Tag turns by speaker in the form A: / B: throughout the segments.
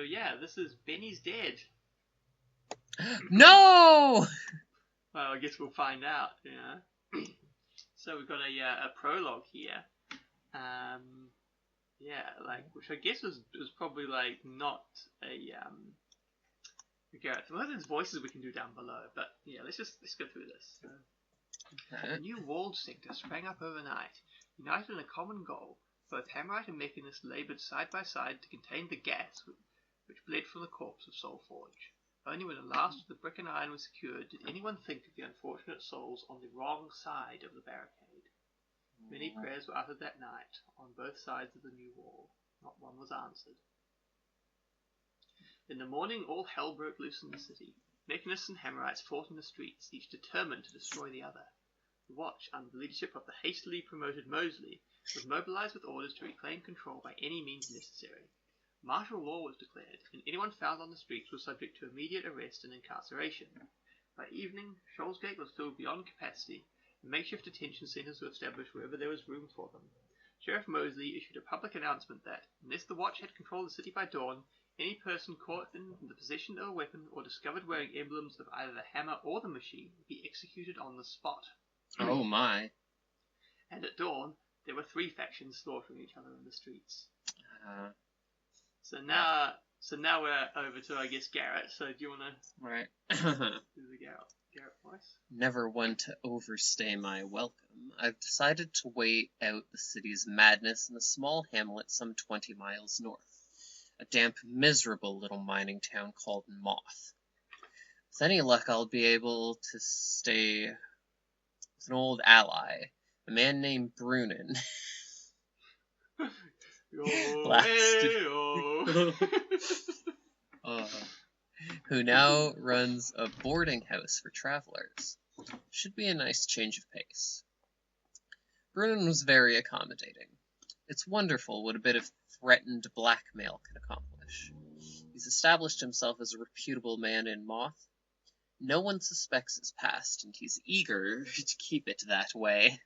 A: yeah, this is Benny's dead.
B: No!
A: Well, I guess we'll find out, So we've got a prologue here. Which I guess was probably, not a, Garrett. Well, there's voices we can do down below, but, yeah, let's go through this.
B: Okay.
A: A new walled sector sprang up overnight, united in a common goal. Both Hammerite and Mechanist laboured side by side to contain the gas which bled from the corpse of Soulforge. Only when the last of the brick and iron was secured did anyone think of the unfortunate souls on the wrong side of the barricade. Many prayers were uttered that night, on both sides of the new wall. Not one was answered. In the morning all hell broke loose in the city. Mechanists and Hammerites fought in the streets, each determined to destroy the other. The Watch, under the leadership of the hastily promoted Mosley, was mobilized with orders to reclaim control by any means necessary. Martial law was declared, and anyone found on the streets was subject to immediate arrest and incarceration. By evening, Shoalsgate was filled beyond capacity, and makeshift detention centers were established wherever there was room for them. Sheriff Mosley issued a public announcement that, unless the Watch had control of the city by dawn, any person caught in the possession of a weapon or discovered wearing emblems of either the hammer or the machine would be executed on the spot.
B: Oh my.
A: And at dawn, there were 3 factions slaughtering each other in the streets. So now we're over to, I guess, Garrett. So do you want to
B: Right.
A: do the Garrett voice?
B: Never one to overstay my welcome, I've decided to wait out the city's madness in a small hamlet some 20 miles north. A damp, miserable little mining town called Moth. With any luck, I'll be able to stay with an old ally, a man named Brunin. Who now runs a boarding house for travelers. Should be a nice change of pace. Brunin was very accommodating. It's wonderful what a bit of threatened blackmail can accomplish. He's established himself as a reputable man in Moth. No one suspects his past, and he's eager to keep it that way.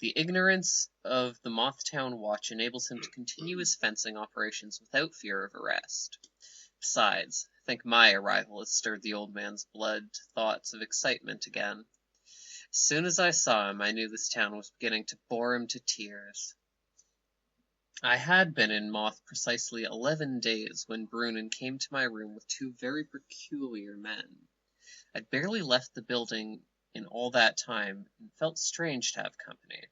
B: The ignorance of the Mothtown Watch enables him to continue his fencing operations without fear of arrest. Besides, I think my arrival has stirred the old man's blood to thoughts of excitement again. As soon as I saw him, I knew this town was beginning to bore him to tears. I had been in Moth precisely 11 days when Brunin came to my room with 2 very peculiar men. I'd barely left the building in all that time, and felt strange to have company.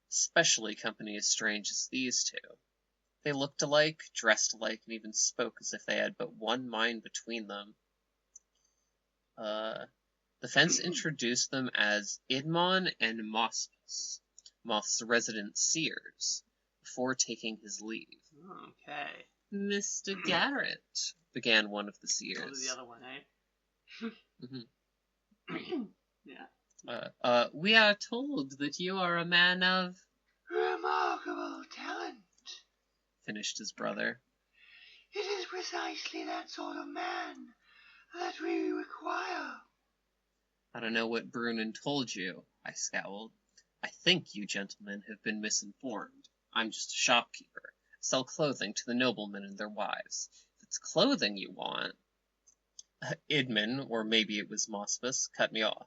B: Especially company as strange as these 2. They looked alike, dressed alike, and even spoke as if they had but one mind between them. The fence introduced them as Idmon and Mospus, Moth's resident seers, before taking his leave.
A: Okay.
B: Mr. Garrett, began one of the seers.
A: What was the other one, eh?
B: Yeah. We are told that you are a man of
A: remarkable talent,
B: finished his brother.
A: It is precisely that sort of man that we require.
B: I don't know what Brunin told you, I scowled. I think you gentlemen have been misinformed. I'm just a shopkeeper. I sell clothing to the noblemen and their wives. If it's clothing you want... Idmon, or maybe it was Mospus, cut me off.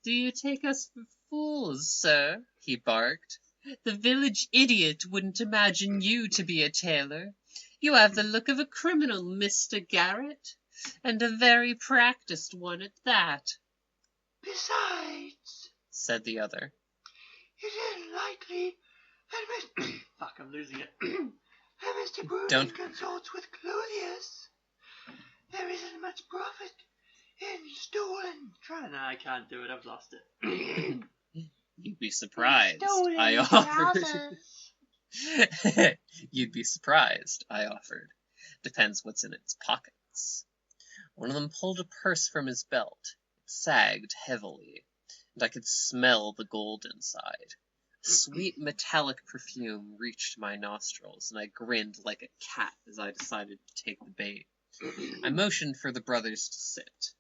B: Do you take us for fools, sir? He barked. The village idiot wouldn't imagine you to be a tailor. You have the look of a criminal, Mr. Garrett, and a very practiced one at that.
C: Besides,
B: said the other,
C: it isn't likely that Mr.
A: Fuck, I'm losing it.
C: that Mr. Brunin consults with clothiers. There isn't much profit in stolen.
A: No, I can't do it. I've lost it.
B: You'd be surprised.
C: Stolen
B: I offered.
C: trousers.
B: You'd be surprised. I offered. Depends what's in its pockets. One of them pulled a purse from his belt. It sagged heavily, and I could smell the gold inside. A sweet metallic perfume reached my nostrils, and I grinned like a cat as I decided to take the bait. I motioned for the brothers to sit.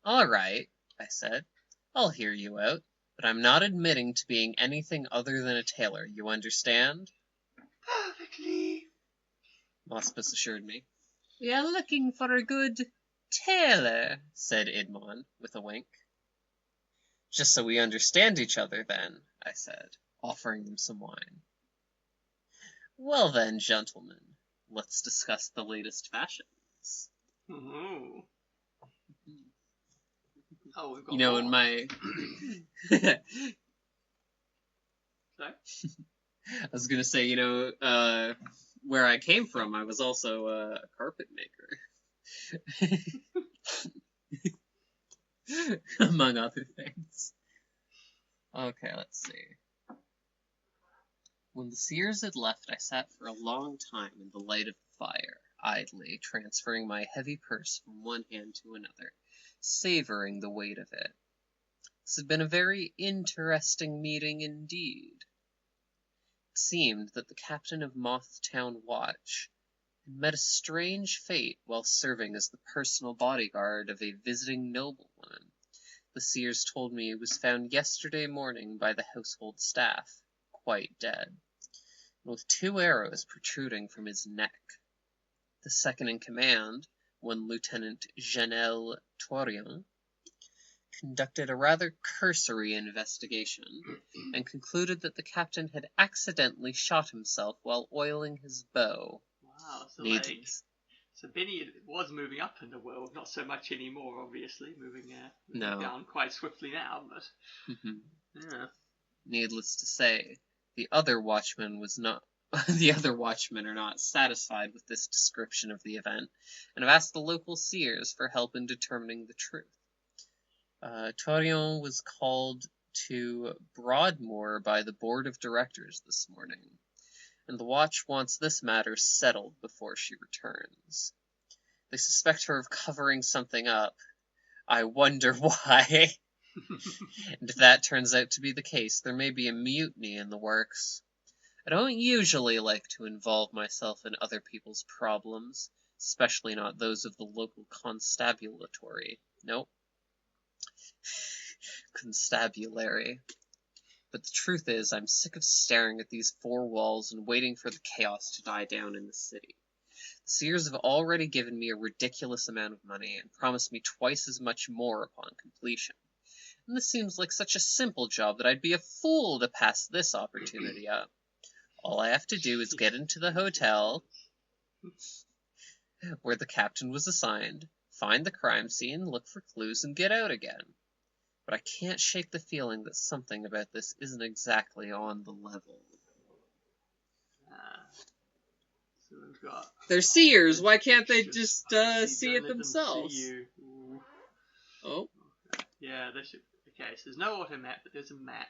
B: All right, I said. I'll hear you out, but I'm not admitting to being anything other than a tailor, you understand?
C: Perfectly.
B: Mospus assured me. We are looking for a good tailor, said Idmon, with a wink. Just so we understand each other, then, I said, offering them some wine. Well then, gentlemen, let's discuss the latest fashions.
A: Ooh. Oh, we've got
B: You know,
A: more.
B: in my...
A: Sorry?
B: I was gonna say, you know, where I came from, I was also a carpet maker. Among other things. Okay, let's see. When the seers had left, I sat for a long time in the light of the fire, idly transferring my heavy purse from one hand to another, savoring the weight of it. This had been a very interesting meeting indeed. It seemed that the captain of Mothtown Watch had met a strange fate while serving as the personal bodyguard of a visiting noblewoman. The seers told me he was found yesterday morning by the household staff, quite dead, and with 2 arrows protruding from his neck. The second in command, one Lieutenant Janelle Torion, conducted a rather cursory investigation and concluded that the captain had accidentally shot himself while oiling his bow.
A: Wow, so
B: Needless.
A: So Benny was moving up in the world, not so much anymore, obviously, moving
B: No.
A: down quite swiftly now, but yeah.
B: Needless to say, the other watchmen are not satisfied with this description of the event, and have asked the local seers for help in determining the truth. Torion was called to Broadmoor by the board of directors this morning, and the watch wants this matter settled before she returns. They suspect her of covering something up. I wonder why. And if that turns out to be the case, there may be a mutiny in the works. I don't usually like to involve myself in other people's problems, especially not those of the local constabulary. Nope. Constabulary. But the truth is, I'm sick of staring at these 4 walls and waiting for the chaos to die down in the city. The seers have already given me a ridiculous amount of money and promised me twice as much more upon completion. And this seems like such a simple job that I'd be a fool to pass this opportunity up. All I have to do is get into the hotel where the captain was assigned, find the crime scene, look for clues, and get out again. But I can't shake the feeling that something about this isn't exactly on the level.
A: So we've got...
B: They're seers, why can't they
A: Just
B: just see it
A: let them
B: themselves?
A: see you. Ooh.
B: Oh,
A: Yeah, they should... Okay, so there's no auto map, but there's a map.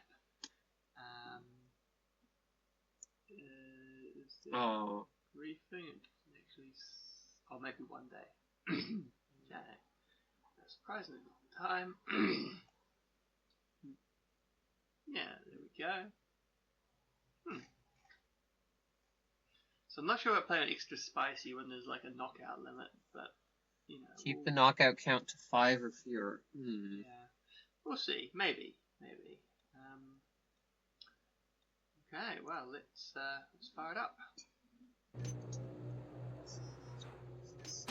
A: Is there
B: oh.
A: briefing? It doesn't actually... Oh, maybe one day. Okay. That's surprisingly long time. Yeah, there we go. So I'm not sure about playing extra spicy when there's like a knockout limit, but you know.
B: Keep the knockout count to 5 or fewer.
A: Yeah, we'll see. Maybe. Okay, well let's fire it up. Let's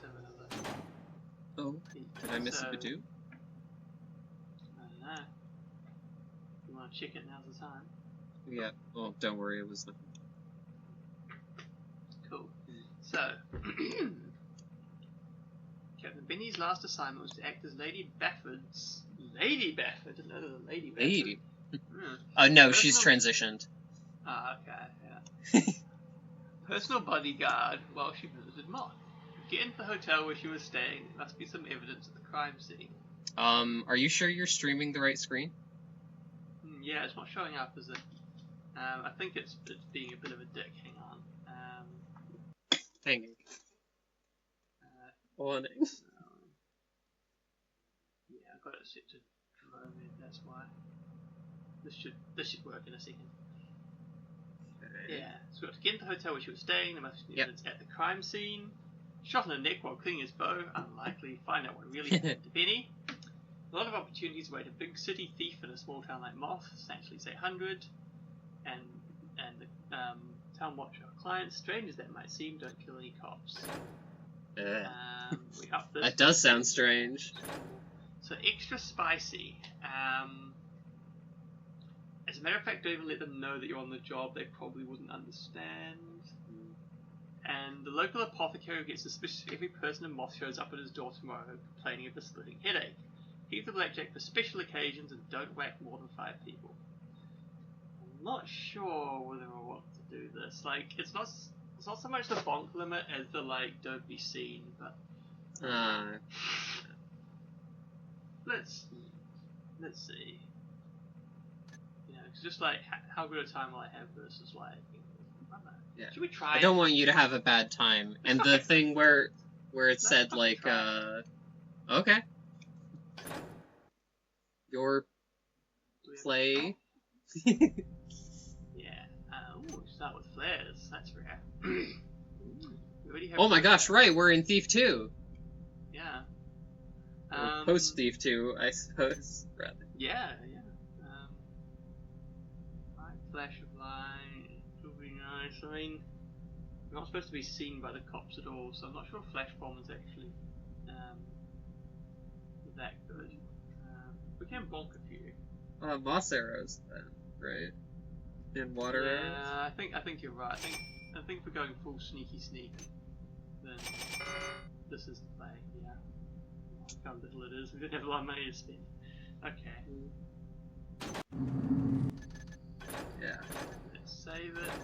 A: have another.
B: Oh, did I miss a Badoo?
A: I don't know. If you want to check it, now's the time.
B: Yeah. Oh, don't worry, it was nothing.
A: Cool. So, Captain Benny's last assignment was to act as Lady Bafford's... Lady Bafford? I didn't know there was a Lady Bafford.
B: Lady? Oh, no, she's transitioned.
A: Ah, okay, yeah. Personal bodyguard while she visited Moth. To get into the hotel where she was staying, there must be some evidence of the crime scene.
B: Are you sure you're streaming the right screen?
A: Yeah, it's not showing up, is it? I think it's being a bit of a dick. Hang on.
B: Hanging. Warning.
A: Yeah, I've got it set to drone in, that's why. This should work in a second. Okay. Yeah, so to get into the hotel where she was staying, there must be evidence at the crime scene. Shot in the neck while cleaning his bow, unlikely. Find out what really happened to Benny. A lot of opportunities await a big city thief in a small town like Moth, essentially say 100, and town watcher. Clients, strange as they might seem, don't kill any cops. We up this.
B: That does sound strange.
A: So extra spicy. As a matter of fact, don't even let them know that you're on the job. They probably wouldn't understand. And the local apothecary gets suspicious if every person in Moth shows up at his door tomorrow complaining of a splitting headache. Keep the blackjack for special occasions and don't whack more than 5 people. I'm not sure whether I want to do this. Like, it's not so much the bonk limit as the, like, don't be seen, but... Let's see. You know, it's just like, how good a time will I have versus, like...
B: Yeah.
A: Should we try
B: I don't want you to have a bad time. And the thing where it said, like, okay. Your play.
A: Yeah. Start with flares. That's rare. We already have
B: Oh my gosh, right, we're in Thief 2.
A: Yeah.
B: Or post Thief 2, I suppose, rather.
A: Yeah. Right, flash of light. Would be nice. I mean, we're not supposed to be seen by the cops at all, so I'm not sure if flash bomb is actually that good. We can bonk a few.
B: Moss arrows then, right? And water arrows?
A: Yeah, I think you're right. I think if we're going full sneaky, then this is the play. Yeah. How little it is. We don't have a lot of money to spend. Okay.
B: Yeah.
A: Let's save it.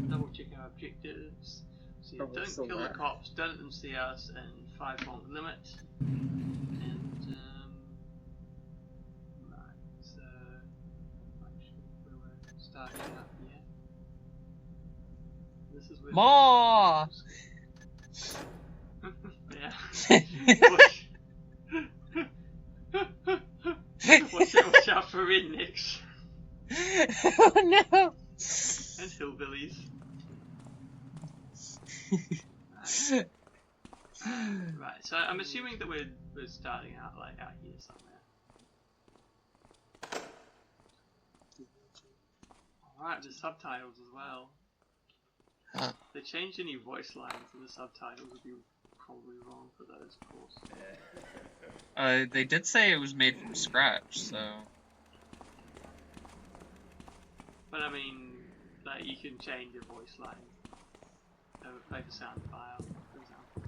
A: Double check our objectives. So yeah, don't kill the cops, don't let them see us, and 5 bonk limit. And right, so we're starting out here. This is where
B: Maw!
A: Watch out for rednecks.
B: Oh no!
A: And hillbillies. Right, so I'm assuming that we're starting out like out here somewhere. Alright, the subtitles as well.
B: Huh.
A: If they change any voice lines in the subtitles, would be probably wrong for those, of course.
B: They did say it was made from scratch, so...
A: But I mean, like, you can change your voice line over paper sound file, for example.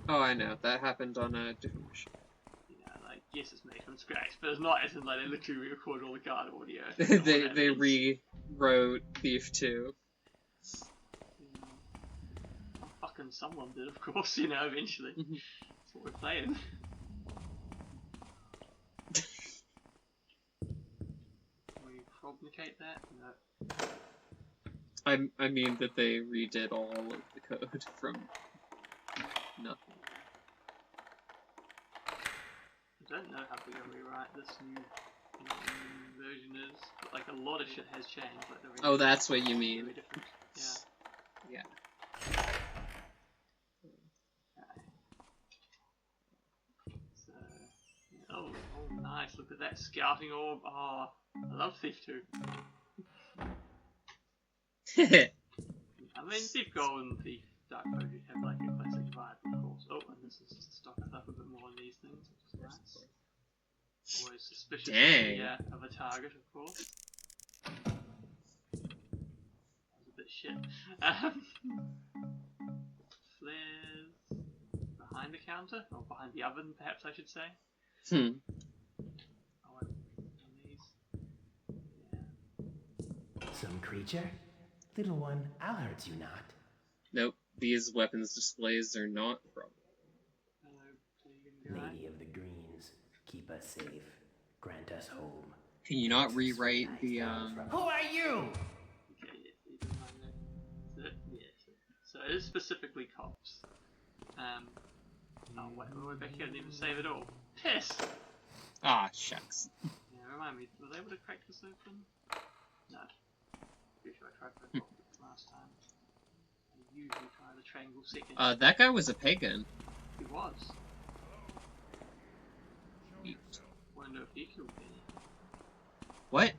B: Oh, I know. That happened on a different machine.
A: You know, like, yes, it's made from scratch, but it's not as in, like, they literally re-recorded all the guard audio.
B: they rewrote Thief 2.
A: Fucking someone did, of course, you know, eventually. That's what we're playing. Can we problicate that? No.
B: I mean that they redid all of the code from nothing.
A: I don't know how big a rewrite this new version is, but like a lot of shit has changed. Like
B: oh, that's what you mean.
A: Very different. Yeah.
B: Yeah.
A: So, oh, nice! Look at that scouting orb. Oh, I love Thief 2. I mean, Thief Gold and Thief Dark Project have like a classic vibe, of course. Oh, and this is stocked up a bit more on these things, which is nice. Always suspicious of a target, of course. That was a bit shit. Flares behind the counter, or behind the oven, perhaps I should say. Oh, on these. Yeah.
D: Some creature? Little one, I'll hurt you not.
B: Nope, these weapons displays are not a problem.
A: Hello,
D: Lady of the Greens, keep us safe. Grant us home.
B: Can you not rewrite the,
D: Who are you?
A: Okay, so it is specifically cops. Oh wait, we're back here, I didn't even save it all. Piss!
B: Ah, shucks.
A: Yeah, remind me, was I able to crack this open? No. Pretty sure I tried to open it last time. I usually try the triangle second.
B: That guy was a pagan.
A: He was.
B: Neat.
A: Wonder if he killed me.
B: What?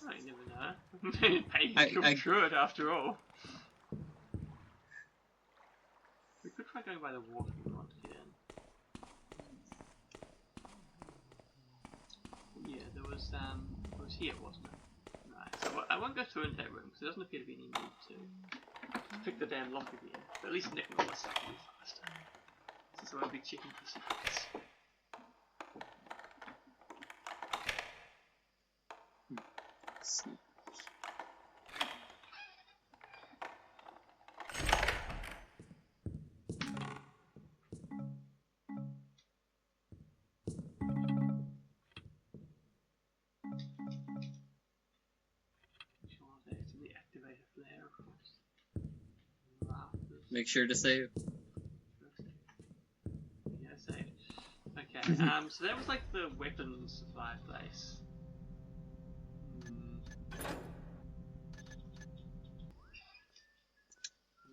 A: I never No. Pagans come through it after all. We could try going by the water if we want to get in. Yeah, there was here, wasn't it? Right, so I won't go through into that room because there doesn't appear to be any need to pick the damn lock again. But at least Nick and all that stuff will be faster. Since I won't be checking for secrets. Activate a flare, of course.
B: Make sure to save.
A: Yeah, save. Okay, so that was like the weapons supply place.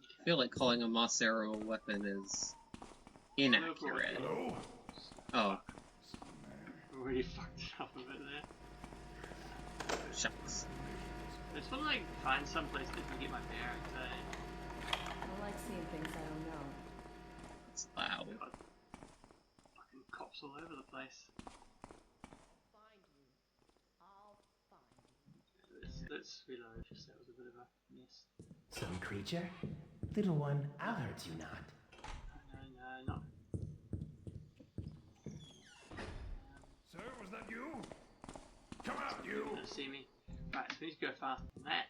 B: I feel like calling a moss arrow a weapon is inaccurate.
E: Hello?
B: Oh.
A: Already fucked it up a bit there.
B: Shucks.
A: I just want to like find some place that can get my bearings, eh?
F: I like seeing things I don't know.
B: It's loud.
A: God. Fucking cops all over the place.
F: Find you. I'll find you.
A: Let's reload, just that was a bit of a miss.
D: Some creature? Little one, I'll hurt you not.
A: No, not.
E: Sir, was that you? Come out, you!
A: Don't see me. Right, so we need to go faster than that.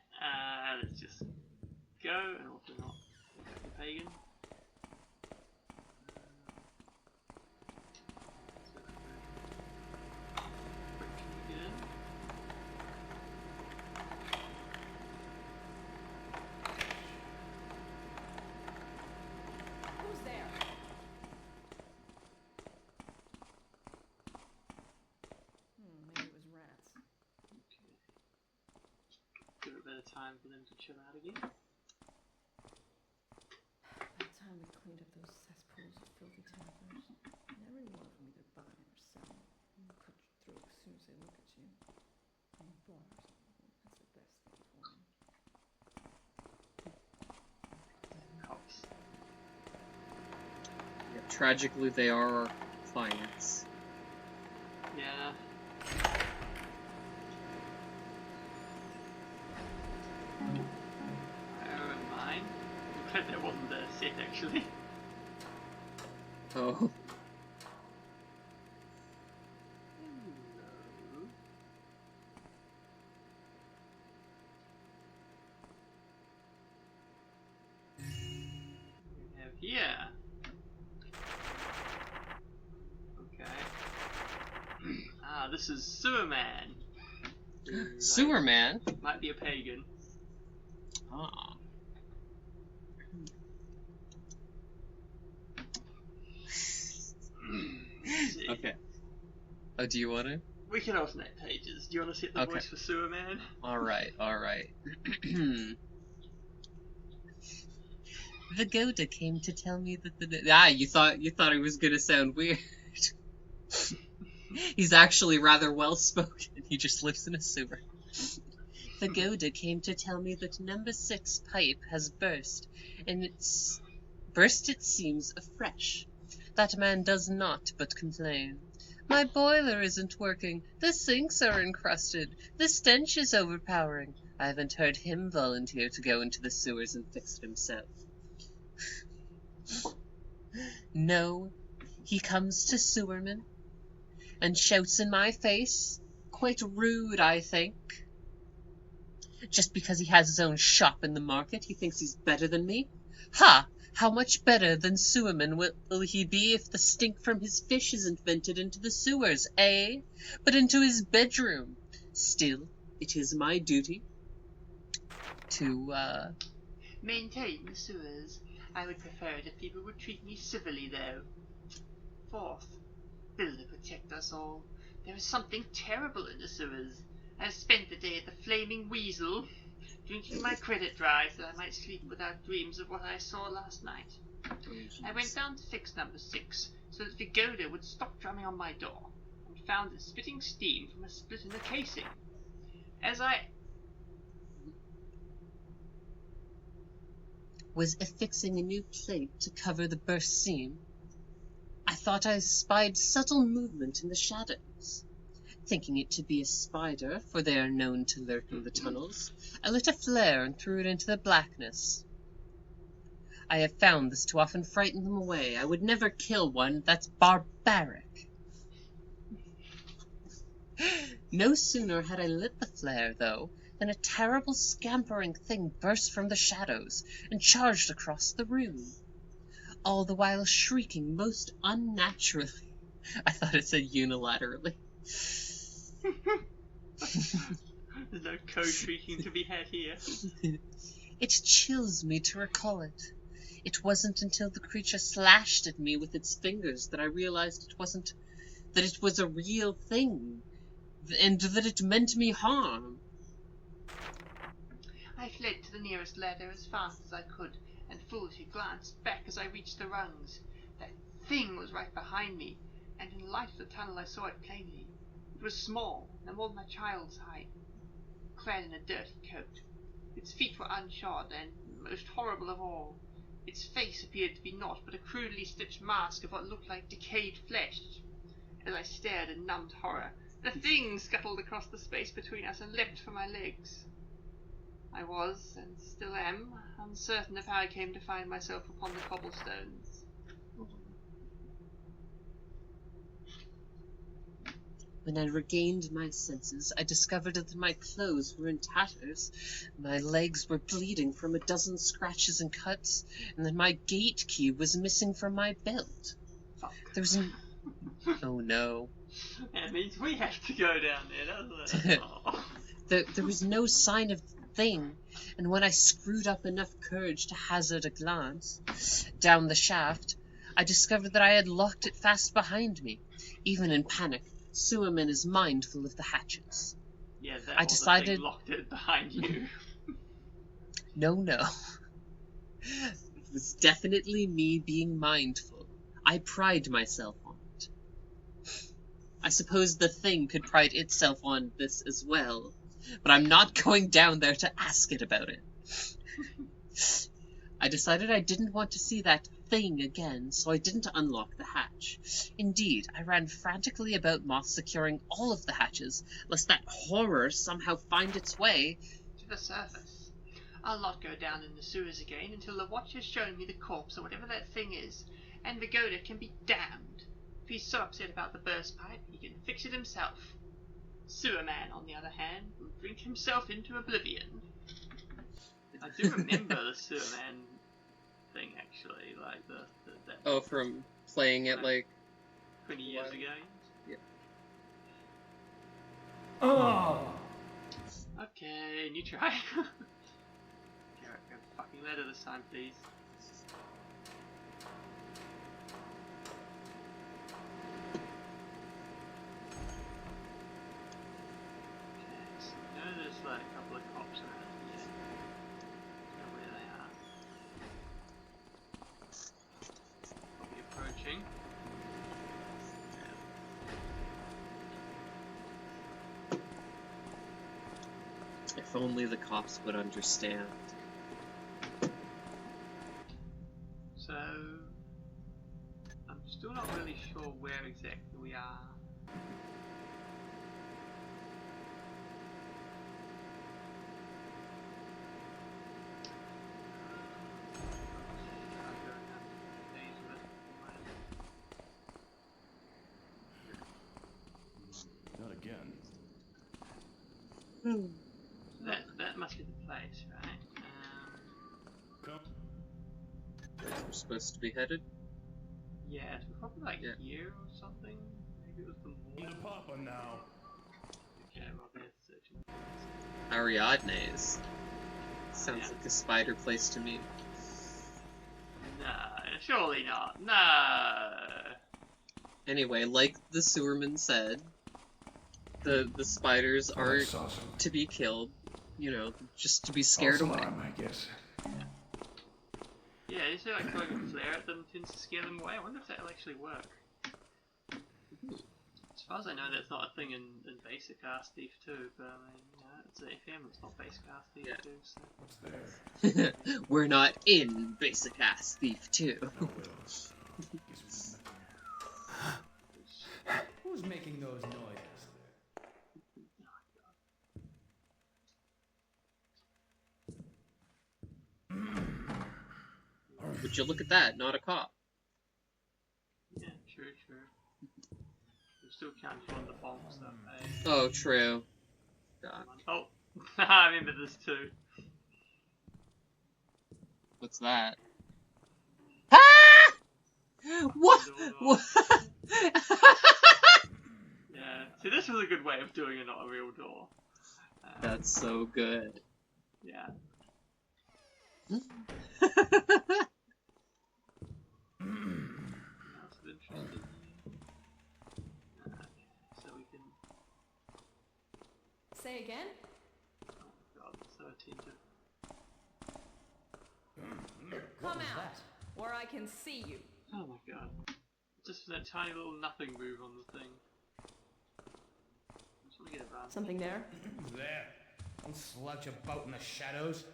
A: Let's just go and also not look at the pagan. Get in.
F: Who's there? Maybe it was rats.
A: Okay. Give it a bit of time for them to chill out again.
F: By the time we cleaned up those cesspools of filthy tappers, never any one of them either buy or sell. You cut through as soon as they look at you. And bars, that's the best thing for them.
A: Cops.
B: Yeah, tragically, they are our clients.
A: Yeah. Mine. I'm glad that wasn't the set actually.
B: Oh.
A: Hello. We have here. Okay. This is Sewerman.
B: Sewerman?
A: Might be a pagan.
B: Ah. Okay. Oh, do you want to?
A: We can alternate pages. Do you want to set the
B: Okay.
A: voice for Sewerman?
B: Alright. The Goda came to tell me that you thought he was gonna sound weird. He's actually rather well spoken. He just lives in a sewer. The Goda came to tell me that number 6 pipe has burst, and it's burst, it seems, afresh. That man does not but complain. My boiler isn't working. The sinks are encrusted. The stench is overpowering. I haven't heard him volunteer to go into the sewers and fix it himself. No, he comes to Sewerman and shouts in my face, quite rude, I think. Just because he has his own shop in the market, he thinks he's better than me? Ha! How much better than Sewerman will he be if the stink from his fish isn't vented into the sewers, eh? But into his bedroom. Still, it is my duty to,
C: maintain the sewers. I would prefer it if people would treat me civilly, though. 4th, Builder protect us all. There is something terrible in the sewers. I have spent the day at the Flaming Weasel, drinking my credit dry so I might sleep without dreams of what I saw last night. I went down to fix number 6 so that Vigoda would stop drumming on my door, and found it spitting steam from a split in the casing. As I
B: was affixing a new plate to cover the burst seam, I thought I spied subtle movement in the shadows. Thinking it to be a spider, for they are known to lurk in the tunnels, I lit a flare and threw it into the blackness. I have found this to often frighten them away. I would never kill one that's barbaric. No sooner had I lit the flare, though, than a terrible scampering thing burst from the shadows and charged across the room, all the while shrieking most unnaturally. I thought it said unilaterally.
A: There's no code shrieking to be had here.
B: It chills me to recall it. It wasn't until the creature slashed at me with its fingers that I realized that it was a real thing, and that it meant me harm.
C: I fled to the nearest ladder as fast as I could, and foolishly glanced back as I reached the rungs. That thing was right behind me, and in the light of the tunnel I saw it plainly. It was small, no more than a child's height, clad in a dirty coat. Its feet were unshod, and, most horrible of all, its face appeared to be naught but a crudely stitched mask of what looked like decayed flesh. As I stared in numbed horror, the thing scuttled across the space between us and leapt for my legs. I was, and still am, uncertain of how I came to find myself upon the cobblestones.
B: When I regained my senses, I discovered that my clothes were in tatters, my legs were bleeding from a dozen scratches and cuts, and that my gate key was missing from my belt.
A: Fuck.
B: There was an... Oh no.
A: That means we have to go down there, doesn't it? Oh.
B: There was no sign of the thing, and when I screwed up enough courage to hazard a glance down the shaft, I discovered that I had locked it fast behind me. Even in panic, Sewerman is mindful of the hatches.
A: Yeah,
B: I decided...
A: the thing locked it behind you.
B: No. It was definitely me being mindful. I pride myself on it. I suppose the thing could pride itself on this as well, but I'm not going down there to ask it about it. I decided I didn't want to see that thing again, so I didn't unlock the hatch. Indeed, I ran frantically about Moth, securing all of the hatches, lest that horror somehow find its way
C: To the surface. I'll not go down in the sewers again until the watch has shown me the corpse or whatever that thing is, and Vigoda can be damned. If he's so upset about the burst pipe, he can fix it himself. Sewerman, on the other hand, will drink himself into oblivion. I do remember the Sewerman thing, actually, like that
B: Oh, from playing it like
A: 20 years ago.
B: Yeah.
E: Oh!
A: Okay, new try. Garrett, go fucking letter this time, please. Okay, so I know there's like a couple of cops around here. Don't know where they are. Probably approaching.
B: if only the cops would understand.
A: So, I'm still not really sure where exactly we are.
E: Not again.
A: That must be the place, right?
E: Come.
B: We're supposed to be headed?
A: Yeah, it's probably like
B: Yeah.
A: here or something. Maybe it was the
E: Need
A: mall.
E: a papa now.
A: Okay, well, they're searching.
B: Ariadne's. Sounds like a spider place to me.
A: No, surely not. No.
B: Anyway, like the sewerman said, the spiders are
E: That's awesome.
B: to be killed, you know, just to be scared
E: False
B: away.
E: alarm, I guess.
A: Yeah, you say like throwing a flare at them tends to scare them away. I wonder if that'll actually work. As far as I know, that's not a thing in basic Thief too, but I mean, you know, It's AFM, it's not Basic Ass Thief
B: Yeah.
A: 2, so...
E: What's there?
B: We're not in Basic Ass Thief 2.
E: No, well, guess we Who's making those noises?
B: Would you look at that? Not a cop.
A: Yeah, true. We still can't fund the bomb stuff, eh?
B: Oh, true. God.
A: Oh, I remember this too.
B: What's that? Ah! What? What?
A: Yeah, see, this was a good way of doing it, not a real door.
B: That's so good.
A: Yeah. That's interesting. Okay, so we can...
F: Say again?
A: Oh god, 13 to...
F: Come out, where I can see you.
A: Oh my god. Just a tiny little nothing move on the thing. I just want to get around.
F: Something there?
E: Who's there? Don't slouch about in the shadows.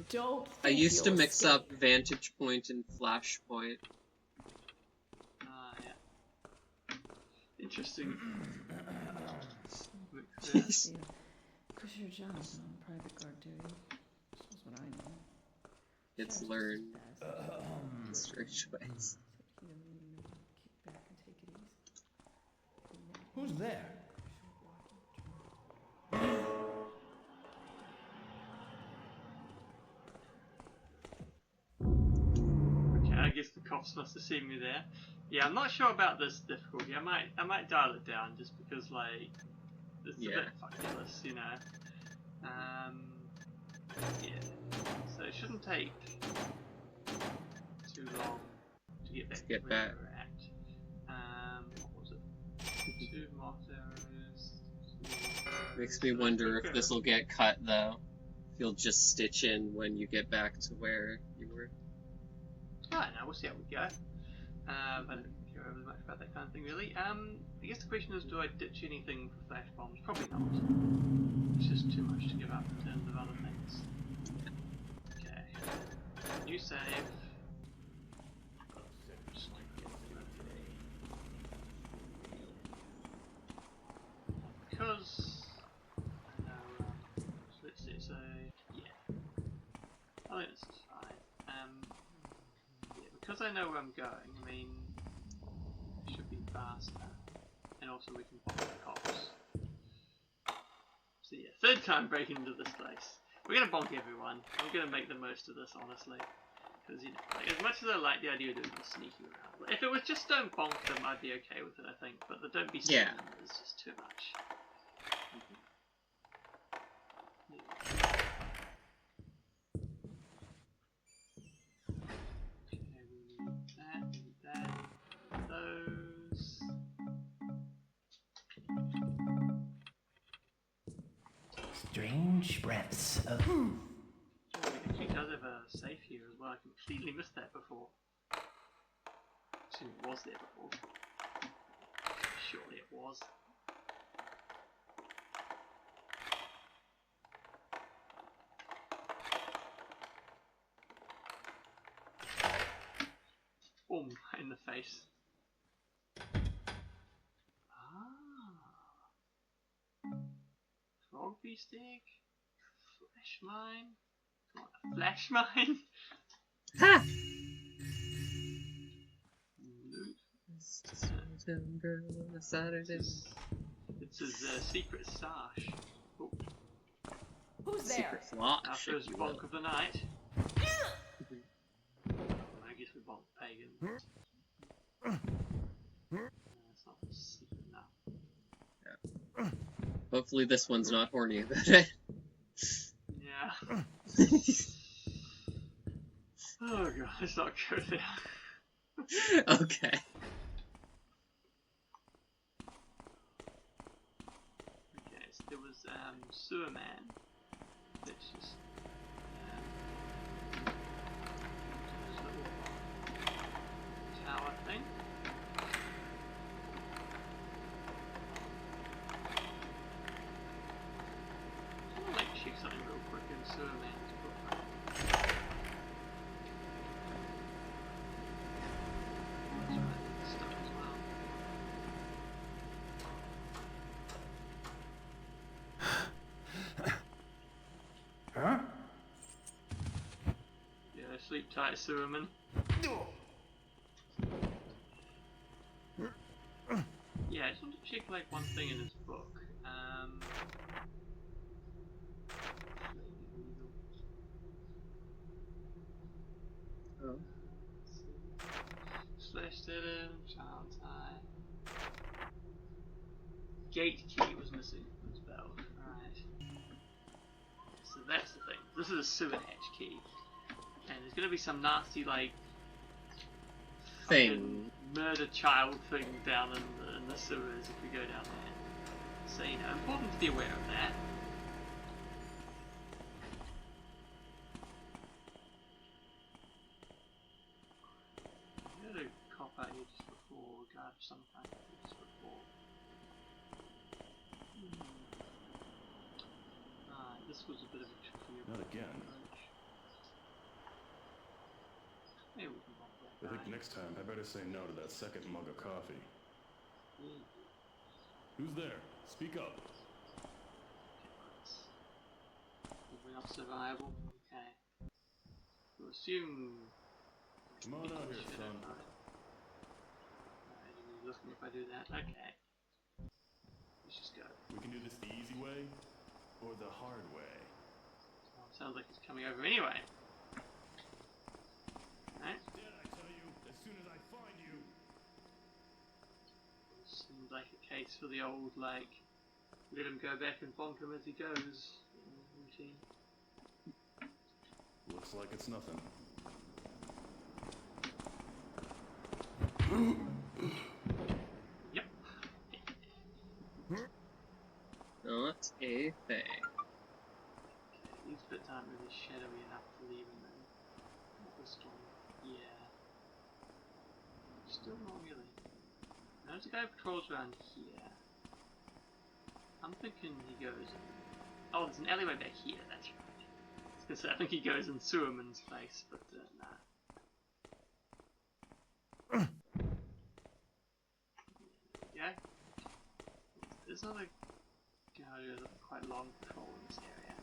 F: Don't.
B: I used to mix up Vantage Point and Flash Point.
A: Ah, yeah. Interesting.
B: Jeez.
F: Because your job's on private guard duty. That's what I know.
B: It's
F: Sheriff's
B: learned
F: just best.
B: in strange ways.
F: Except he doesn't even know how to kick back and take it easy.
E: Who's there?
A: Okay, I guess the cops must have seen me there. Yeah, I'm not sure about this difficulty. I might dial it down just because, like, it's a bit fuckulous, you know. Yeah. So it shouldn't take too long to get back to where we're at. What was it? 2 mock arrows.
B: Makes me wonder if this will get cut, though. If you'll just stitch in when you get back to where you were.
A: I don't know, we'll see how we go. I don't care overly much about that kind of thing, really. I guess the question is, do I ditch anything for flash bombs? Probably not. It's just too much to give up in terms of other things. Okay. New save. Just like because I know, so let's see, so yeah. I think this is fine. Yeah, because I know where I'm going, I mean, it should be faster. And also we can pop the cops. So yeah, 3rd time breaking into this place. We're gonna bonk everyone. I'm gonna make the most of this, honestly. Because, you know, like, as much as I like the idea of doing this sneaky around, like, if it was just don't bonk them, I'd be okay with it, I think. But the don't be sneaky is just too much.
D: Strange breaths of.
A: Oh, it actually does have a safe here as well. I completely missed that before. Actually, it was there before. Surely it was. Boom, in the face. Frog bee stick? Flash mine? Come on, a flash mine?
B: Ha!
A: Loot.
B: Saturday.
A: It's his secret stash. Oh,
F: Who's there?
B: Secret flock.
A: our first bonk of the night. I guess we bonk pagan. That's not secret enough.
B: Hopefully this one's not horny about it.
A: Yeah. Oh god, let's not go there.
B: Okay.
A: Okay, so there was Sewerman. Let's just this little tower thing. Sleep tight, Sewerman. Yeah, I just want to check like one thing in this book.
B: Oh.
A: Slash him, child tie. Gate key was missing from this belt. Right. So that's the thing. This is a sewer hatch key. And there's gonna be some nasty like
B: Thing.
A: murder child thing down in the sewers if we go down there. So you know, important to be aware of that. I had a cop out here just before, guard of some kind just before. This was a bit of a tricky
E: Not again.
A: approach. Maybe we can walk that
E: I think
A: guy.
E: next time I better say no to that second mug of coffee.
A: Yeah.
E: Who's there? Speak up.
A: Probably not survivable. Okay. We'll assume.
E: Come on out here, son.
A: Alright, you looking if I do that? Okay. Let's just go.
E: We can do this the easy way or the hard way.
A: Well, it sounds like it's coming over anyway. Alright.
E: Did I tell you? As soon as I find you.
A: Seems like a case for the old, like, let him go back and bonk him as he goes routine.
E: Looks like it's nothing.
A: Yep.
B: Not a thing.
A: Okay, these bits aren't really shadowy enough to leave him in. Not this one. Yeah. Still not really. There's a guy who patrols around here. I'm thinking he goes in... Oh, there's an alleyway back here, that's right. I was gonna say, I think he goes in Sewerman's place, but nah. Yeah. There's another guy who has a quite long patrol in this area.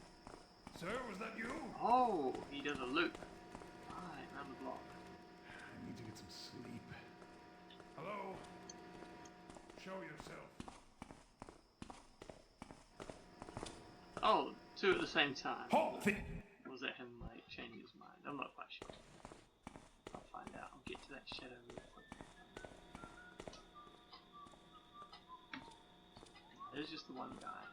E: Sir, was that you?
A: Oh, he does a loop. Right, around the block.
E: I need to get some sleep. Hello? Show yourself.
A: Oh, two at the same time.
E: Halt!
A: Or was that him, like, changing his mind? I'm not quite sure. I'll find out. I'll get to that shadow real quick. There's just the one guy.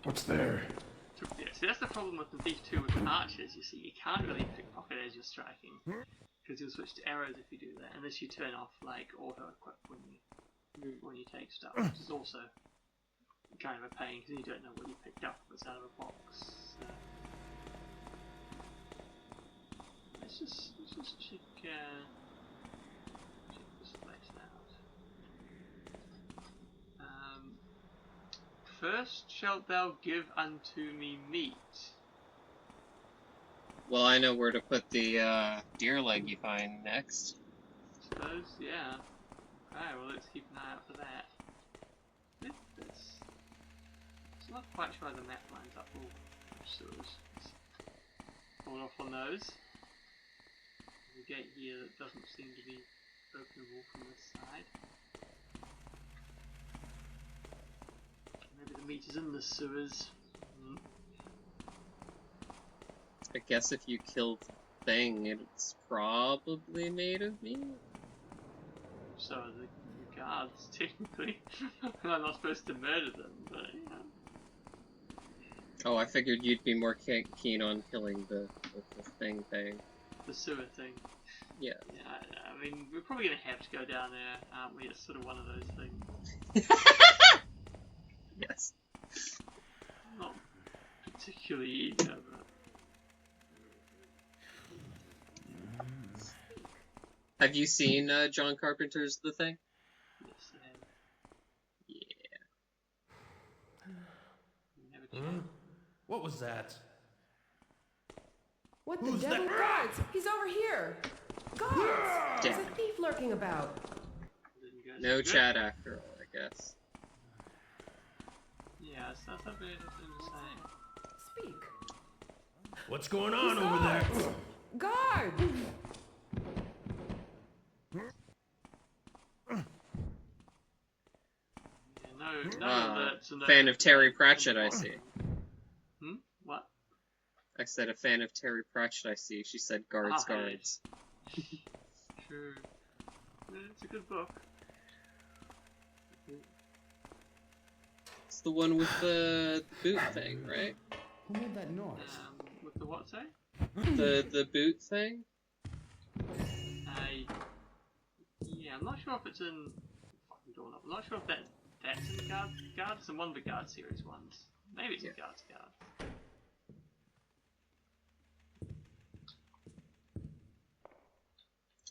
E: What's there?
A: Yeah, see, that's the problem with the Thief 2 with the archers, you see. You can't really pickpocket as you're striking. Because you'll switch to arrows if you do that, unless you turn off, like, auto-equip when you take stuff, which is also kind of a pain, because you don't know what you picked up if it's out of a box. So. Let's just check this place out. First shalt thou give unto me meat.
B: Well, I know where to put the deer leg you find next.
A: Suppose, yeah. Okay, well let's keep an eye out for that. I'm not quite sure how the map lines up. Oh, so let's hold off on those. There's a gate here that doesn't seem to be openable from this side. Maybe the meat is in the sewers.
B: I guess if you killed the thing, it's probably made of meat.
A: So are the guards, technically. I'm not supposed to murder them, but you know.
B: Oh, I figured you'd be more keen on killing the thing.
A: The sewer thing.
B: Yeah.
A: Yeah, I mean, we're probably going to have to go down there, aren't we? It's sort of one of those things.
B: Yes.
A: Not particularly eager, but...
B: Have you seen John Carpenter's The Thing?
A: Yes, I have.
B: Yeah.
A: You never tried.
G: What was that?
F: What
G: Who's
F: the devil?
G: that?
F: Guards! He's over here! Guards! There's a thief lurking about.
B: No
A: good.
B: chat after all, I guess.
A: Yeah, so that's a bit interesting to say.
F: Speak.
E: What's going on over there?
F: Guard!
A: Yeah, no alerts and no,
B: Fan of Terry
A: like,
B: Pratchett, I see.
A: What?
B: I said a fan of Terry Pratchett, I see. She said guards,
A: Ah,
B: guards.
A: True. Yeah, it's a good book.
B: It's the one with the boot thing, right?
D: Who made that noise?
A: With the what, say?
B: The boot thing?
A: Yeah, I'm not sure if it's in fucking doorknob. I'm not sure if that's in the guard. It's in one of the guard series ones. Maybe it's in guard.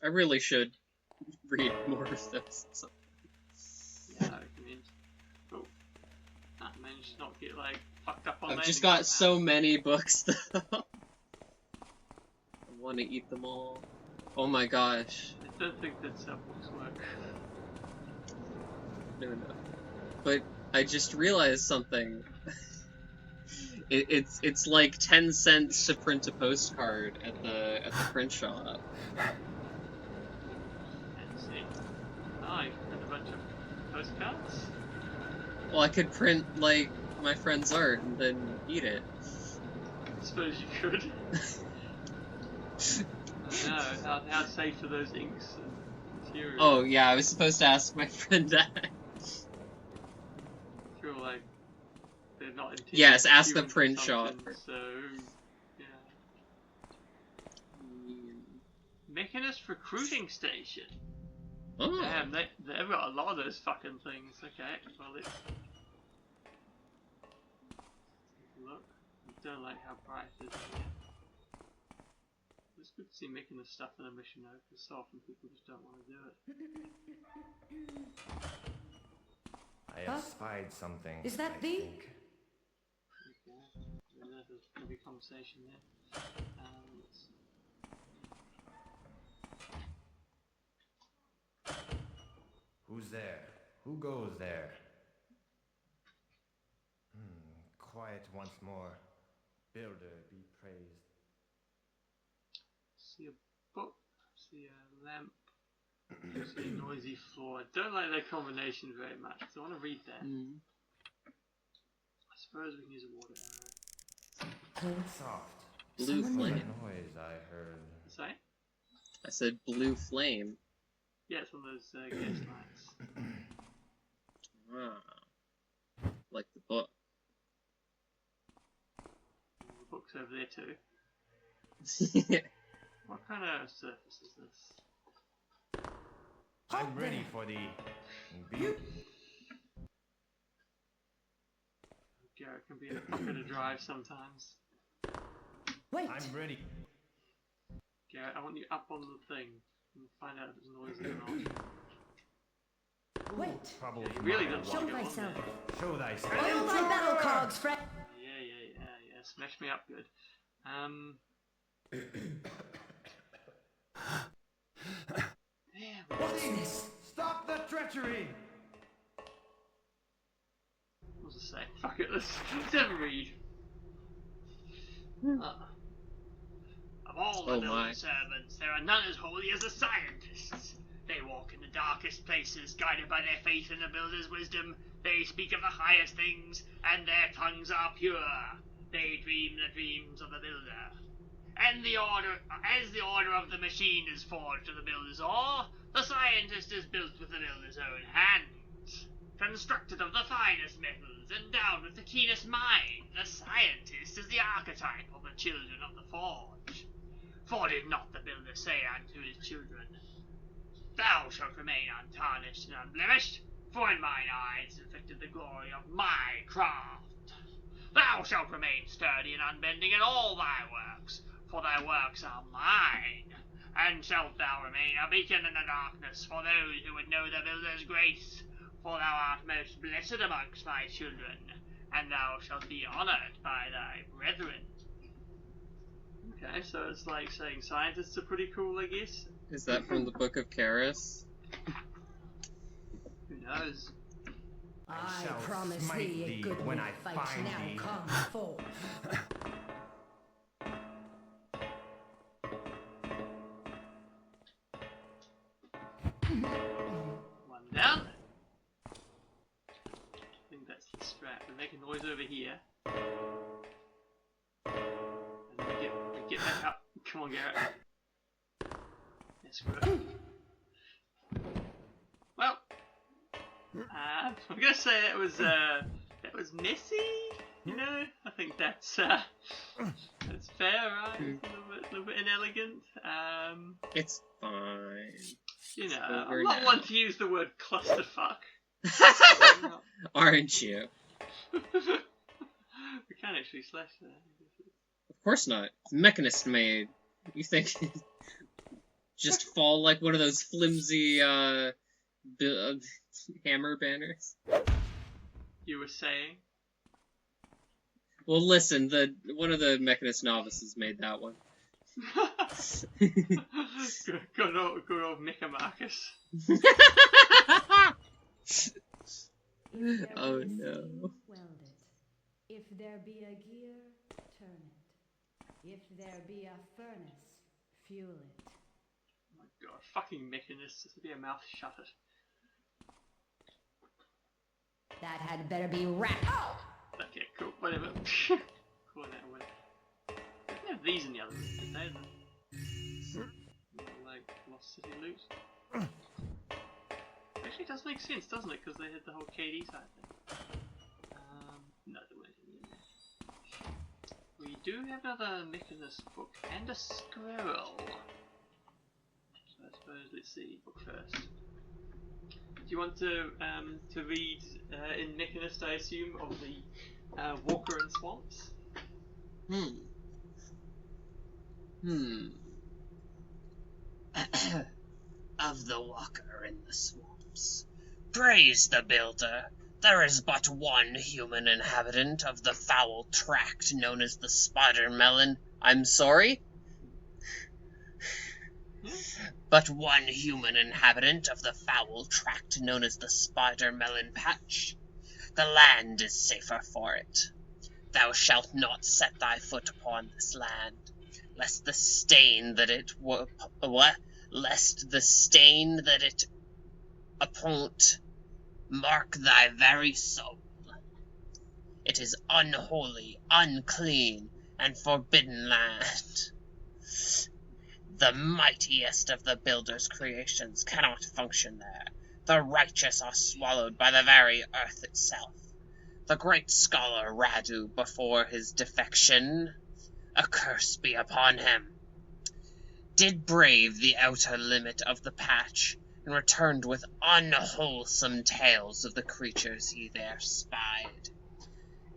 B: I really should read more of this.
A: Yeah, I mean, oh, I managed to not get like fucked up on.
B: I've just got so many books though. I want to eat them all. Oh my gosh.
A: I don't think that's how books work.
B: No. But I just realized something. It's like 10 cents to print a postcard at the print shop.
A: Let's see. Oh, you can print a bunch of postcards.
B: Well, I could print like my friend's art and then eat it.
A: I suppose you could. I don't know, how safe are those inks and materials?
B: Oh yeah, I was supposed to ask my friend that.
A: I feel like they're not intended
B: Yes,
A: for
B: ask the
A: human
B: print shop.
A: consumption, so yeah. Mechanist recruiting station.
B: Oh.
A: Damn, they've got a lot of those fucking things. Okay, well let's take a look. I don't like how bright it is here. It's good to see Mechanist stuff in a mission though, because so often people just don't want to do it.
E: I have spied something.
F: Is that
E: I
F: thee?
E: think.
A: Okay, there's gonna be a conversation there. Let's see.
E: Who's there? Who goes there? Quiet once more. Builder be praised.
A: See a book, see a lamp, see a noisy floor. I don't like that combination very much, because I want to read that. I suppose we can use a water arrow.
E: Soft.
B: Blue
E: What
B: flame.
E: noise I heard.
A: Say?
B: I said blue flame.
A: Yeah, it's one of those gas lights.
B: Ah. Like the book.
A: The book's over there too. What kind of surface is this?
E: I'm ready for the build.
A: Garrett can be a fucker to drive sometimes.
F: Wait!
E: I'm ready.
A: Garrett, I want you up on the thing and find out if it's noisy or not.
F: Wait!
E: Trouble
A: Yeah, he really
E: tomorrow.
A: doesn't
F: Show
A: want to go on
F: thyself.
A: there.
E: Show thyself.
F: Oil thy battle cogs, friend!
A: Yeah. Smash me up good. Yeah,
F: What's this?
E: Stop the treachery!
A: what was I say? Fuck it, let's have a read. Of all the building servants, there are none as holy as the scientists. They walk in the darkest places, guided by their faith in the builder's wisdom. They speak of the highest things, and their tongues are pure. They dream the dreams of the builder. And as the order of the machine is forged of the builder's ore, the scientist is built with the builder's own hands. Constructed of the finest metals, endowed with the keenest mind, the scientist is the archetype of the children of the forge. For did not the builder say unto his children, Thou shalt remain untarnished and unblemished, for in mine eyes is reflected the glory of my craft. Thou shalt remain sturdy and unbending in all thy works, for thy works are mine. And shalt thou remain a beacon in the darkness for those who would know the builder's grace, for thou art most blessed amongst my children, and thou shalt be honoured by thy brethren. Okay, so it's like saying scientists are pretty cool, I guess.
B: Is that from the Book of Karis?
A: knows?
D: I
G: I
D: shall
G: promise
D: smite
G: thee a
D: thee
G: good
D: when I
G: fight
D: find
G: now
D: thee.
G: come forth.
A: One down. I think that's the strat. We make a noise over here. And we get back up. Come on, Garrett. Yeah, screw it. Well, I'm gonna say that was messy. You know, I think that's fair, right? It's a little bit inelegant.
B: It's fine.
A: You know,
B: Over
A: I'm not
B: now.
A: one to use the word clusterfuck.
B: Aren't you?
A: We can actually slash that.
B: Of course not. It's Mechanist made. You think just fall like one of those flimsy hammer banners?
A: You were saying?
B: Well, listen, one of the Mechanist novices made that one.
A: good old Micah Marcus.
G: If there
B: Oh,
G: be a
B: no.
G: steel, weld it. If there be a gear, turn it. If there be a furnace, fuel it.
A: Oh my god, fucking Mechanist. This would be a mouth shutter.
G: That had better be wrapped.
A: Okay, cool, whatever. Cool that away. They didn't have these in the other room, did they? Like, Lost City loot. Actually, it does make sense, doesn't it? Because they had the whole KD side thing. No, there weren't any in there. We do have another Mechanist book and a squirrel. So I suppose let's see, book first. Do you want to read in Mechanist, I assume, of the Walker and Swamps?
B: Of the Walker in the Swamps. Praise the Builder. There is but one human inhabitant of the foul tract known as the Spider Melon. I'm sorry? But one human inhabitant of the foul tract known as the Spider Melon Patch. The land is safer for it. Thou shalt not set thy foot upon this land, lest the stain that it apont mark thy very soul. It is unholy, unclean, and forbidden land. The mightiest of the Builder's creations cannot function there. The righteous are swallowed by the very earth itself. The great scholar Radu, before his defection, a curse be upon him, did brave the outer limit of the patch, and returned with unwholesome tales of the creatures he there spied.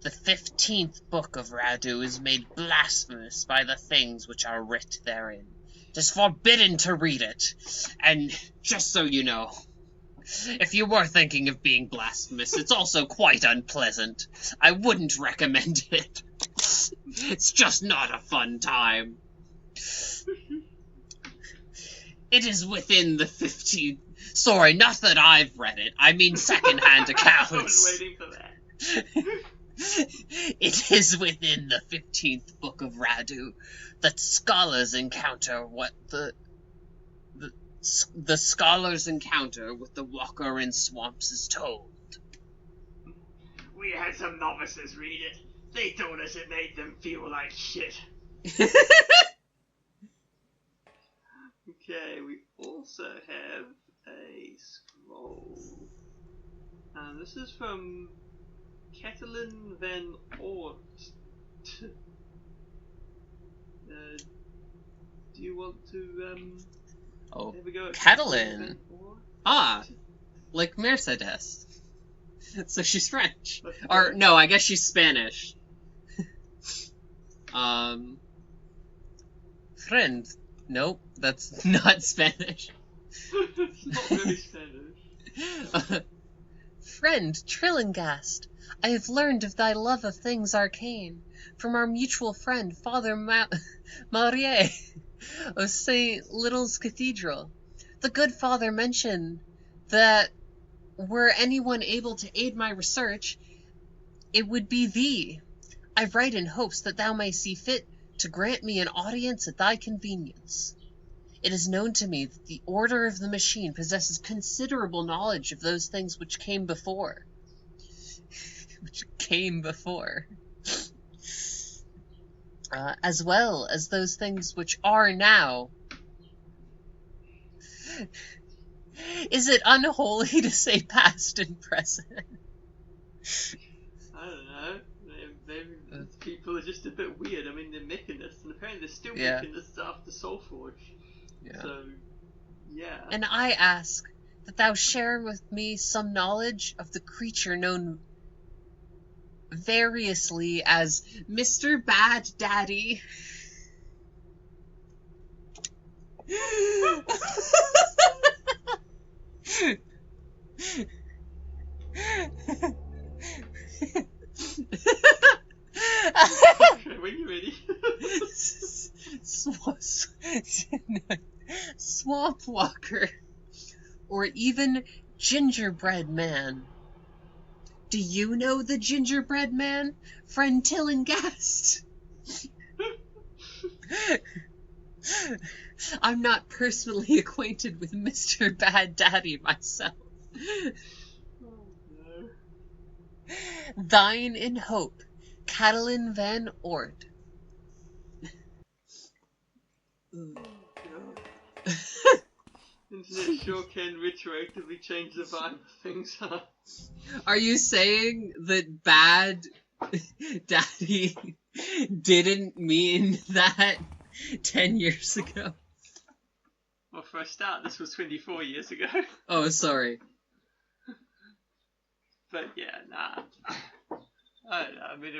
B: The 15th book of Radu is made blasphemous by the things which are writ therein. 'Tis forbidden to read it, and just so you know, if you were thinking of being blasphemous, it's also quite unpleasant. I wouldn't recommend it. It's just not a fun time. It is within the 15th... Sorry, not that I've read it. I mean second-hand accounts.
A: I was waiting for that.
B: It is within the 15th book of Radu that scholars encounter what the scholars encounter with the Walker in Swamps is told.
A: We had some novices read it. They told us it made them feel like shit. Okay, we also have a scroll. And this is from Catalin van Oort. Do you want to
B: Oh,
A: have a go at
B: Catalin.
A: Van Oort?
B: Ah, like Mercedes. So she's French.
A: Let's
B: Or,
A: go.
B: no, I guess she's Spanish. Friend. Nope, that's not Spanish.
A: It's not really Spanish.
B: Friend Trillingast, I have learned of thy love of things arcane from our mutual friend Father Maurier of St. Little's Cathedral. The good father mentioned that were anyone able to aid my research, it would be thee. I write in hopes that thou may see fit to grant me an audience at thy convenience. It is known to me that the Order of the Machine possesses considerable knowledge of those things which came before. As well as those things which are now. Is it unholy to say past and present?
A: I don't know. Maybe people are just a bit weird. I mean, they're mechanists, and apparently they're still
B: Yeah.
A: mechanists after Soulforge.
B: Yeah.
A: So, yeah.
B: And I ask that thou share with me some knowledge of the creature known variously as Mr. Bad Daddy.
A: Okay, when you're ready.
B: Swamp Walker, or even Gingerbread Man. Do you know the Gingerbread Man, friend Tillingast? I'm not personally acquainted with Mr. Bad Daddy myself.
A: Oh, no.
B: Thine in hope, Catalin Van Ort.
A: God. Internet sure can retroactively change the vibe of things, huh?
B: Are you saying that Bad Daddy didn't mean that 10 years ago?
A: Well, for a start, this was 24 years ago.
B: Oh, sorry.
A: But yeah, nah. I don't know. I mean,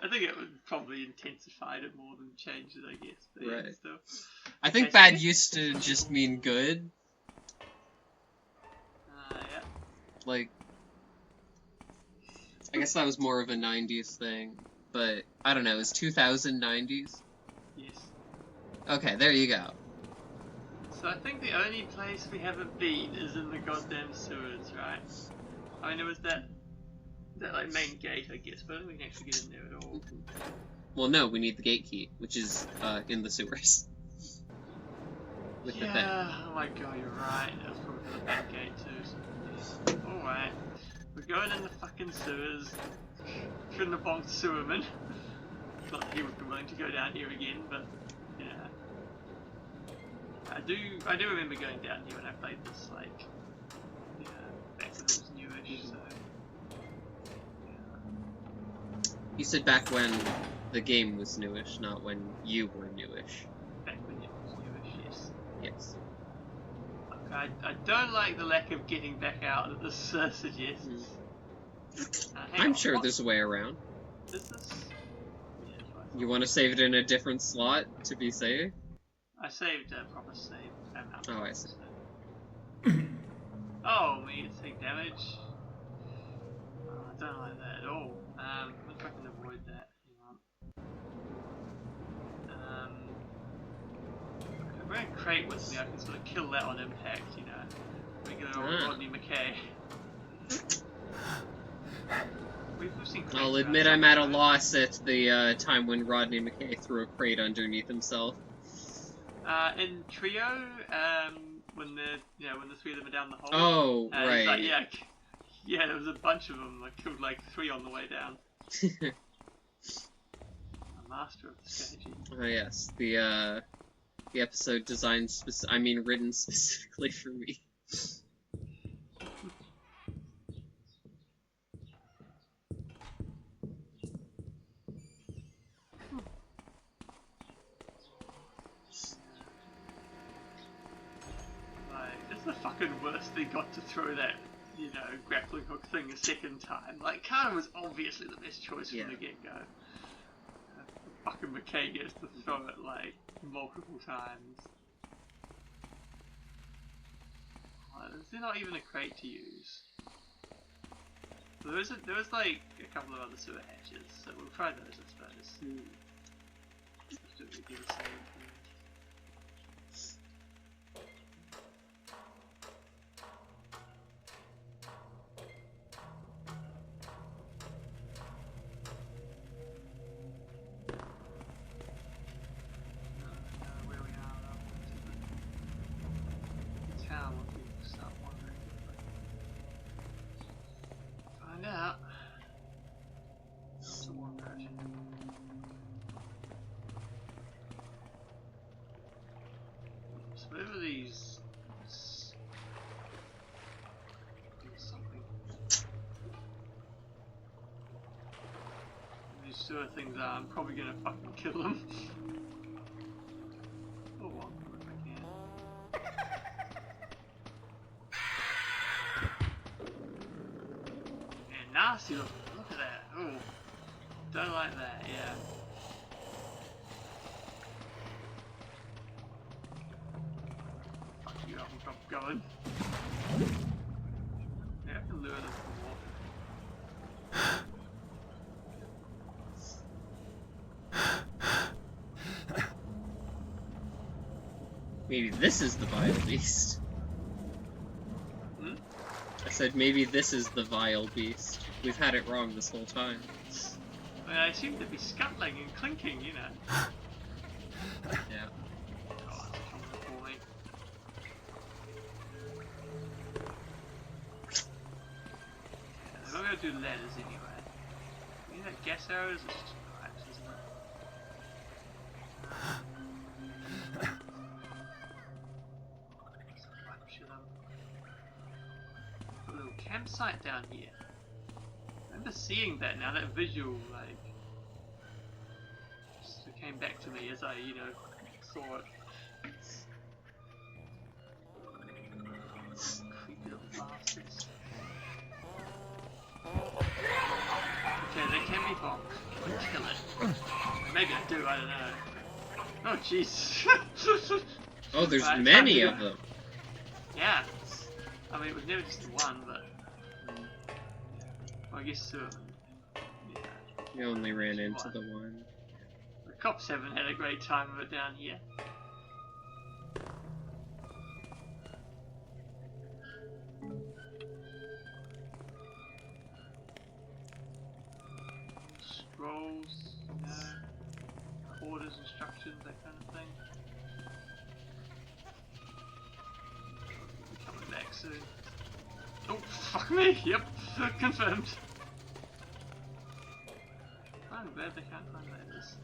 A: I think it would probably intensified it more than changed it, I guess. But yeah,
B: Right.
A: still.
B: I think
A: Okay,
B: bad
A: so-
B: used to just mean good.
A: Yeah.
B: Like, I guess that was more of a 90s thing. But, I don't know, is 2000 90s?
A: Yes.
B: Okay, there you go.
A: So I think the only place we haven't been is in the goddamn sewers, right? I mean, there was that like main gate, I guess, but I don't think we can actually get in there at all.
B: Well, no, we need the gate key, which is in the sewers. With the thing.
A: Yeah, oh my god, you're right. That was probably the back gate too. So, alright. We're going in the fucking sewers. Shouldn't have bonked Sewerman. Not that he would be willing to go down here again, but yeah. I do remember going down here when I played this, like, yeah, back when it was newish, so
B: You said back when the game was newish, not when you were newish.
A: back when it was newish, yes.
B: Yes.
A: I don't like the lack of getting back out that this suggests. Hang
B: I'm
A: on,
B: sure
A: what
B: there's a way around.
A: is this? Yeah, that's what I thought.
B: You want to save it in a different slot to be safe?
A: I saved a proper save.
B: Oh, I see.
A: Oh, we need to take damage. I don't like that at all. If I can avoid that. Hang on. If I bring a crate with me, I can sort of kill that on impact, you know. Regular old Rodney McKay. We've seen crates
B: I'll
A: around
B: admit I'm at a
A: somewhere.
B: loss at the time when Rodney McKay threw a crate underneath himself.
A: In Trio, when the three of them are down the hole.
B: Oh,
A: it's
B: right.
A: like, yeah, there was a bunch of them. I killed like 3 on the way down. A master of the strategy.
B: Oh yes, the episode designed written specifically for me.
A: Like, that's the fucking worst they got to throw that, grappling hook thing a second time. Like, Khan was obviously the best choice
B: Yeah.
A: from the get-go. Fucking McKay gets to throw it, like, multiple times. Is there not even a crate to use? So there was like a couple of other sewer hatches, so we'll try those, I suppose. Just to get a save. Over these. Something. These sewer things are. I'm probably gonna fucking kill them. Oh, well, if I can. And nasty look. Look at that. Oh, don't like that. Yeah. Fuck you up and keep going. Yeah, I can lure them from water.
B: Maybe this is the vile beast.
A: Hmm?
B: I said maybe this is the vile beast. We've had it wrong this whole time.
A: I mean, I seem to be scuttling and clinking, you know.
B: Yeah.
A: Oh, it's coming for me. Yeah, they're not going to do letters anyway. You know that gas arrows? It's just pipes, isn't it? Got a little campsite down here. I remember seeing that now, that visual, like, just came back to me as I, you know, saw it. Creepy little bastards. Okay, they can be bombed. I'll kill it. Maybe I do, I don't know. Oh, jeez.
B: Oh, there's
A: Right,
B: many of them.
A: Yeah. I mean, it was never just the one, but... Well, I guess Sewerman. Yeah.
B: We only ran into
A: One.
B: the one.
A: The cops haven't had a great time of it down here. Scrolls, you know, orders, instructions, that kind of thing. Be coming back soon. Oh, fuck me! Yep, confirmed. I'm glad they can't find letters.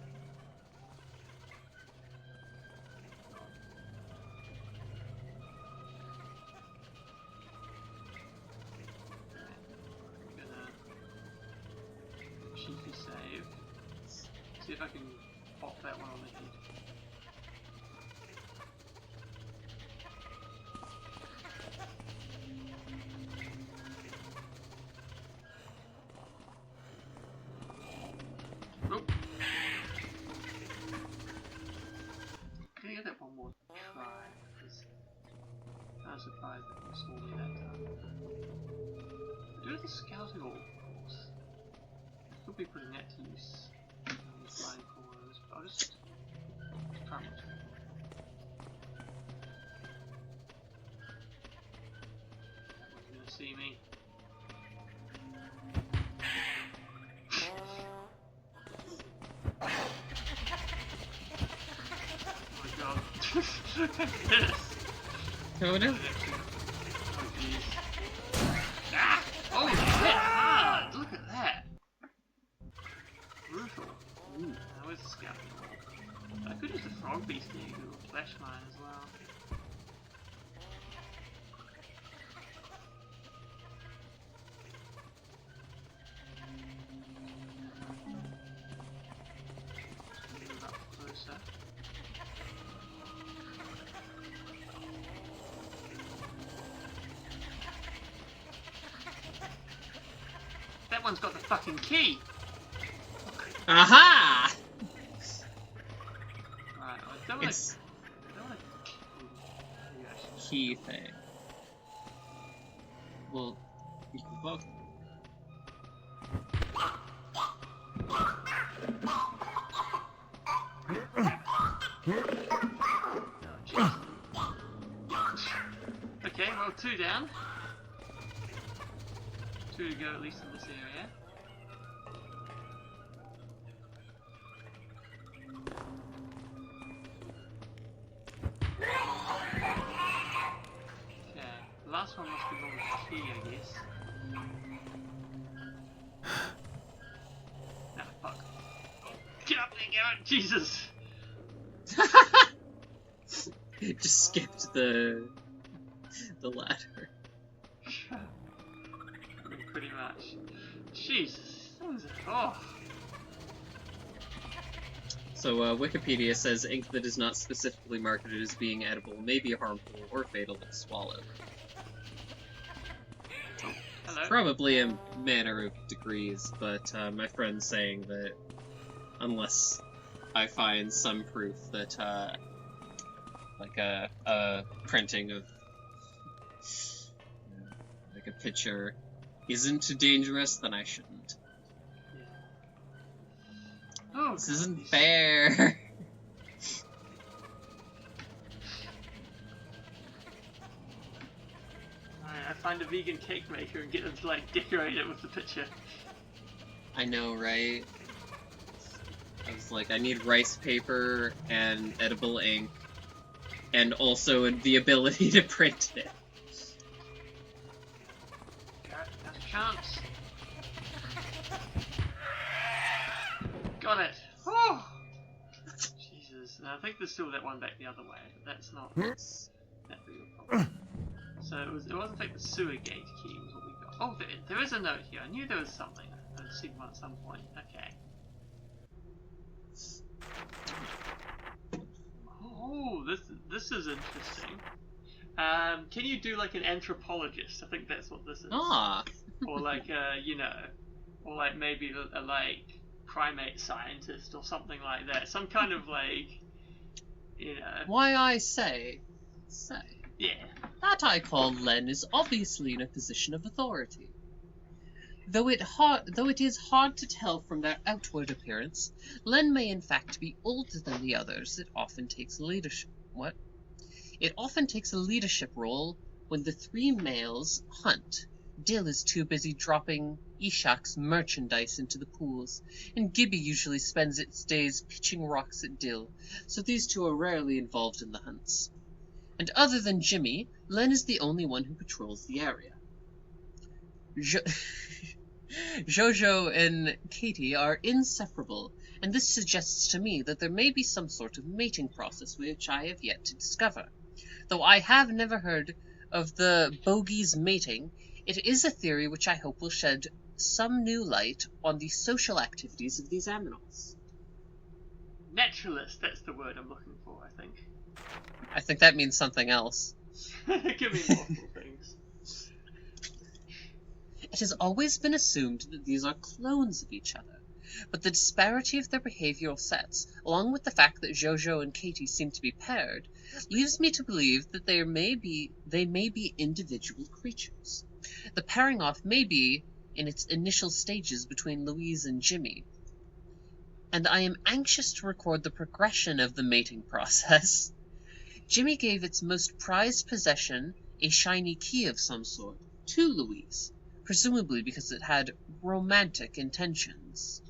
A: I'm gonna cheeky save. See if I can pop that one on the head. Nope. Can I get that one more try? Because I was surprised that you saw me that time. I do have the scouting orb, of course. I could be putting that to use in the flying corners, but I'll just try and watch it. That one's gonna see me. Oh my god. Yes!
B: Oh no.
A: Oh jeez. Ah! Oh, it's hit hard! Look at that! Brutal. Ooh. Now where's the scouting orb? I could use the frog beast here to do a flash mine as well. Move up closer. That one's got the fucking key!
B: Aha!
A: Right, I don't wanna...
B: It's
A: I don't wanna kill you actually.
B: key thing. Well, you can both.
A: Okay, well, 2 down. 2 to go at least in this area. Okay, the last one must be one with the key, I guess. Nah, fuck. Get up there, Garrett! Jesus!
B: Just skipped the ladder.
A: Pretty much. Jesus. Oh.
B: So Wikipedia says ink that is not specifically marketed as being edible may be harmful or fatal if swallowed.
A: Hello.
B: Probably a matter of degrees, but my friend's saying that unless I find some proof that, like a printing of, like a picture isn't dangerous, then I shouldn't.
A: Oh,
B: This
A: God,
B: isn't fair.
A: I find a vegan cake maker and get them to like decorate it with the picture.
B: I know, right? I was like, I need rice paper and edible ink, and also the ability to print it.
A: That's a chance. Got it. Oh! Jesus. And I think there's still that one back the other way, but that's not that big a problem. So it wasn't like the sewer gate key was what we got. Oh, there is a note here. I knew there was something. I'd seen one at some point. Okay. Oh, this is interesting. Can you do like an anthropologist? I think that's what this is.
B: Ah.
A: Or like or like maybe a like primate scientist or something like that. Some kind of like,
B: Why I say.
A: Yeah.
B: That I call Len is obviously in a position of authority. Though it is hard to tell from their outward appearance, Len may in fact be older than the others. It often takes a leadership role when the three males hunt. Dill is too busy dropping Ishak's merchandise into the pools, and Gibby usually spends its days pitching rocks at Dill, so these two are rarely involved in the hunts. And other than Jimmy, Len is the only one who patrols the area. Jojo and Katie are inseparable, and this suggests to me that there may be some sort of mating process which I have yet to discover. Though I have never heard of the bogies mating, it is a theory which I hope will shed some new light on the social activities of these animals.
A: Naturalist, that's the word I'm looking for, I think.
B: I think that means something else.
A: Give me multiple things.
B: It has always been assumed that these are clones of each other, but the disparity of their behavioral sets, along with the fact that Jojo and Katie seem to be paired, leaves me to believe that they may be individual creatures. The pairing off may be in its initial stages between Louise and Jimmy, and I am anxious to record the progression of the mating process. Jimmy gave its most prized possession, a shiny key of some sort, to Louise, presumably because it had romantic intentions.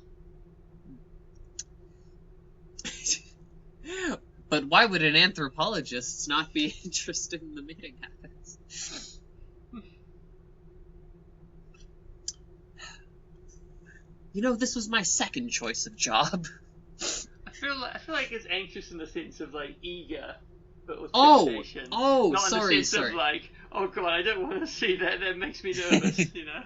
B: But why would an anthropologist not be interested in the mating habits? You know, this was my second choice of job.
A: I feel like it's anxious in the sense of like eager, but with fixation.
B: Not
A: in
B: sorry,
A: the sense of like, oh god, I don't want to see that. That makes me nervous, you know.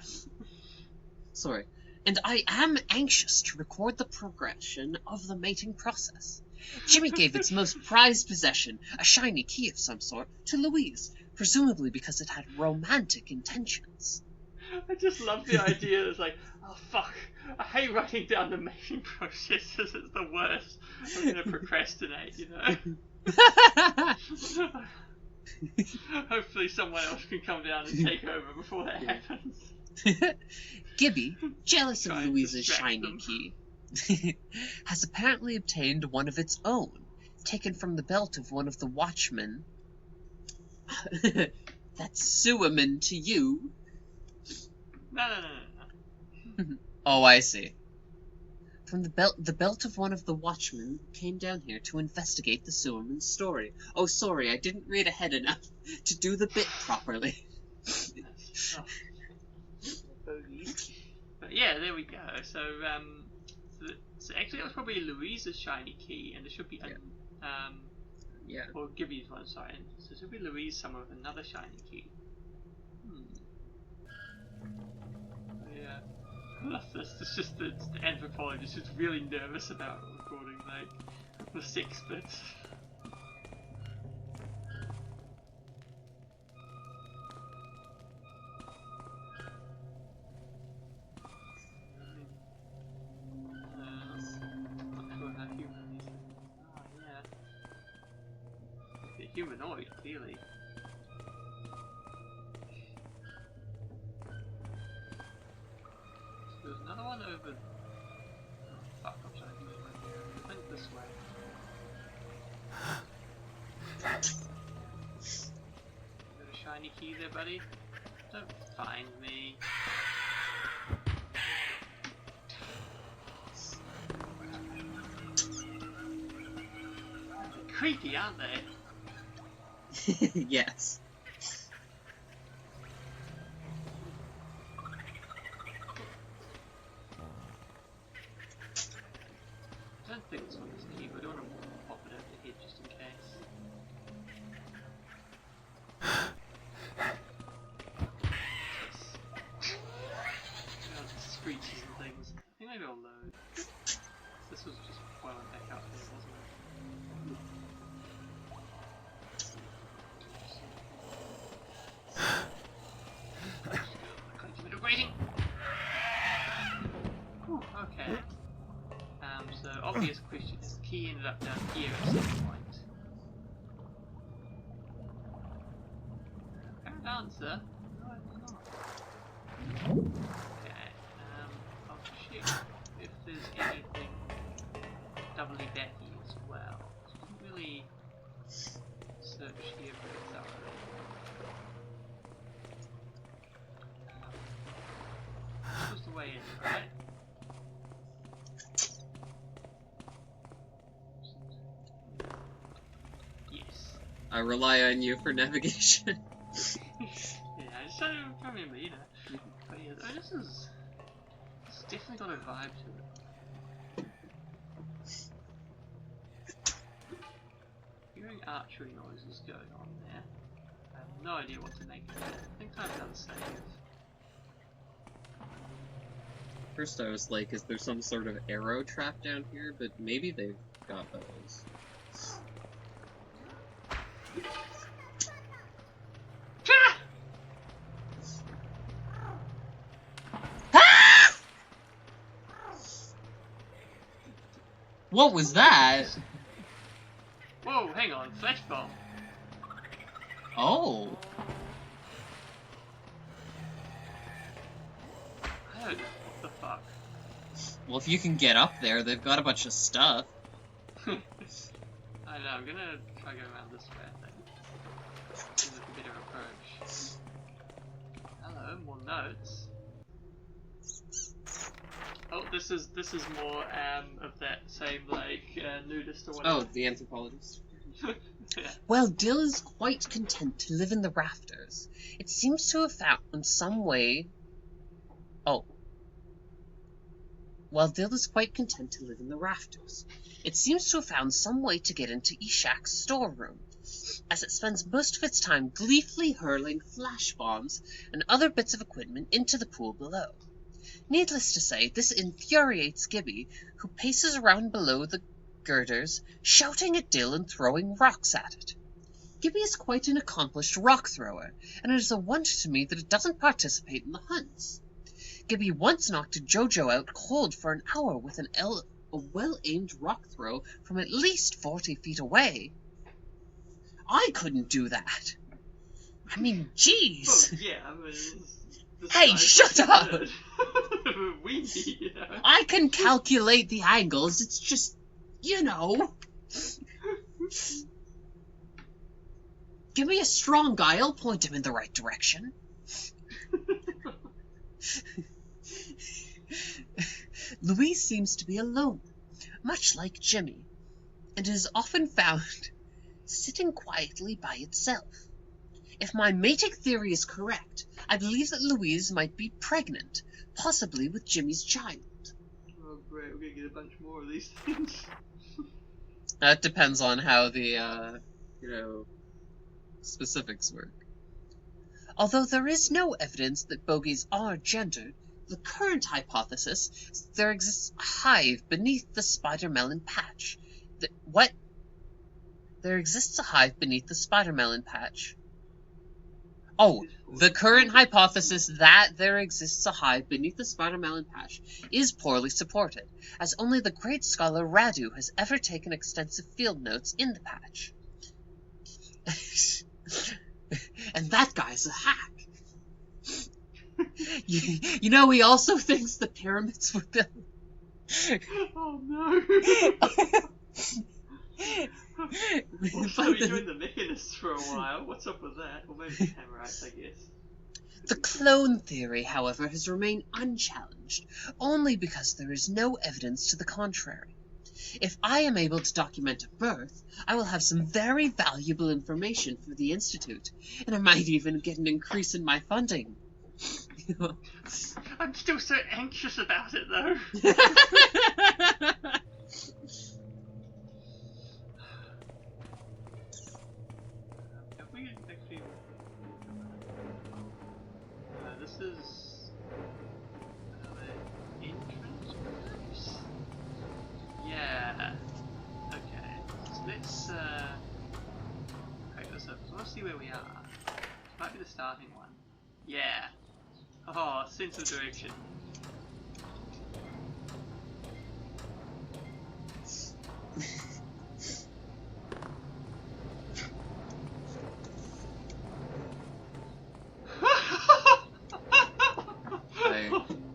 B: Sorry. And I am anxious to record the progression of the mating process. Jimmy gave its most prized possession, a shiny key of some sort, to Louise, presumably because it had romantic intentions.
A: I just love the idea. It's like, oh fuck, I hate writing down the mating processes. It's the worst. I'm gonna procrastinate, you know. Hopefully someone else can come down and take over before that happens.
B: Gibby, jealous of
A: Try and
B: Louise's
A: distract
B: shiny
A: them.
B: key, has apparently obtained one of its own, taken from the belt of one of the watchmen. That's Sewerman to you.
A: No.
B: Oh, I see. From the belt of one of the watchmen who came down here to investigate the Sewerman story. Oh, sorry, I didn't read ahead enough to do the bit properly.
A: But yeah, there we go. So actually, that was probably Louise's shiny key, and there should be
B: Yeah.
A: Or Gibby's one, sorry. And so should be Louise somewhere with another shiny key. Yeah. I love this. It's just that the anthropologist is really nervous about recording, like, the 6 bits. Humanoid, clearly. There's another one over. Oh, fuck, I'm trying to move my gear. I think this way. Got a shiny key there, buddy? Don't find me. They're creepy, aren't they?
B: Yes.
A: I don't think this one is key, but I don't want to pop it over the head just in case. Screeches and things. I think maybe I'll load. This was just boiling back up here, wasn't it? Continue waiting. Okay. So obvious question is the key ended up down here at some point. Apparent answer. No, it's not. Okay. I'll check if there's anything doubly backy as well. So I didn't really search here very thoroughly. This was the way in, right? Yes.
B: I rely on you for navigation.
A: Yeah, I just don't remember, you know. But yeah, this is definitely got a vibe to it. Hearing archery noises going on there. I have no idea what to make of it. I think I've done save.
B: First I was like, is there some sort of arrow trap down here? But maybe they've got those. What was that?
A: Whoa, hang on, flash bomb.
B: Oh.
A: I don't know what the fuck.
B: Well, if you can get up there, they've got a bunch of stuff.
A: I know, I'm gonna try going around this way, I think. Seems like a better approach. Hello, more notes. Oh, this is more of that same like nudist or whatever.
B: Oh, the anthropologist.
A: Yeah.
B: Well, Dill is quite content to live in the rafters. It seems to have found some way. Oh. While Dill is quite content to live in the rafters, it seems to have found some way to get into Ishak's storeroom, as it spends most of its time gleefully hurling flash bombs and other bits of equipment into the pool below. Needless to say, this infuriates Gibby, who paces around below the girders, shouting at Dill and throwing rocks at it. Gibby is quite an accomplished rock thrower, and it is a wonder to me that it doesn't participate in the hunts. Gibby once knocked Jojo out cold for an hour with a well-aimed rock throw from at least 40 feet away. I couldn't do that. I mean, jeez.
A: Well, yeah, I mean,
B: Hey, shut up!
A: We need, you know.
B: I can calculate the angles, it's just, you know. Give me a strong guy, I'll point him in the right direction. Louise seems to be alone, much like Jimmy, and is often found sitting quietly by itself. If my mating theory is correct, I believe that Louise might be pregnant, possibly with Jimmy's child.
A: Oh great, we're gonna get a bunch more of these things.
B: That depends on how the specifics work. Although there is no evidence that bogies are gendered, the current hypothesis is that there exists a hive beneath the spider-melon patch. What? There exists a hive beneath the spider-melon patch. Oh, the current hypothesis that there exists a hive beneath the spider-melon patch is poorly supported, as only the great scholar Radu has ever taken extensive field notes in the patch. And that guy's a hack. You know, he also thinks the pyramids were built.
A: Oh no! Also, he joined the mechanists for a while. What's up with that? Or maybe the Hammerites, I guess.
B: The clone theory, however, has remained unchallenged, only because there is no evidence to the contrary. If I am able to document a birth, I will have some very valuable information for the Institute, and I might even get an increase in my funding.
A: I'm still so anxious about it, though. Have we actually... this is... entrance, perhaps? Yeah. Okay. So let's, okay, let's see where we are. This might be the starting one. Yeah. Oh, sense of direction.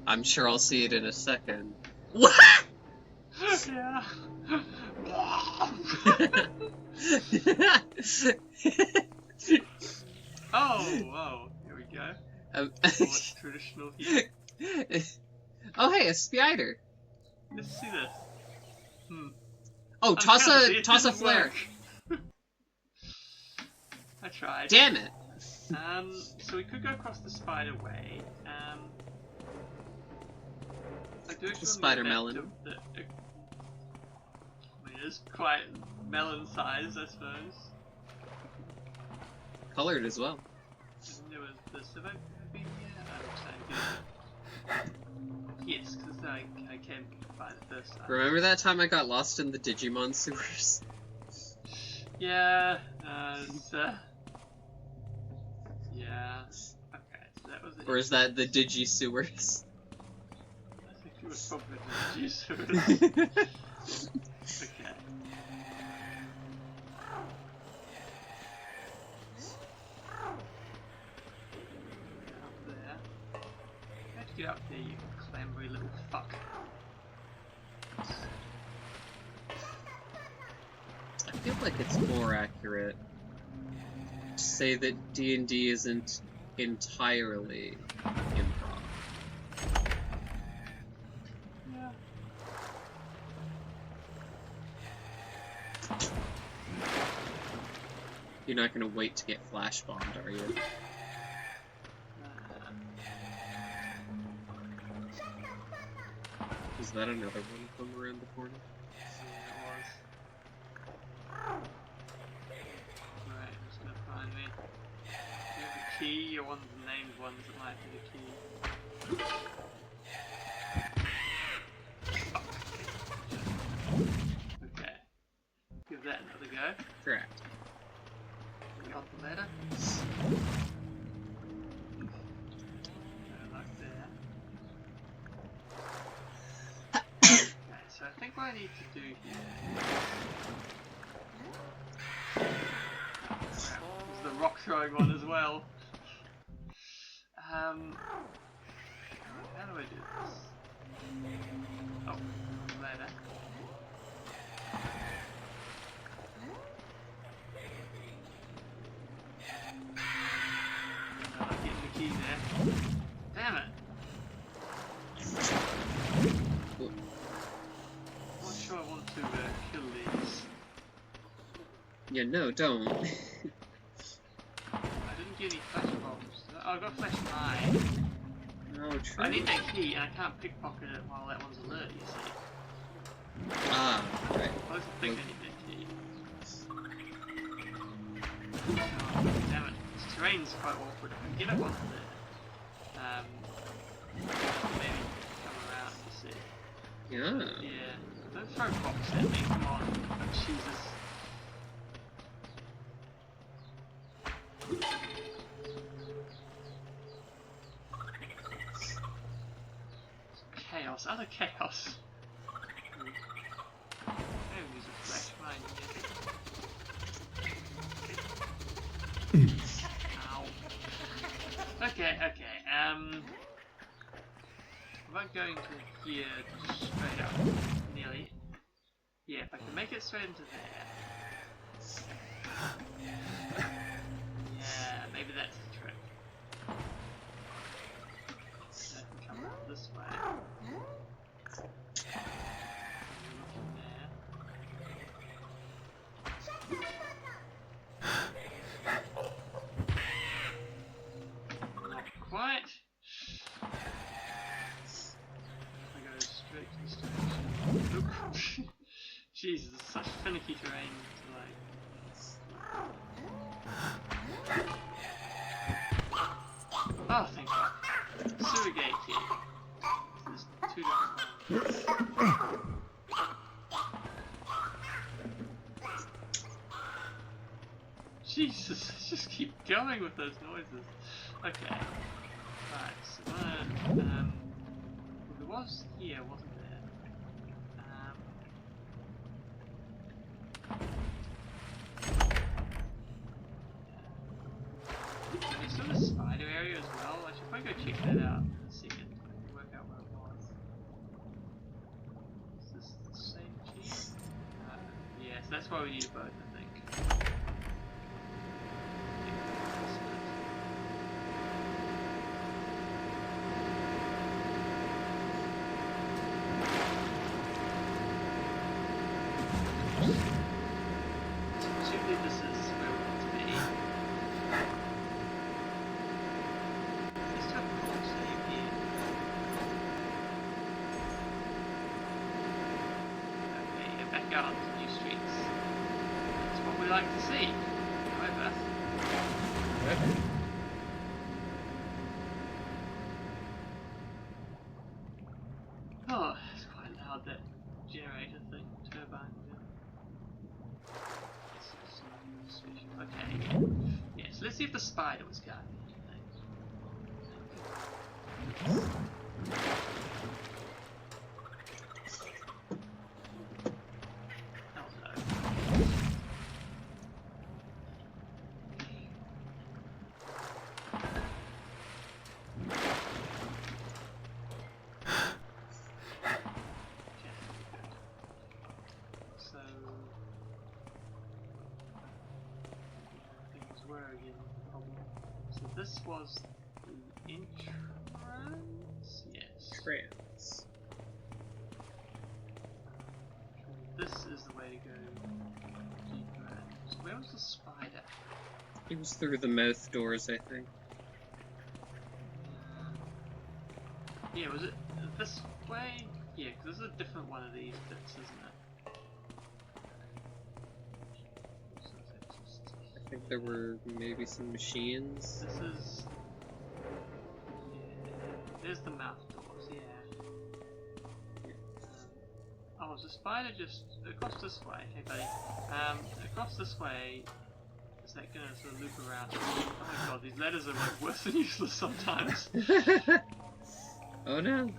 B: I'm sure I'll see it in a second. What?
A: Yeah. Oh, here we go. What's traditional here?
B: Oh, hey, a spider.
A: Let's see this.
B: Oh, toss a flare.
A: I tried.
B: Damn it.
A: So we could go across the spider way.
B: The spider melon.
A: I mean, it's quite melon-sized, I suppose.
B: Colored as well.
A: And there was the Sewerman here. Yes, because I came by the first time.
B: Remember that time I got lost in the Digimon sewers?
A: Yeah, yeah. Okay, so that was it.
B: Or is that the Digi sewers?
A: I think it was probably the Digi sewers. Okay. Up there. How'd you get up there, you clambery little fuck?
B: I feel like it's more accurate to say that D&D isn't entirely improv.
A: Yeah.
B: You're not gonna wait to get flash bombed, are you? Is that another one from around the corner?
A: Right, I'm just gonna find me. Do you have a key or one of the named ones that might be the key? Okay. Give that another go.
B: Correct.
A: We on the ladder. No luck there. Okay, so I think what I need to do here. There's the rock throwing one as well. How do I do this? Oh, ladder. I'm getting the key there. Damn it! I'm not sure I want to kill these.
B: Yeah, no, don't.
A: I didn't get any flash bombs. Oh, I got flash mine.
B: No, true.
A: I need that key and I can't pickpocket it while that one's alert, you see.
B: Ah, right.
A: I also think I need that key. Oh, damn it. This terrain's quite awkward. If I get up onto there, maybe come around to see.
B: Yeah.
A: Yeah. Don't throw rocks at me, come on. Oh, Jesus. Chaos, utter chaos. Oh, there's a flash mine here. Ow. Okay. Am I going to here straight up? Nearly. Yeah, if I can make it straight into there. Yeah, maybe that's the trick. So I can come around this way. Not quite. I go straight to this direction. Oop. Jesus, it's such finicky terrain to like. Oh, thank God. Sewer gate here. There's two different ones. Jesus, just keep going with those noises. Okay. Right, so well, there was here, wasn't there? There's sort of a spider area as well. I should probably go check that out in a second. Work out where it was. Is this the same key? Yeah, so that's why we need a boat, I think. Presumably this is where we want to be. Let's do a quick save here. Okay, get back out onto new streets. That's what we like to see. However. Oh, it's quite loud, that generator thing, turbine. Okay, yeah, so let's see if the spider was guarding anything. Oh no. So things were again the problem. So this was the entrance? Yes.
B: Trans.
A: This is the way to go deeper in. So where was the spider?
B: It was through the mouth doors, I think.
A: Yeah, was it this way? Yeah, because this is a different one of these bits, isn't it?
B: I think there were maybe some machines.
A: This is... Yeah, there's the mouth doors, yeah. Oh, is the spider just across this way? Hey buddy. Across this way, is that gonna sort of loop around? Oh my god, these letters are like worse than useless sometimes.
B: Oh no.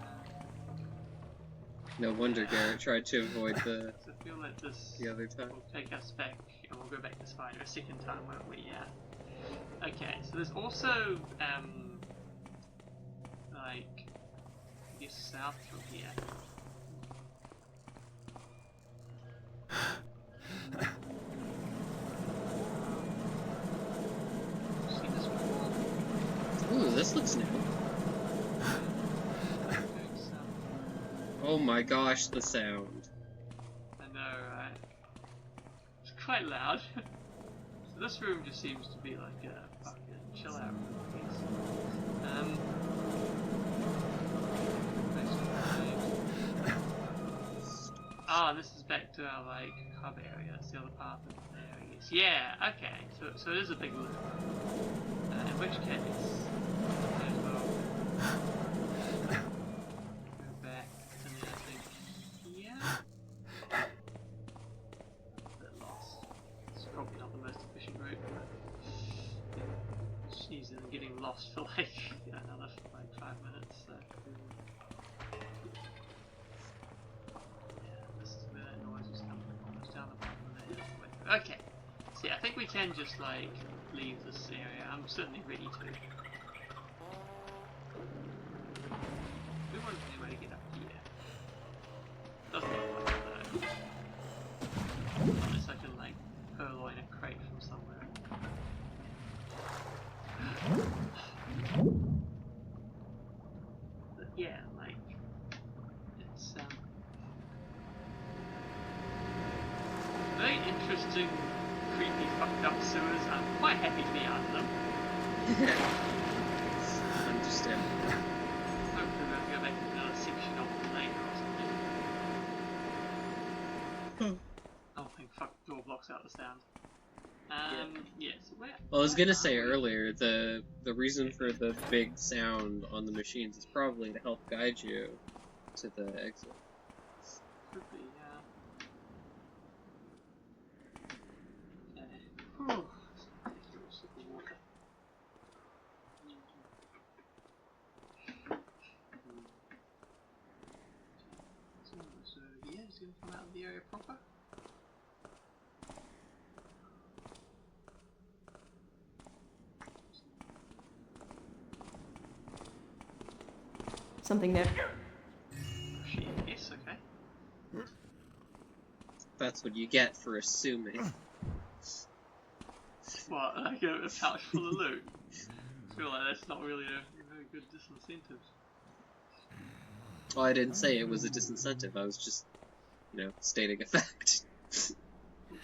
B: No wonder Garrett tried to avoid the
A: So I feel like this
B: other time.
A: will take us back, and we'll go back to spider a second time, won't we? Yeah. Okay, so there's also, like, I guess south from here. See this before?
B: Ooh, this looks new.
A: Going south.
B: Oh my gosh, the sound.
A: I know, right? It's quite loud. So this room just seems to be like a fucking chill out room, I guess. Ah, this is back to our like hub area. It's the other path of there, I guess. Yeah, okay. So it is a big loop. In which case, may as well go back and then I think here. A bit lost. It's probably not the most efficient route, but jeez, and getting lost for like another 5 minutes. So yeah, this is where that noise was coming from. Almost down the bottom of the hill. Okay. So yeah, I think we can just like leave this area. I'm certainly ready to. We want anyway to get up here. Doesn't look like it though. Unless I can like purloin a crate from somewhere. But yeah, like it's very interesting, creepy, fucked up sewers. I'm quite happy to be out of them.
B: Understandable.
A: Hopefully we'll go back to another section of them later or something. Oh, thank fuck, door blocks out the sound. Yeah, so where...
B: Well, I was
A: where
B: gonna
A: are
B: say
A: we?
B: earlier, the reason for the big sound on the machines is probably to help guide you to the exit.
A: Could be, yeah. Okay. Whew. Take a little sip of water. So, yeah, it's gonna come out of the area proper.
F: Something there.
A: Shit, yes, okay.
B: That's what you get for assuming.
A: What, like a pouch full of loot? I feel like that's not really a very good disincentive.
B: Well, I didn't say it was a disincentive, I was just, stating a fact.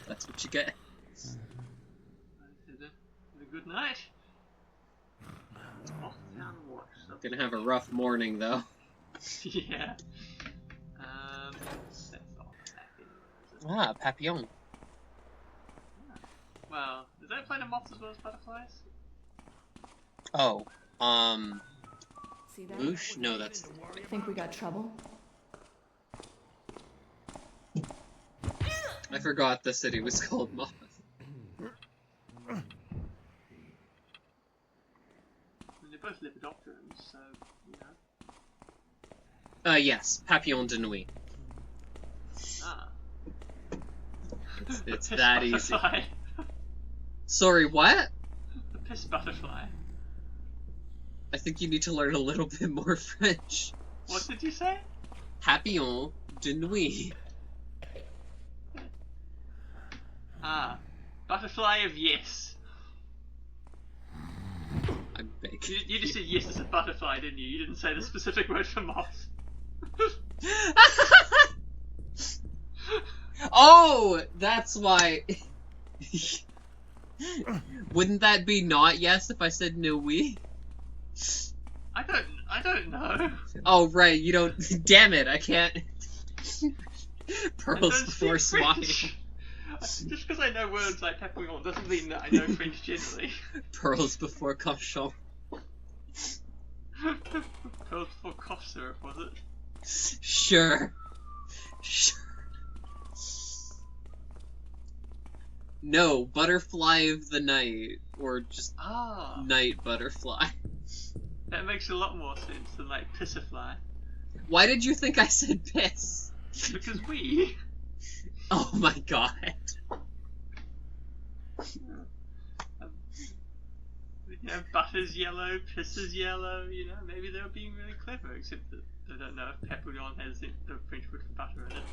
B: That's what you get.
A: Had a good night. Off down and watch. So
B: Gonna have a rough morning, though.
A: yeah. That's all back anyway, is it?
B: Ah, papillon.
A: Well, is that playing moths as well as butterflies?
B: Oh,
F: See that?
B: whoosh? No, that's...
F: Think we got trouble?
B: I forgot the city was called Moth.
A: I mean, they're both lepidopterans, so, you know.
B: Yes, papillon de nuit.
A: Ah.
B: It's
A: The piss
B: that easy.
A: butterfly.
B: Sorry, what?
A: The piss butterfly.
B: I think you need to learn a little bit more French.
A: What did you say?
B: Papillon de nuit.
A: Ah. Butterfly of yes.
B: I beg
A: You just said yes as a butterfly, didn't you? You didn't say the specific word for moth.
B: Oh, that's why. Wouldn't that be not yes if I said no we?
A: I don't know.
B: Oh right, you don't. Damn it, I can't.
A: I
B: Pearls
A: don't
B: before
A: speak
B: swine.
A: French. Just because I know words like papillon doesn't mean that I know French generally.
B: Pearls before cochon.
A: Pearls before cough syrup, was it?
B: Sure. No, butterfly of the night, or just
A: Ah,
B: night butterfly.
A: that makes a lot more sense than like pissifly.
B: Why did you think I said piss?
A: Because we.
B: Oh my god.
A: Butter's yellow, piss is yellow, maybe they were being really clever, except that I don't know if papillon has the French word for butter in it,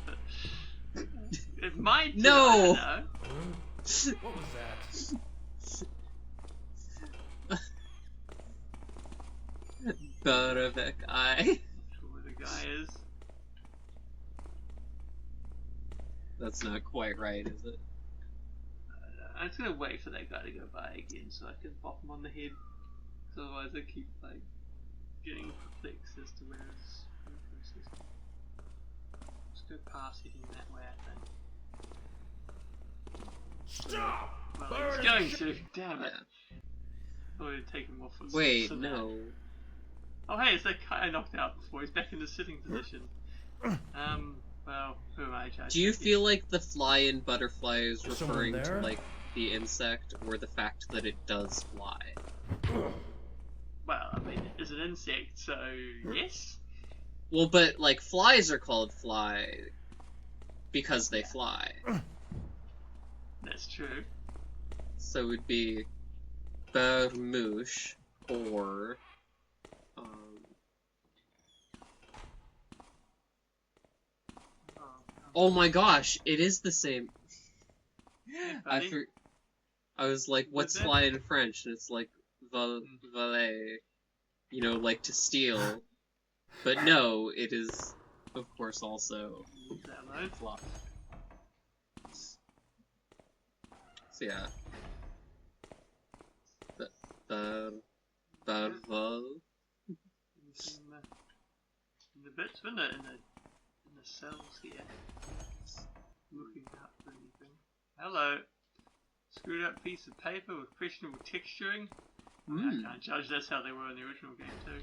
A: but it might do,
B: No!
A: I don't know.
E: What was that?
B: Butterbeck eye.
A: Not sure where the guy is.
B: That's not quite right, is it?
A: I'm just gonna wait for that guy to go by again so I can bop him on the head. Because otherwise I keep like getting perplexed as to where his interest is. Let's go past heading that way, I think.
E: Stop!
A: Well, it's going to. Damn it.
B: Yeah.
A: I would have taken more footsteps.
B: Wait,
A: than that.
B: no.
A: Oh, hey, it's that guy I knocked out before. He's back in the sitting position. Well, who am I?
B: Do you feel like the fly and butterfly is
E: Is someone
B: referring to,
E: there?
B: like, the insect, or the fact that it does fly?
A: Well, I mean, it's an insect, so yes.
B: Well, but, like, flies are called fly because they fly.
A: That's true.
B: So it would be Bermouche, or... Oh my gosh, it is the same.
A: Buddy.
B: I was like, what's
A: What's that?
B: fly in French? And it's like, valet. You know, like to steal. But no, it is, of course, also
A: Download.
B: fluff. So yeah. Baval.
A: In the bits, isn't it? In the cells here. Looking out for anything. Hello. Screwed up piece of paper with questionable texturing. I can't judge, that's how they were in the original game too.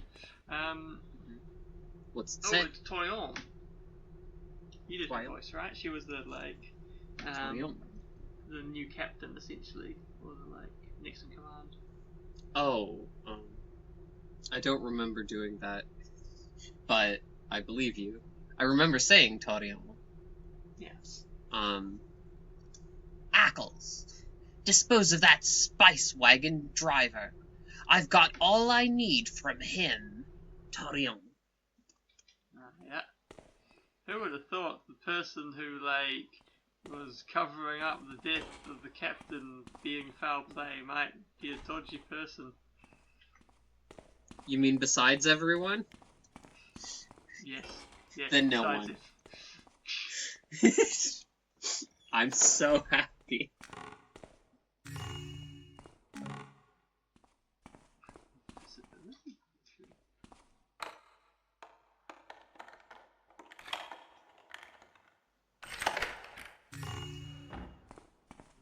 B: What's it
A: Oh,
B: say?
A: it's Toyon. You did her
B: Toyon?
A: voice, right? She was the, like,
B: Toyon.
A: the new captain, essentially. Or the, like, next in command.
B: Oh, I don't remember doing that, but I believe you. I remember saying Torion.
A: Yes.
B: Ackles, dispose of that spice wagon driver. I've got all I need from him, Torion.
A: Yeah. Who would have thought the person who, like, was covering up the death of the captain being foul play might be a dodgy person?
B: You mean besides everyone?
A: Yes. Yes.
B: Then no
A: besides
B: one.
A: if-
B: I'm so happy.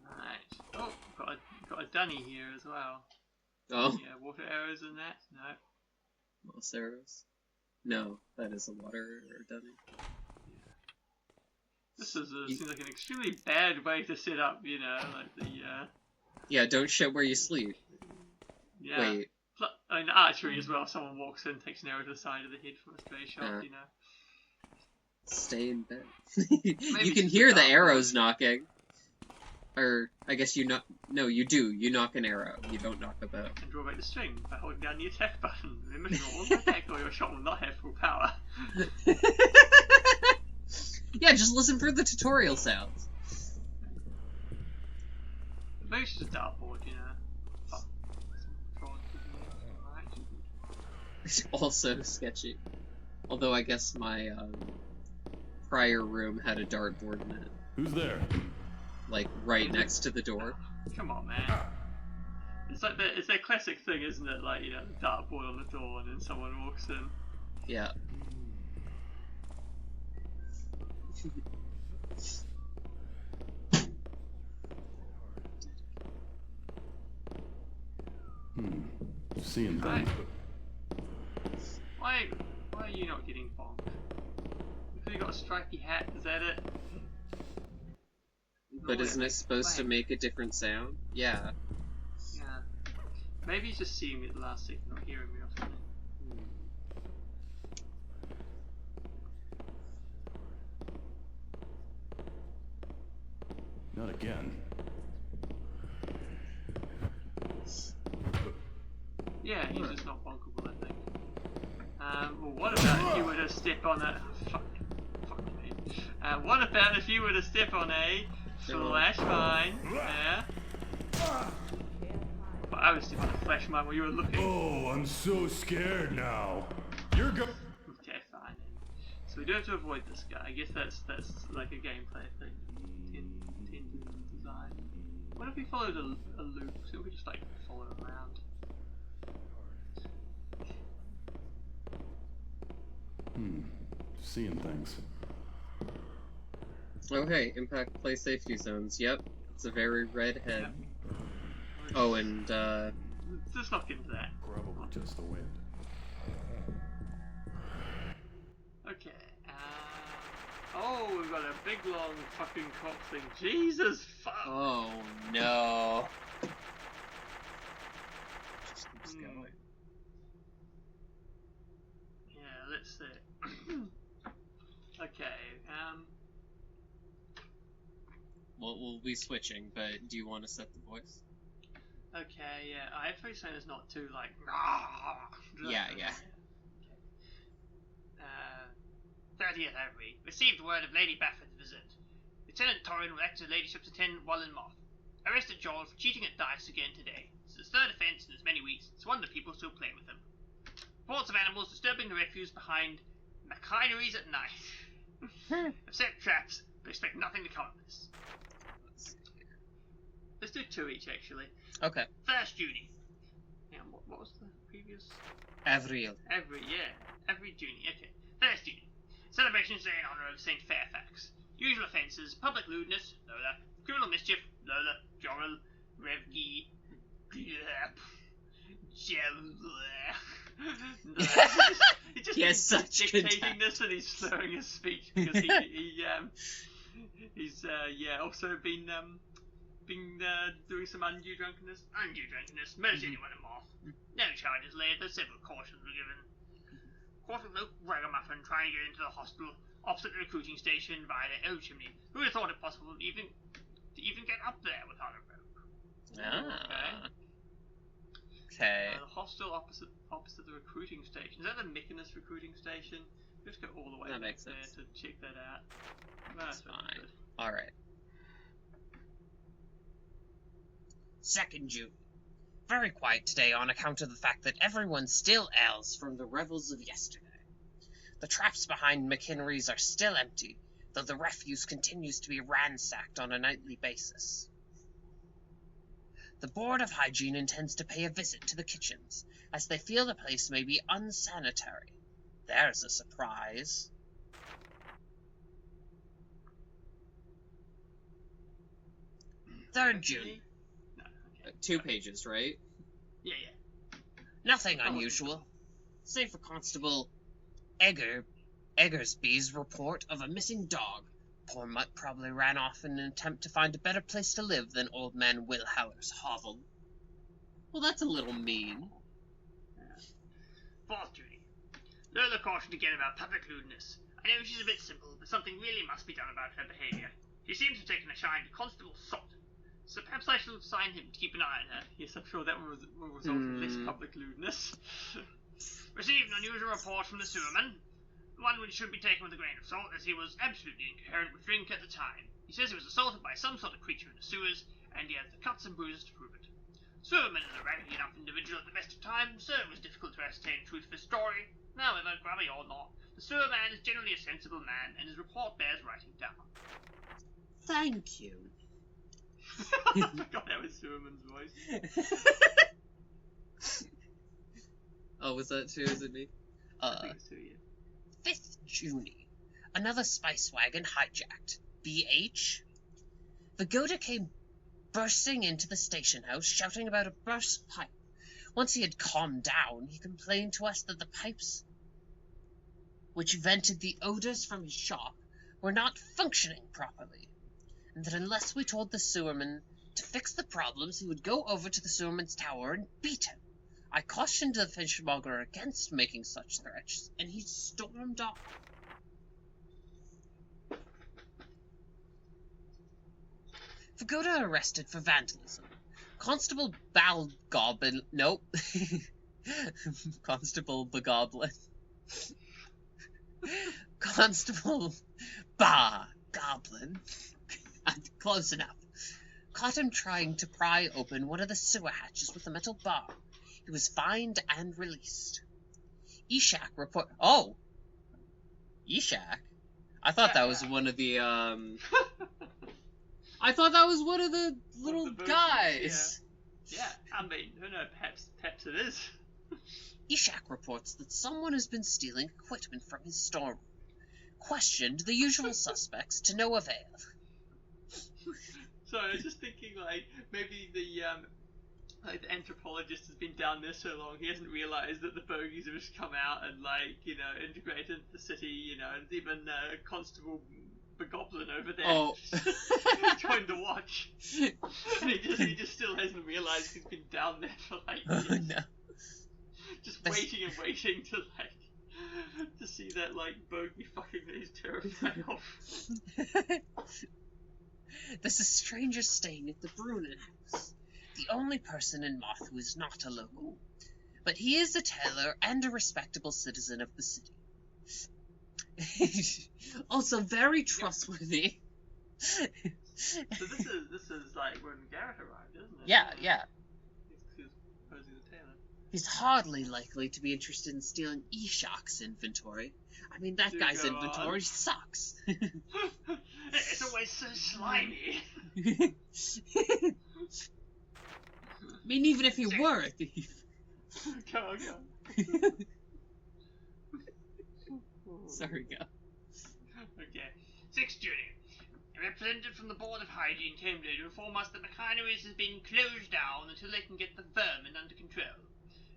A: Right. Oh, got a dunny here as well.
B: Oh,
A: Yeah, water arrows in that? No.
B: moss arrows? No, that is a water or dunny.
A: This is seems like an extremely bad way to set up, you know, like the
B: Yeah, don't shit where you sleep.
A: yeah.
B: Wait,
A: I mean, archery as well. Someone walks in, takes an arrow to the side of the head from a stray shot, you know.
B: stay in bed.
A: Maybe
B: You can
A: just
B: hear
A: a
B: the
A: dartboard.
B: arrows knocking. Or, I guess you knock... No, you do. You knock an arrow. You don't knock a bow.
A: And draw back the string by holding down the attack button. Remember to roll the attack or your shot will not have full power.
B: Yeah, just listen for the tutorial sounds.
A: Maybe it's just a dartboard, you know. Fuck. Right.
B: It's also sketchy. Although I guess my prior room had a dartboard in it.
E: Who's there?
B: Like, right next to the door.
A: Come on, man. It's like it's that classic thing, isn't it? Like, you know, the dartboard on the door and then someone walks in.
B: Yeah.
E: Seeing things, but
A: Why are you not getting bonked? Have you got a stripy hat? Is that it?
B: But isn't it supposed to make a different sound? Yeah.
A: Yeah. Maybe he's just seeing me at the last second, not hearing me or something.
E: not again.
A: Yeah, he's just not bonkable, I think. Well, what about if you were to step on a... Fuck me. What about if you were to step on a flash mine? Yeah? But I was stepping on a flash mine while you were looking.
E: Oh, I'm so scared now. You're go.
A: Okay, fine. So we do have to avoid this guy. I guess that's like a gameplay thing. Intended design. What if we followed a loop? So we could just like follow around.
E: Seeing things.
B: Okay, impact play safety zones. Yep. It's a very red head.
A: Yep.
B: Oh, and,
A: Just look into that.
E: Probably just the wind.
A: Okay. Oh, we've got a big long fucking cop thing. Jesus fuck!
B: oh no. Just keeps going.
A: Yeah, let's see. Okay,
B: Well, we'll be switching, but do you want to set the voice?
A: okay, yeah. I have to say it's not too, like...
B: Yeah.
A: Okay. 30th Avenue. Received word of Lady Bafford's visit. Lieutenant Torrin will act as ladyship's attendant while in Moth. Arrested Joel for cheating at dice again today. It's his third offence in as many weeks. It's wonder people still play with him. Reports of animals disturbing the refuse behind machineries at night. I've set traps, but expect nothing to come of this. Let's do 2 each, actually.
B: Okay.
A: First Junie. Yeah, what was the previous?
B: Avril.
A: Every Junie, okay. First Junie. Celebration Day in honour of St. Fairfax. Usual offences: public lewdness, Lola. Criminal mischief, Lola. Jorel. Revgi.
B: He has such
A: dictating
B: contempt.
A: this and he's slurring his speech because he's also been doing some undue drunkenness. Most anyone in Moth. No charges laid, though several cautions were given. Caught a local ragamuffin trying to get into the hostel opposite the recruiting station via the old chimney. Who would have thought it possible to even get up there without a rope?
B: Okay.
A: The hostel opposite the recruiting station. Is that the Mykonos recruiting station? Let's go all the way
B: That
A: back
B: makes
A: there
B: sense.
A: to check that out.
B: That's
A: That's
B: fine.
A: good.
B: Alright. 2nd June. Very quiet today on account of the fact that everyone still ails from the revels of yesterday. The traps behind McHenry's are still empty, though the refuse continues to be ransacked on a nightly basis. The Board of Hygiene intends to pay a visit to the kitchens, as they feel the place may be unsanitary. There's a surprise. Third June.
A: No, okay.
B: 2 pages, right?
A: Yeah.
B: Nothing unusual, save for Constable Eggersby's report of a missing dog. Poor Mutt probably ran off in an attempt to find a better place to live than old man Wilhauer's hovel. Well, that's a little mean.
A: Fourth Junie. Lola cautioned again about public lewdness. I know she's a bit simple, but something really must be done about her behaviour. She seems to have taken a shine to Constable Salt. So perhaps I shall assign him to keep an eye on her. Yes, I'm sure that will result in less public lewdness. Received an unusual report from the sewerman. One which should be taken with a grain of salt, as he was absolutely incoherent with drink at the time. He says he was assaulted by some sort of creature in the sewers, and he has the cuts and bruises to prove it. Sewerman is a raggedy enough individual at the best of times, so it was difficult to ascertain the truth of his story. However, grubby or not, the sewerman is generally a sensible man, and his report bears writing down.
B: Thank you.
A: I forgot that was Sewerman's voice.
B: Oh, was that too? Is it me?
A: I think it's too, yeah.
B: 5th Junie. Another spice wagon hijacked. BH? Vagoda came bursting into the station house, shouting about a burst pipe. Once he had calmed down, he complained to us that the pipes which vented the odors from his shop were not functioning properly, and that unless we told the sewerman to fix the problems, he would go over to the sewerman's tower and beat him. I cautioned the fishmonger against making such threats, and he stormed off. Vagoda arrested for vandalism. Constable Balgoblin... Nope. Constable Bagoblin. Constable Goblin. Close enough. Caught him trying to pry open one of the sewer hatches with a metal bar. He was fined and released. Ishak report... Oh! Ishak? I thought that was one of the, I thought that was one of the little guys.
A: Yeah, I mean, who knows, perhaps it is.
B: Ishak reports that someone has been stealing equipment from his storeroom. Questioned the usual suspects to no avail.
A: Sorry, I was just thinking, like, maybe the anthropologist has been down there so long, he hasn't realised that the bogies have just come out and, like, you know, integrated the city, you know, and even Constable Bogoblin over there joined the watch. And he just still hasn't realised he's been down there for, like, years.
B: No.
A: Just waiting and waiting to, like, to see that, like, bogey fucking that he's terrified of.
B: There's a stranger staying at the Brunnen house. The only person in Moth who is not a local. But he is a tailor and a respectable citizen of the city. Also very trustworthy.
A: So this is like when Garrett arrived, isn't it?
B: Yeah.
A: He's posing the tailor.
B: He's hardly likely to be interested in stealing Eshok's inventory. I mean, that guy's inventory sucks.
A: It's always so slimy.
B: I mean, even if he were a thief.
A: Go on.
B: Sorry, go.
A: Okay. 6 June. A representative from the Board of Hygiene came there to inform us that the Refineries has been closed down until they can get the vermin under control.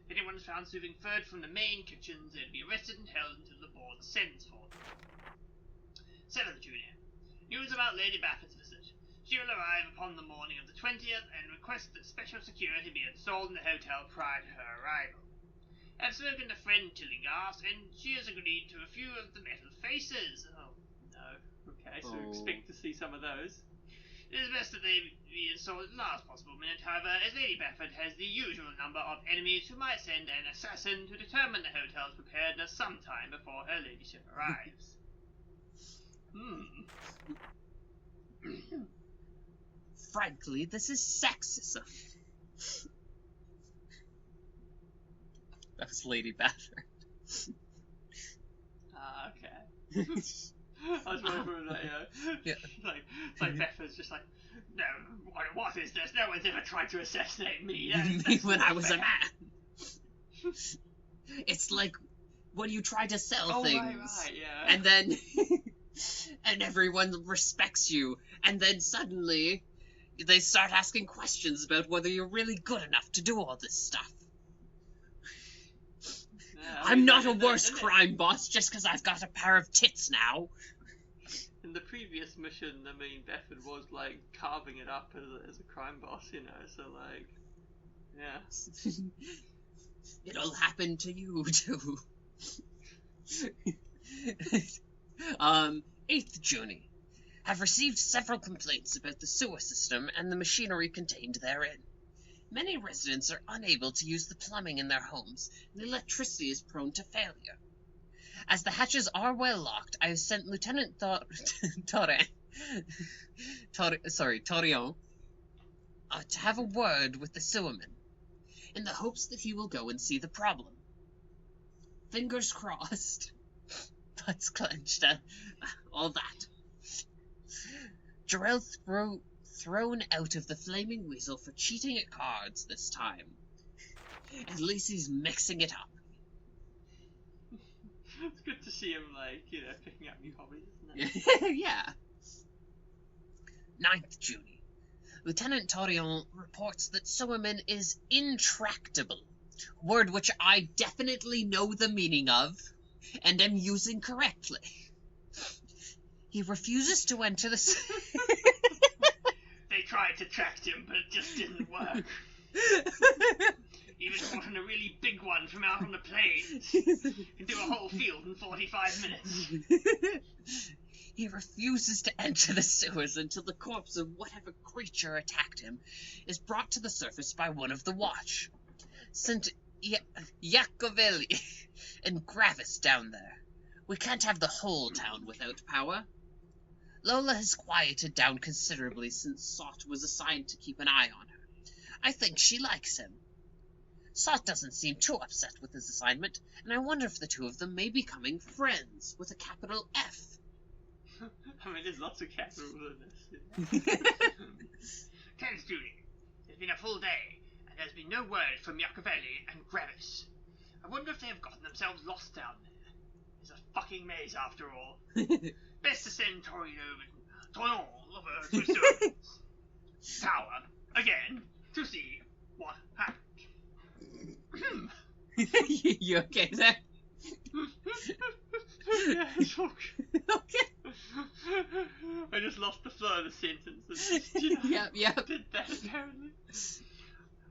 A: If anyone is found serving food from the main kitchens, they'll be arrested and held until the board sends for them. 7th June. News about Lady Baffert's visit. She will arrive upon the morning of the 20th and request that special security be installed in the hotel prior to her arrival. I've spoken to friend Tillinghast, and she has agreed to a few of the metal faces. Oh, no. Okay, so expect to see some of those. It is best that they be installed at the last possible minute, however, as Lady Baffert has the usual number of enemies who might send an assassin to determine the hotel's preparedness sometime before her ladyship arrives.
B: Frankly, this is sexism. That was Lady Baffert.
A: Okay. I was wondering, like Beffa's just like, no, what is this? No one's ever tried to assassinate me.
B: Me when I was a man. It's like when you try to sell things,
A: right, yeah.
B: and then and everyone respects you, and then suddenly they start asking questions about whether you're really good enough to do all this stuff.
A: Yeah,
B: I'm not a worse crime boss just because I've got a pair of tits now.
A: In the previous mission, I mean, Befford was, like, carving it up as a crime boss, you know, so, like, yeah.
B: It'll happen to you, too. 8th June. Have received several complaints about the sewer system and the machinery contained therein. Many residents are unable to use the plumbing in their homes, and the electricity is prone to failure. As the hatches are well locked, I have sent Lieutenant Torion to have a word with the Sewerman, in the hopes that he will go and see the problem. Fingers crossed. Butts clenched, all that. Jarrell thrown out of the Flaming Weasel for cheating at cards this time. At least he's mixing it up.
A: It's good to see him, like, you know, picking up new hobbies, isn't it?
B: Yeah. 9th June. Lieutenant Torion reports that Sewerman is intractable, a word which I definitely know the meaning of, and am using correctly. He refuses to enter the...
A: They tried to track him, but it just didn't work. Even brought in a really big one from out on the plains. Can do a whole field in 45 minutes.
B: He refuses to enter the sewers until the corpse of whatever creature attacked him is brought to the surface by one of the watch. Sent Iacovelli and Gravis down there. We can't have the whole town without power. Lola has quieted down considerably since Sot was assigned to keep an eye on her. I think she likes him. Sot doesn't seem too upset with his assignment, and I wonder if the two of them may be becoming friends, with a capital F.
A: I mean, there's lots of capitals in this. 10th June. It's been a full day, and there's been no word from Iacovelli and Gravis. I wonder if they have gotten themselves lost down there. It's a fucking maze after all. Best to send Torion over to Sewerman's. tower again to see what happened.
B: You okay there?
A: Yeah, it's all good.
B: Okay.
A: I just lost the flow of the sentence. And just, you know,
B: Yep.
A: did that apparently.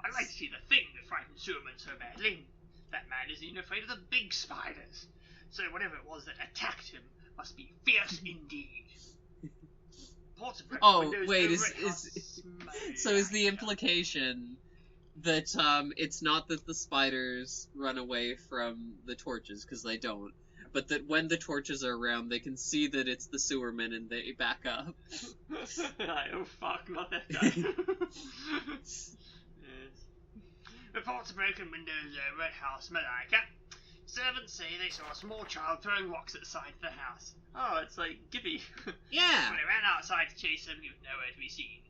A: I'd like to see the thing that frightened Sewerman so badly. That man isn't even afraid of the big spiders. So whatever it was that attacked him must be fierce indeed. Ports of broken
B: Oh,
A: windows
B: wait,
A: over at house
B: so is the implication that it's not that the spiders run away from the torches, because they don't, but that when the torches are around, they can see that it's the Sewerman and they back up?
A: Like, oh fuck, not that guy. Yes. Reports of broken windows over at House Malika. Servants say they saw a small child throwing rocks at the side of the house. Oh, it's like Gibby.
B: Yeah.
A: When they ran outside to chase him, he was nowhere to be seen.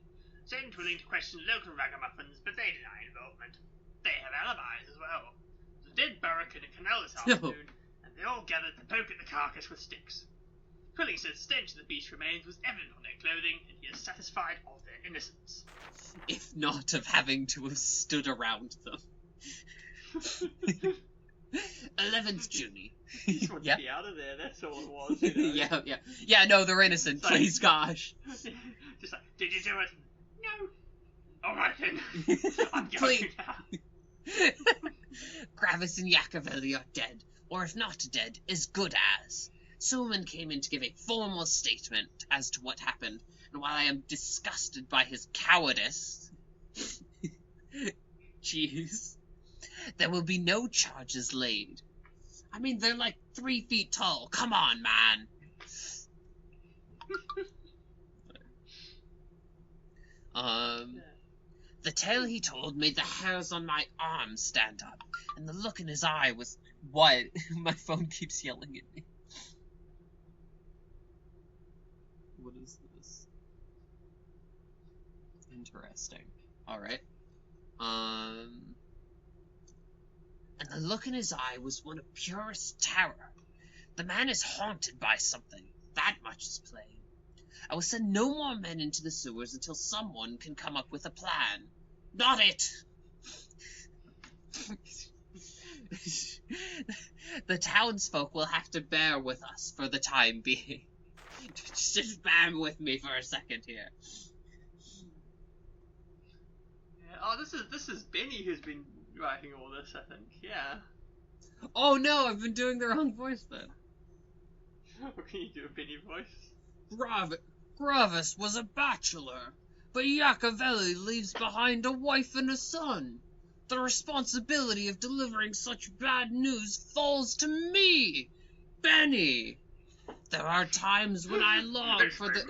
A: Sent willing to question local ragamuffins, but they deny involvement. They have alibis as well. There's a dead Burrock in a canal this afternoon, and they all gathered to poke at the carcass with sticks. Quilling says the stench of the beast's remains was evident on their clothing, and he is satisfied of their innocence.
B: If not of having to have stood around them. 11th Junie.
A: He just wants to be out of there, that's all it was. You know?
B: Yeah, no, they're innocent,
A: Like-
B: please, gosh.
A: Just like, did you do it? No. Alright then. I'm going
B: Please.
A: now.
B: Gravis and Yacovelli are dead, or if not dead, as good as. Sewerman came in to give a formal statement as to what happened, and while I am disgusted by his cowardice, jeez, there will be no charges laid. I mean, they're like 3 feet tall. Come on, man. The tale he told made the hairs on my arms stand up, and the look in his eye was... What? My phone keeps yelling at me. What is this? Interesting. Alright. And the look in his eye was one of purest terror. The man is haunted by something. That much is plain. I will send no more men into the sewers until someone can come up with a plan. Not it! The townsfolk will have to bear with us for the time being. Just bear with me for a second here.
A: Yeah. Oh, this is Benny who's been writing all this, I think. Yeah.
B: Oh no, I've been doing the wrong voice then.
A: What can you do a Benny voice?
B: Gravis was a bachelor, but Yacovelli leaves behind a wife and a son. The responsibility of delivering such bad news falls to me, Benny. There are times when I long for the...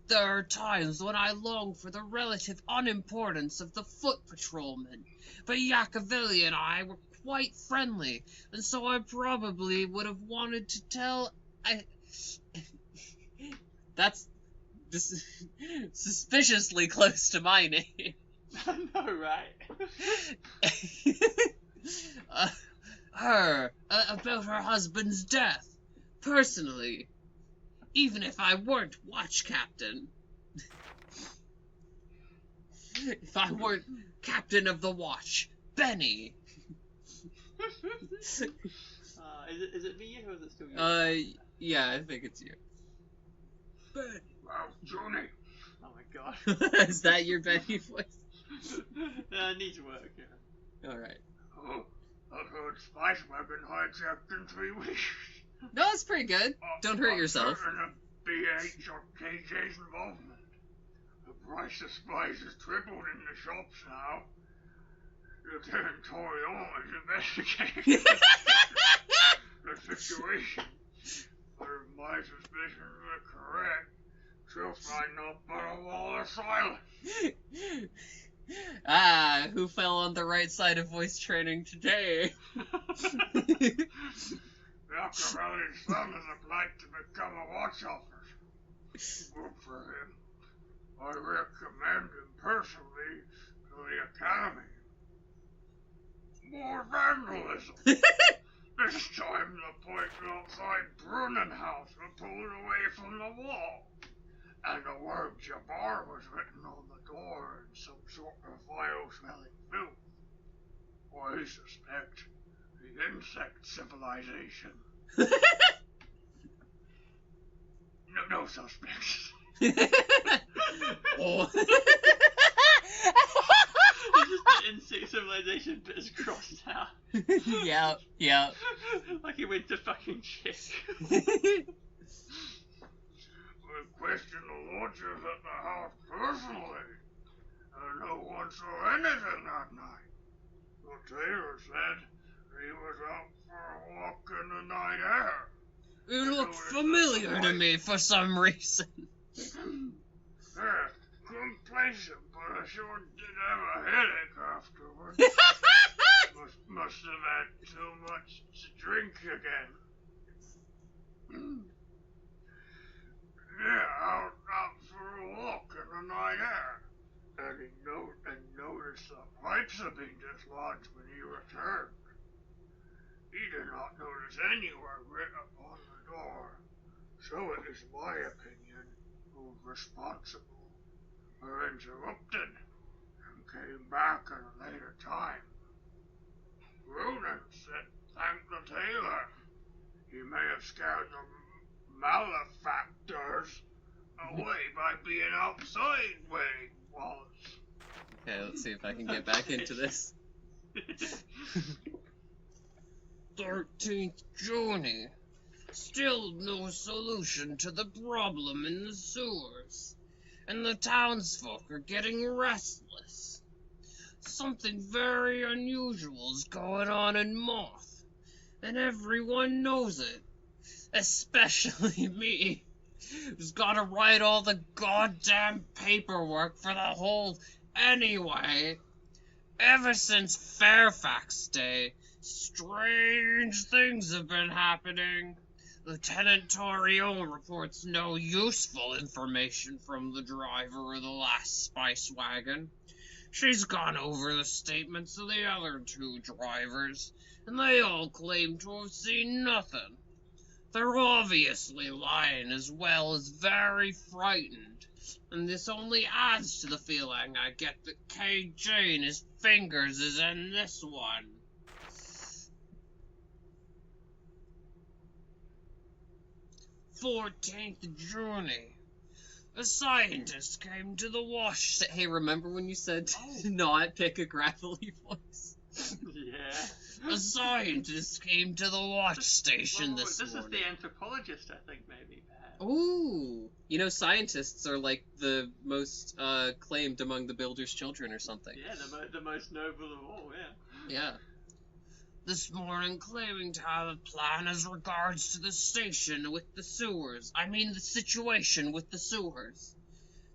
B: There are times when I long for the relative unimportance of the foot patrolmen, but Yacovelli and I were quite friendly, and so I probably would have wanted to tell... That's suspiciously close to my name.
A: I know, right?
B: About her husband's death, personally, even if I weren't watch captain. If I weren't captain of the watch, Benny.
A: Is it me or is it still you?
B: Yeah, I think it's you. Benny.
E: Well, Johnny.
A: Oh my god.
B: Is that your Benny voice?
A: It needs work, yeah.
B: Alright.
E: Oh, I've heard Spice Wagon hijacked in 3 weeks.
B: No, it's pretty good. Don't hurt yourself.
E: I'm certain of BH or KJ's involvement. The price of spice has tripled in the shops now. Lieutenant Torion is investigating the situation. But if my suspicions are correct, she'll find no but a wall of silence.
B: Who fell on the right side of voice training today?
E: Yacovelli's son has applied to become a watch officer. Good for him. I recommend him personally to the academy. More vandalism. This time the points outside Brunnen House were pulled away from the wall. and the word Jabbar was written on the door in some sort of vile-smelling filth. I suspect the insect civilization. No suspects.
B: Oh.
A: Just the insect civilization bit is crossed out.
B: Yeah.
A: Like he went to fucking chick.
E: We questioned the lodgers at the house personally, and no one saw anything that night. The tailor said he was out for a walk in the night air.
B: You look familiar to me for some reason.
E: Yeah, complacent, but I sure did have a headache afterwards. Must have had too much to drink again. Yeah, out for a walk in the night air. And he noticed the pipes had been dislodged when he returned. He did not notice any word written upon the door, so it is my opinion who's responsible for interrupting and came back at a later time. Ronan said thank the tailor. He may have scared the malefactors away by being outside when he was.
B: Okay, let's see if I can get back into this. 13th journey. Still no solution to the problem in the sewers, and the townsfolk are getting restless. Something very unusual is going on in Moth, and everyone knows it, especially me, who's gotta write all the goddamn paperwork for the whole anyway. Ever since Fairfax Day, strange things have been happening. Lieutenant Torrione reports no useful information from the driver of the last spice wagon. She's gone over the statements of the other two drivers, and they all claim to have seen nothing. They're obviously lying as well as very frightened, and this only adds to the feeling I get that KJ and his fingers is in this one. 14th journey. A scientist came to the wash. Hey, remember when you said to not pick a gravelly voice?
A: Yeah.
B: A scientist came to the watch station this
A: This
B: morning.
A: is the anthropologist, I think, maybe, perhaps.
B: Ooh. You know, scientists are like the most claimed among the builder's children or something.
A: Yeah, the most noble of all, yeah.
B: Yeah. This morning claiming to have a plan as regards to the station with the sewers. I mean the situation with the sewers.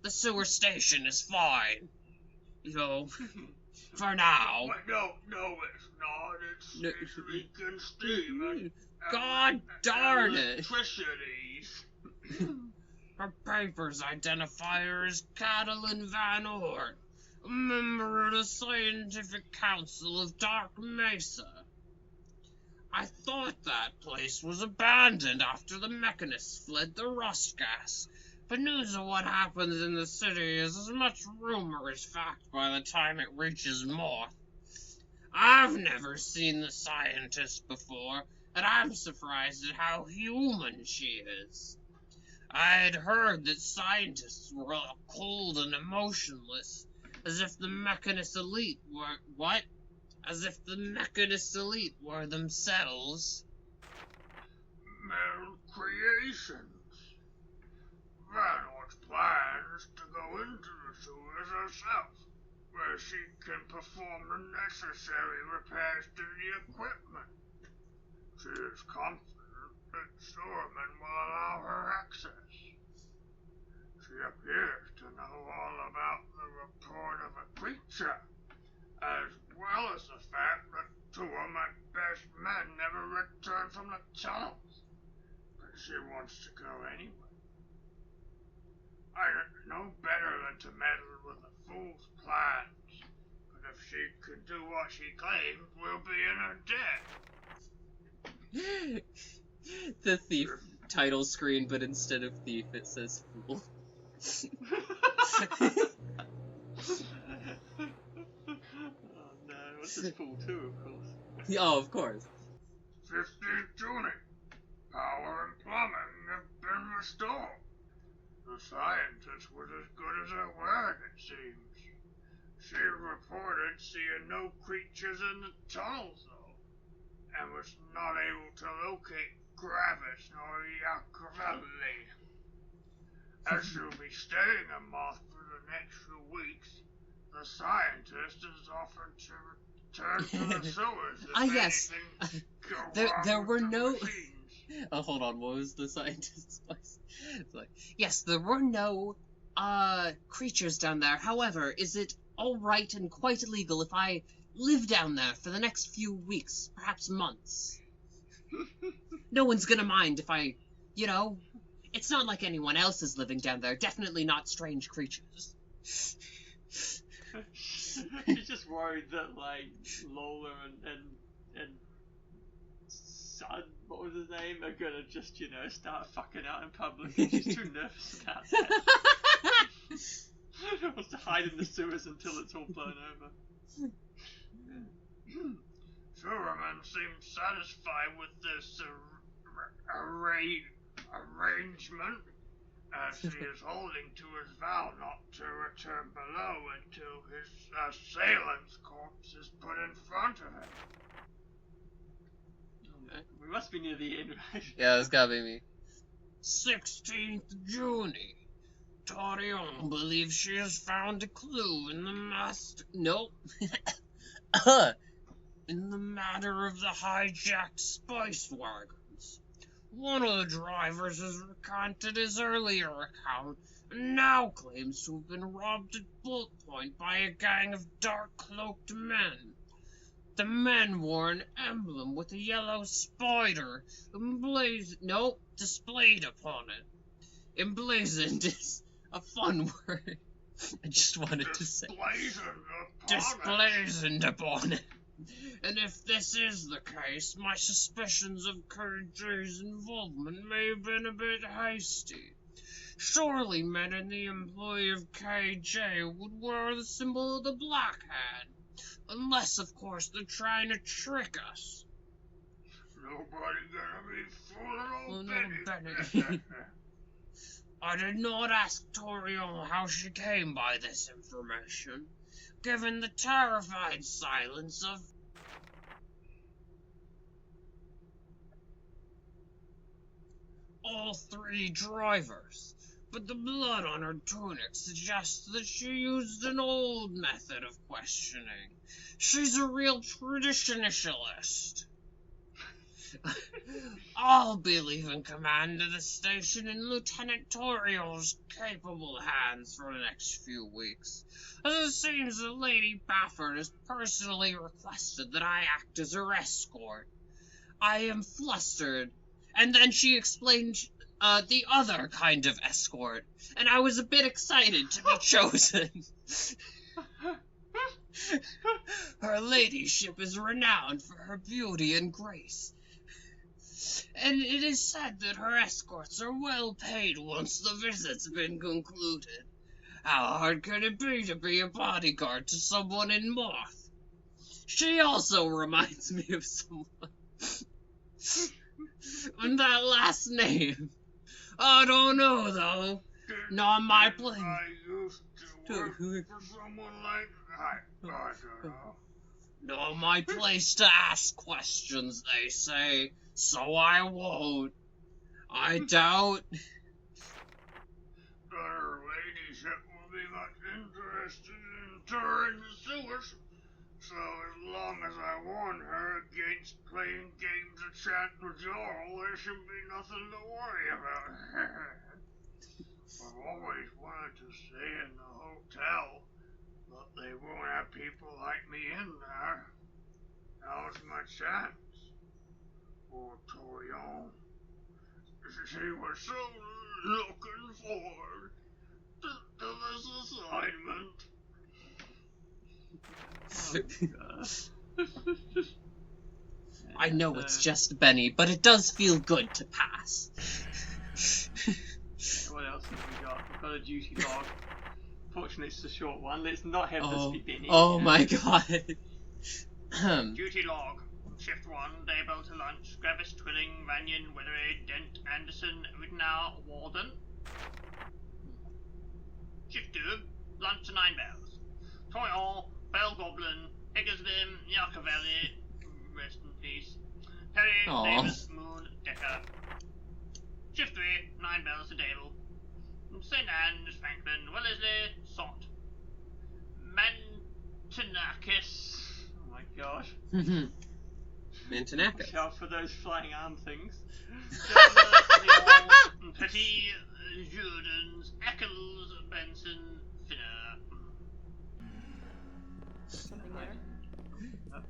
B: The sewer station is fine. You know, for now.
E: No, it's not. It's leaking steam and
B: God darn it.
E: electricities.
B: Her papers identify her as Catalin Van Oort, a member of the Scientific Council of Dark Mesa. I thought that place was abandoned after the mechanists fled the rust gas, but news of what happens in the city is as much rumor as fact by the time it reaches Moth. I've never seen the scientist before, and I'm surprised at how human she is. I'd heard that scientists were all cold and emotionless, as if the mechanist elite were... What? As if the mechanist elite were themselves.
E: Male creations. Van Ort's plan is to go into the sewers herself, where she can perform the necessary repairs to the equipment. She is confident that Sewerman will allow her access. She appears to know all about the report of a creature, as well as the fact that two of my best men never returned from the tunnels. But she wants to go anyway. I know better than to meddle with a fool's plans, but if she can do what she claims, we'll be in her debt.
B: The thief title screen, but instead of thief, it says fool.
A: Oh no, what's this fool too, of course.
B: Oh, of course.
E: 15th June. Power and plumbing have been restored. The scientist was as good as her word, it seems. She reported seeing no creatures in the tunnels, though, and was not able to locate Gravis nor Yakarelli. As she'll be staying a month for the next few weeks, the scientist has offered to return to the sewers if
B: yes.
E: anything go
B: There
E: wrong
B: were
E: with the
B: no-
E: machines.
B: Oh, hold on, what was the scientist's voice? It's like, yes, there were no, creatures down there. However, is it alright and quite illegal if I live down there for the next few weeks, perhaps months? No one's gonna mind if I, it's not like anyone else is living down there. Definitely not strange creatures.
A: She's just worried that, like, Lola and son, what was his name, are gonna just, start fucking out in public, and she's too nervous about that. She wants to hide in the sewers until it's all blown over.
E: Sewerman seemed satisfied with this arrangement, as he is holding to his vow not to return below until his assailant's corpse is put in front of him.
A: We must be near the inn, right?
B: Yeah, it's gotta be me. 16th June. Torion believes she has found a clue in the in the matter of the hijacked spice wagons. One of the drivers has recanted his earlier account and now claims to have been robbed at bullet point by a gang of dark-cloaked men. The men wore an emblem with a yellow spider displayed upon it. Emblazoned is a fun word. I just wanted to say. Disblazoned upon it. And if this is the case, my suspicions of KJ's involvement may have been a bit hasty. Surely men in the employ of KJ would wear the symbol of the Black Hand. Unless, of course, they're trying to trick us.
E: Nobody gonna be fooling old
B: Benny. I did not ask Torion how she came by this information, given the terrified silence of all three drivers, but the blood on her tunic suggests that she used an old method of questioning. She's a real traditionalist. I'll be leaving command of the station in Lieutenant Torio's capable hands for the next few weeks. It seems that Lady Bafford has personally requested that I act as her escort. I am flustered. And then she explained the other kind of escort, and I was a bit excited to be chosen. Her ladyship is renowned for her beauty and grace, and it is said that her escorts are well paid once the visit's been concluded. How hard could it be to be a bodyguard to someone in Moth? She also reminds me of someone. And that last name, I don't know though. Not my place.
E: I used to work for someone like that. I don't know.
B: Not my place to ask questions, they say, so I won't. I doubt.
E: Her ladyship will be much interested in touring the sewers, so as long as I warn her against playing games of Chancellor Jorl, there should be nothing to worry about. I've always wanted to stay in the hotel, but they won't have people like me in there. Now's my chance. Poor Torion. She was so looking forward to this assignment.
B: I know it's just Benny, but it does feel good to pass.
A: What else have we got? We've got another duty log. Fortunately, it's a short one. Let's not have this be Benny.
B: Oh my god.
C: Duty log. Shift 1, Daybell to lunch. Gravis, Twilling, Ranyan, Weatheraid, Dent, Anderson, Ridnow, Walden. Shift 2, lunch to 9 bells. Toyol, Bell Goblin, Higgerslim, Yarkavelli, rest in peace. Perry,
B: Aw.
C: Davis, Moon, Decker. Shift 3, 9 bells to Dable. St. Anne's, Franklin, Wellesley, Sot. Mantanakis.
A: Oh my god.
B: Mantanakis.
A: Watch out for those flying arm things. Lyon, Petty, Jordans, Eccles, Benson, Finner.
F: Something there?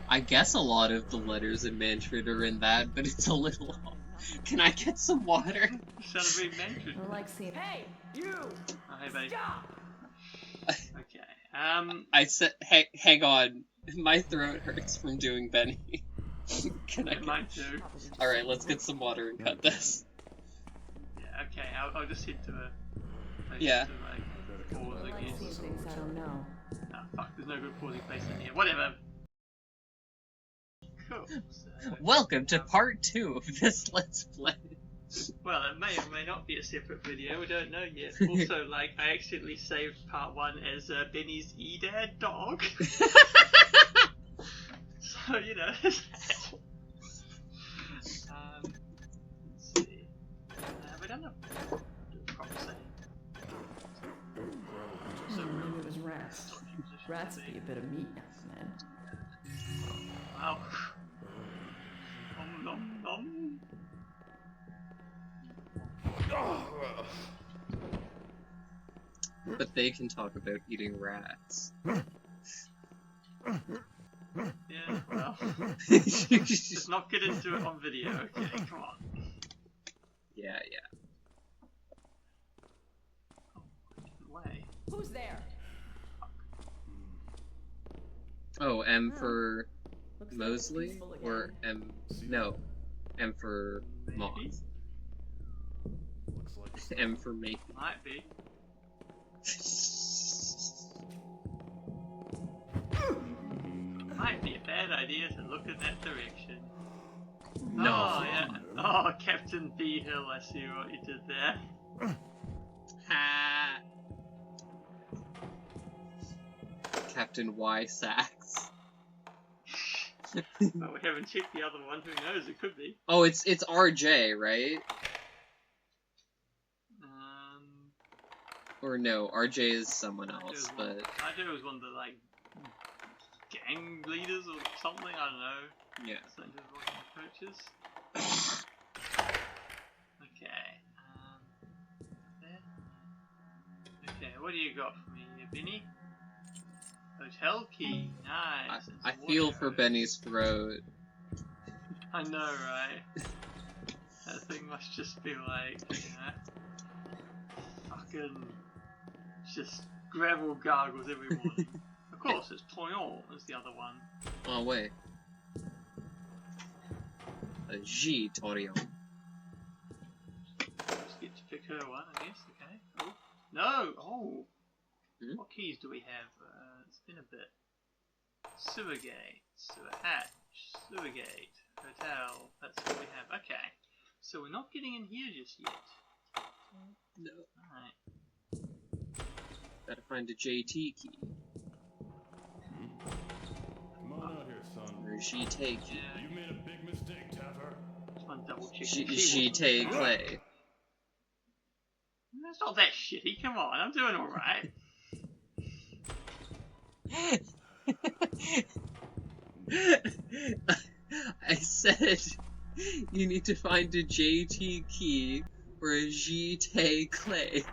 B: I guess a lot of the letters in Mantrid are in that, but it's a little long. Can I get some water?
A: Celebrate Mandarin.
F: I like seeing. Hey, you!
A: Oh, hey, buddy.
F: Stop!
A: Okay.
B: I said, hey, hang on. My throat hurts from doing Benny. Can I
A: Mine too.
B: Alright, let's get some water and cut this.
A: Yeah, okay, I'll just hit to a...
B: Yeah.
A: To, like, pause,
F: I
A: I
F: like
A: guess.
F: seeing things I don't know.
A: Ah, fuck, there's no good pausing place in here. Whatever. Cool. So,
B: Welcome to part 2 of this Let's Play.
A: well, it may or may not be a separate video, we don't know yet. Also, like, I accidentally saved part 1 as Benny's E-Dad dog. So, you know, there's that. Let's see. We don't have to do a proper save. So,
F: Maybe it was rats. Rats would be a bit of meat now and then.
A: wow. Nom nom nom.
B: But they can talk about eating rats.
A: Yeah, well. Let's not get into it on video, okay? Come on.
B: Yeah.
A: Way.
F: Who's there?
B: Oh, M for
F: Looks like it's
B: Mosley?
F: peaceful again.
B: Or M... No. M for Moth. M for Make.
A: Might be. Might be a bad idea to look in that direction.
B: No.
A: Oh, yeah. Oh, Captain B Hill, I see what you did there.
B: Ha! Captain Y Sachs.
A: Well, we haven't checked the other one. Who knows? It could be.
B: Oh, it's RJ, right? Or no, RJ is someone else, but...
A: RJ was one of the, like, gang leaders or something, I don't know.
B: Yeah.
A: Something to do with coaches. Okay. There. Okay, what do you got for me here, Benny? Hotel key. Nice.
B: I feel for Benny's throat.
A: I know, right? That thing must just be like, you know, fucking just gravel gargles every morning. Of course, it's Toyon is the other one.
B: Oh, wait. A G Torion.
A: Just get to pick her one, I guess. Okay. Oh. No! Oh!
B: Hmm?
A: What keys do we have? It's been a bit. Sewer gate, sewer hatch, sewer gate, hotel. That's what we have. Okay. So we're not getting in here just yet.
B: No.
A: Alright.
B: Gotta find a JT key.
H: Come on out here, son.
B: Or GT key.
A: Yeah.
H: You made a big mistake, Taffer.
A: Just want to double check.
B: GT Clay.
A: That's not that shitty. Come on, I'm doing alright.
B: I said you need to find a JT key or a GT Clay.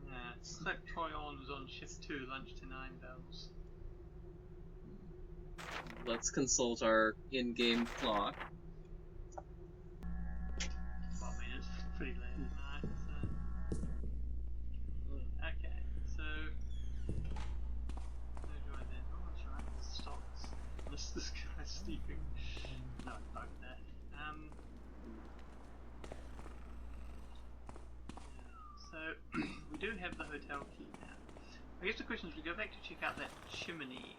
A: Yeah, looks like Toyon was on shift 2, lunch to 9 bells.
B: Let's consult our in-game clock.
A: Well, I mean, it's pretty late at night, so... Okay, so... Where do I then? Oh, that's right, it stops. Unless this guy's sleeping. No, fuck that. I guess the question is, we go back to check out that chimney.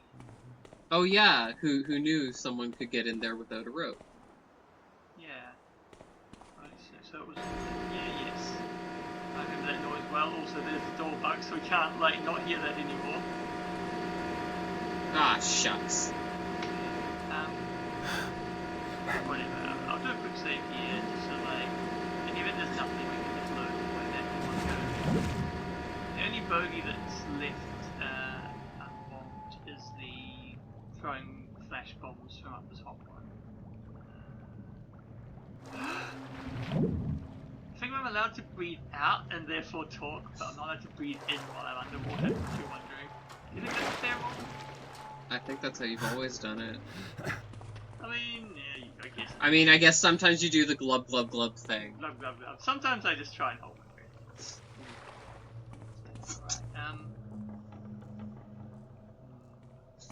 B: Oh yeah, who knew someone could get in there without a rope?
A: Yeah. Right, so it was... Yeah, yes. I remember that noise well. Also, there's a door bug, so we can't, like, not hear that anymore.
B: Ah, shucks.
A: Whatever. I'll do a quick save here, just so, like, in the event there's nothing, we can just load where that one goes. The only bogey that's left unbombed is the throwing flash bombs from up the top one. I think I'm allowed to breathe out and therefore talk, but I'm not allowed to breathe in while I'm underwater, if you're wondering. Do you think that's fair?
B: I think that's how you've always done it.
A: I mean, yeah, I guess.
B: I guess sometimes you do the glub glub glub thing.
A: Glub, glub, glub. Sometimes I just try and hold my breath. Alright, I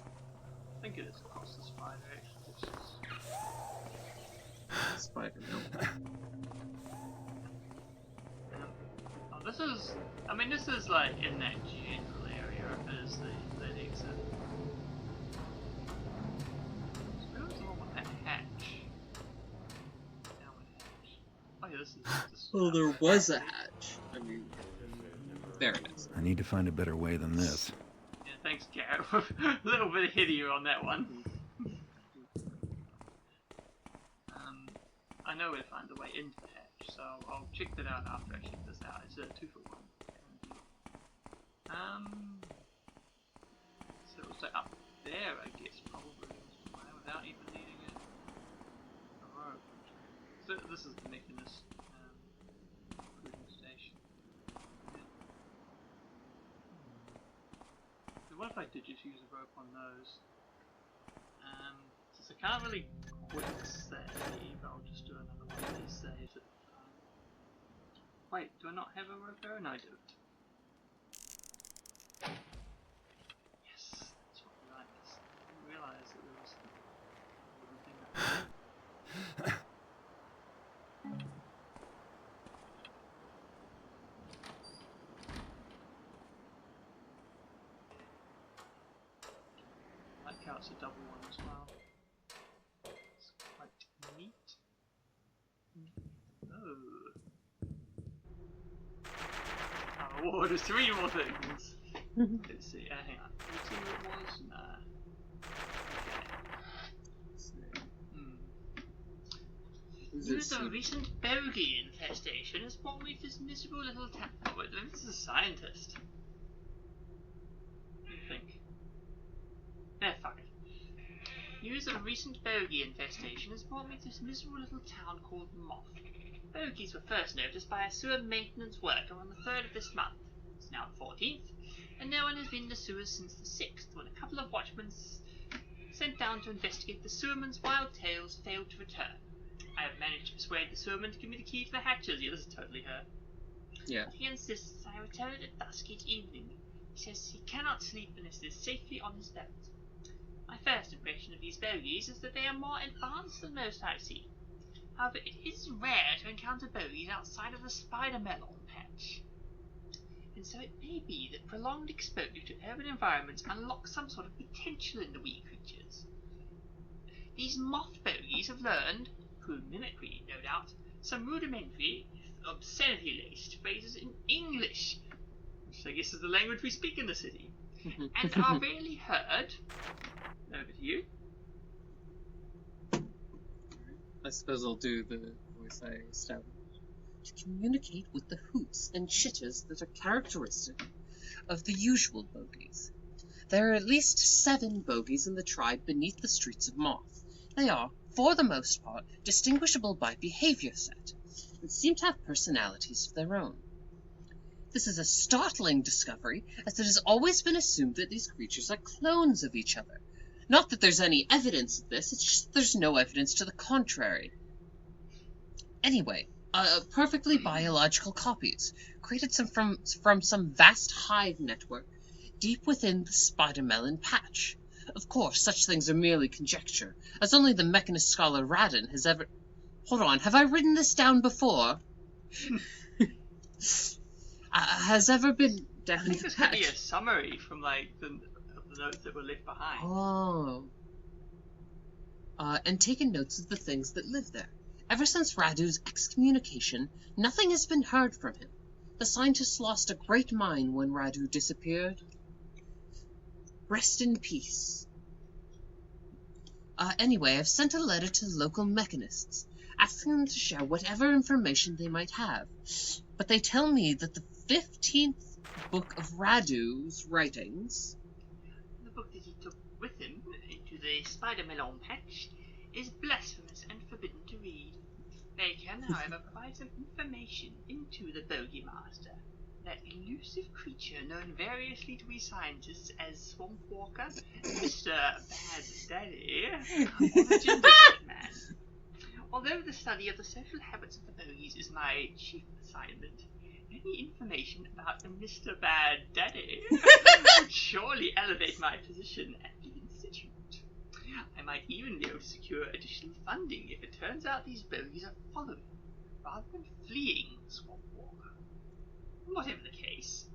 A: think it is across the spider, actually. It's just...
B: Spider milk.
A: This is, I mean, this is like in that general area, is that exit. So where was the one with that hatch? Down with hatch. Oh yeah, this is...
B: Well, there was a hatch. I mean, there it is.
I: I need to find a better way than this.
A: Yeah, thanks, Garrett. A little bit ahead of you on that one. I know where to find the way into the hatch, so I'll check that out after I check this out. It's a 2-for-1. So it was like up there, I guess, probably, without even needing a rope. So this is the Mechanist cruising station. So what if I did just use a rope on those? Since I can't really quick save, I'll just do another one of these saves at the time. Wait, do I not have a rope arrow? No, I do. Yes, that's what we like. I didn't realise that there was a wooden thing that I like how it's a double one as well. It's quite neat. Oh, there's 3 more things. Let's see, hang on. Let's see what it was. Nah. Okay. News of a recent bogey infestation has brought me to this miserable little town. Oh, wait, this is a scientist. What do you think? Fuck it. News of a recent bogey infestation has brought me to this miserable little town called Moth. Bogies were first noticed by a sewer maintenance worker on the 3rd of this month. It's now the 14th, and no one has been in the sewers since the 6th, when a couple of watchmen sent down to investigate the sewerman's wild tales failed to return. I have managed to persuade the sewerman to give me the key to the hatches. Yeah, this is totally her.
B: Yeah.
A: But he insists I return at dusk each evening. He says he cannot sleep unless it is safely on his belt. My first impression of these bogies is that they are more advanced than most I see. However, it is rare to encounter bogies outside of the spider melon patch. And so it may be that prolonged exposure to urban environments unlocks some sort of potential in the wee creatures. These moth bogies have learned, through mimicry no doubt, some rudimentary, obscenity-laced phrases in English, which I guess is the language we speak in the city, and are rarely heard. Over to you.
B: I suppose I'll do the voice I established. To communicate with the hoots and chitters that are characteristic of the usual bogies. There are at least 7 bogies in the tribe beneath the streets of Moth. They are, for the most part, distinguishable by behavior set, and seem to have personalities of their own. This is a startling discovery, as it has always been assumed that these creatures are clones of each other. Not that there's any evidence of this, it's just that there's no evidence to the contrary. Anyway, perfectly biological copies, created from some vast hive network deep within the spider melon patch. Of course, such things are merely conjecture, as only the mechanist scholar Radin has ever... Hold on, have I written this down before? Has ever been down
A: I think
B: the
A: this could be a
B: hatch.
A: summary from like of the notes that were left behind.
B: Oh. And taken notes of the things that live there. Ever since Radu's excommunication, nothing has been heard from him. The scientists lost a great mind when Radu disappeared. Rest in peace. Anyway, I've sent a letter to local mechanists, asking them to share whatever information they might have. But they tell me that the 15th book of Radu's writings...
C: The book that he took with him into the Spider-Melon patch is blasphemous and forbidden to read. They can, however, provide some information into the Bogey Master, that elusive creature known variously to we scientists as Swamp Walker, Mr. Bad Daddy, or the Gingerbread Man. Although the study of the social habits of the Bogies is my chief assignment, any information about a Mr. Bad Daddy would surely elevate my position at the Institute. I might even be able to secure additional funding if it turns out these bogies are following, rather than fleeing Swamp Walker. Whatever the case,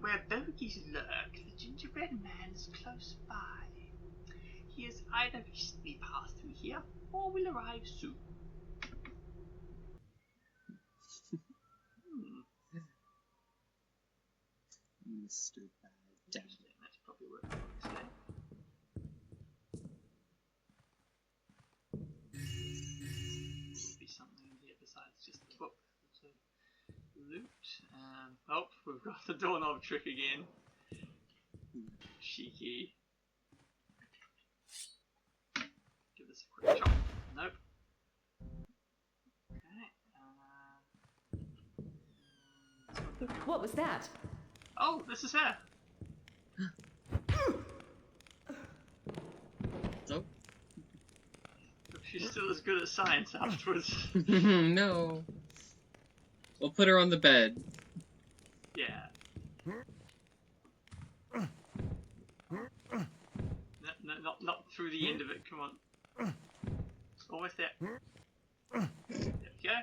C: where bogies lurk, the Gingerbread Man is close by. He has either recently passed through here, or will arrive soon.
B: Mr. Bad Daddy.
A: That's probably what I would say. Be something here besides just the book. So, loot. Oh, we've got the doorknob trick again. Cheeky. Give this a quick chop. Nope. Okay.
F: What was that?
A: Oh, this is her.
B: Oh.
A: She's still as good at science afterwards.
B: No. We'll put her on the bed.
A: Yeah. No, not through the end of it. Come on. Almost there. There we go.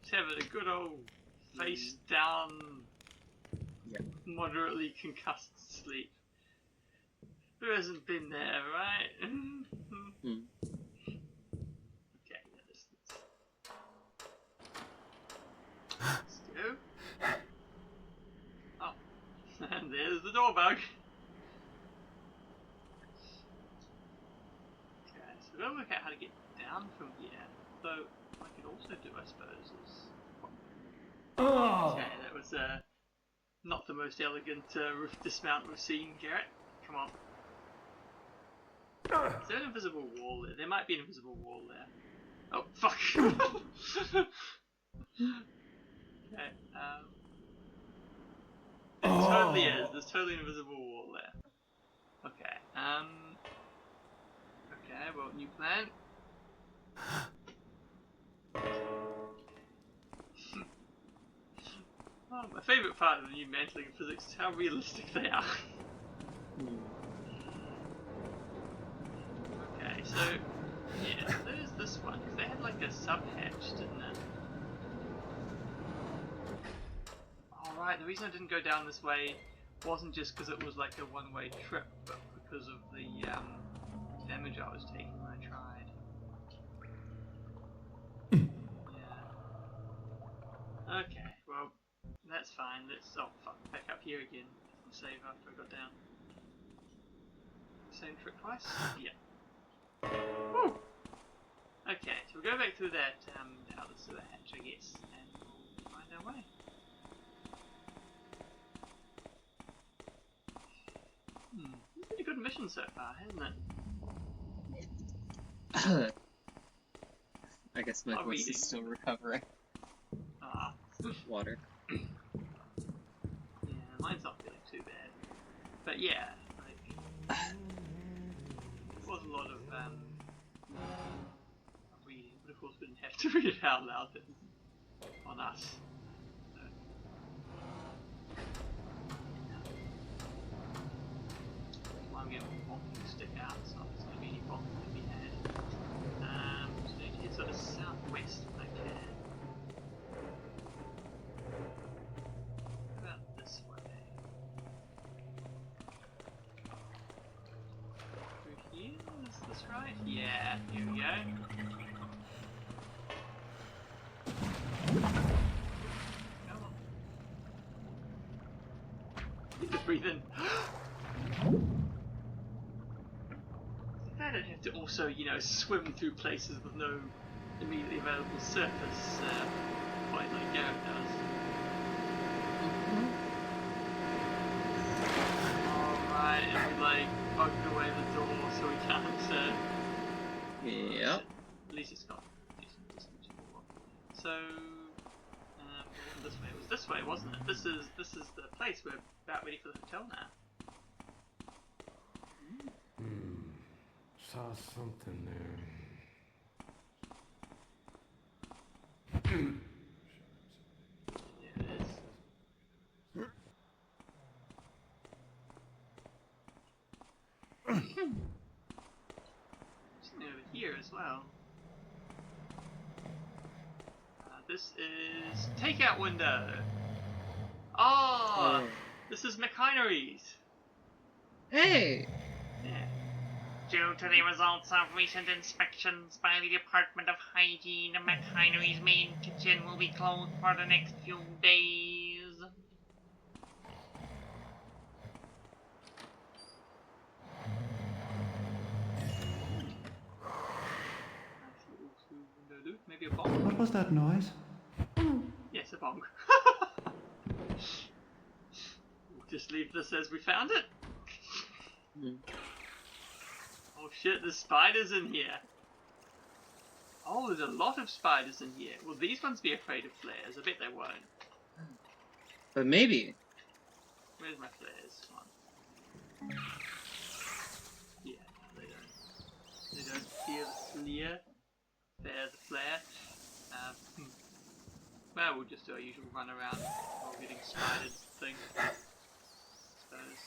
A: Just having a good old face down, moderately concussed sleep. Who hasn't been there, right? Okay, let's go. Oh, and there's the door bug. Okay, so we're going to work out how to get down from here. Though, what I could also do, I suppose, is... Okay, that was not the most elegant roof dismount we've seen, Garrett. Come on. Is there an invisible wall there? There might be an invisible wall there. Oh, fuck! Okay, there totally is. There's totally an invisible wall there. Okay, okay, well, new plan. Oh, my favourite part of the new mantling of physics is how realistic they are. Okay, so yeah, there's this one, because they had like a sub-hatch, didn't it? Alright, the reason I didn't go down this way wasn't just because it was like a one-way trip, but because of the damage I was taking when I tried. Yeah. Okay, well, that's fine. Let's, oh fuck, back up here again. Save after I got down. Same trick twice? Yeah. Woo! Okay, so we'll go back through that outer sewer hatch, I guess, and we'll find our way. It's been a good mission so far, hasn't it?
B: I guess my voice is still recovering.
A: Ah.
B: Water.
A: Yeah, mine's not feeling too bad. But yeah, like, it was a lot of reading, but of course we didn't have to read it out loud on us. So. That's why I'm getting a bonking stick out, so there's going to be any bonking to be had. So I need to head sort of southwest if I can. About this way. this right? Yeah, here we go. Come on. Just breathe in. I don't have to also, you know, swim through places with no immediately available surface quite like Garrett does. Alright, and we like bugged away the door so we can't
B: Yep.
A: at least it's got decent distance forward. So it wasn't this way, it was this way, wasn't it? This is the place. We're about ready for the hotel now.
H: Saw something there.
A: There it is. Something over here as well. This is takeout window. Oh, this is McHinery's.
B: Hey!
A: Yeah.
C: Due to the results of recent inspections by the Department of Hygiene, McHinery's main kitchen will be closed for the next few days.
A: Nice little window loop. Maybe a bong.
I: What was that noise?
A: Yes, a bong. We'll just leave this as we found it. Oh shit, there's spiders in here. Oh, there's a lot of spiders in here. Will these ones be afraid of flares? I bet they won't.
B: But maybe.
A: Where's my flares? Come on. Yeah, no, they don't. They don't fear the flare. Well, we'll just do our usual run around while getting spidered thing. I suppose.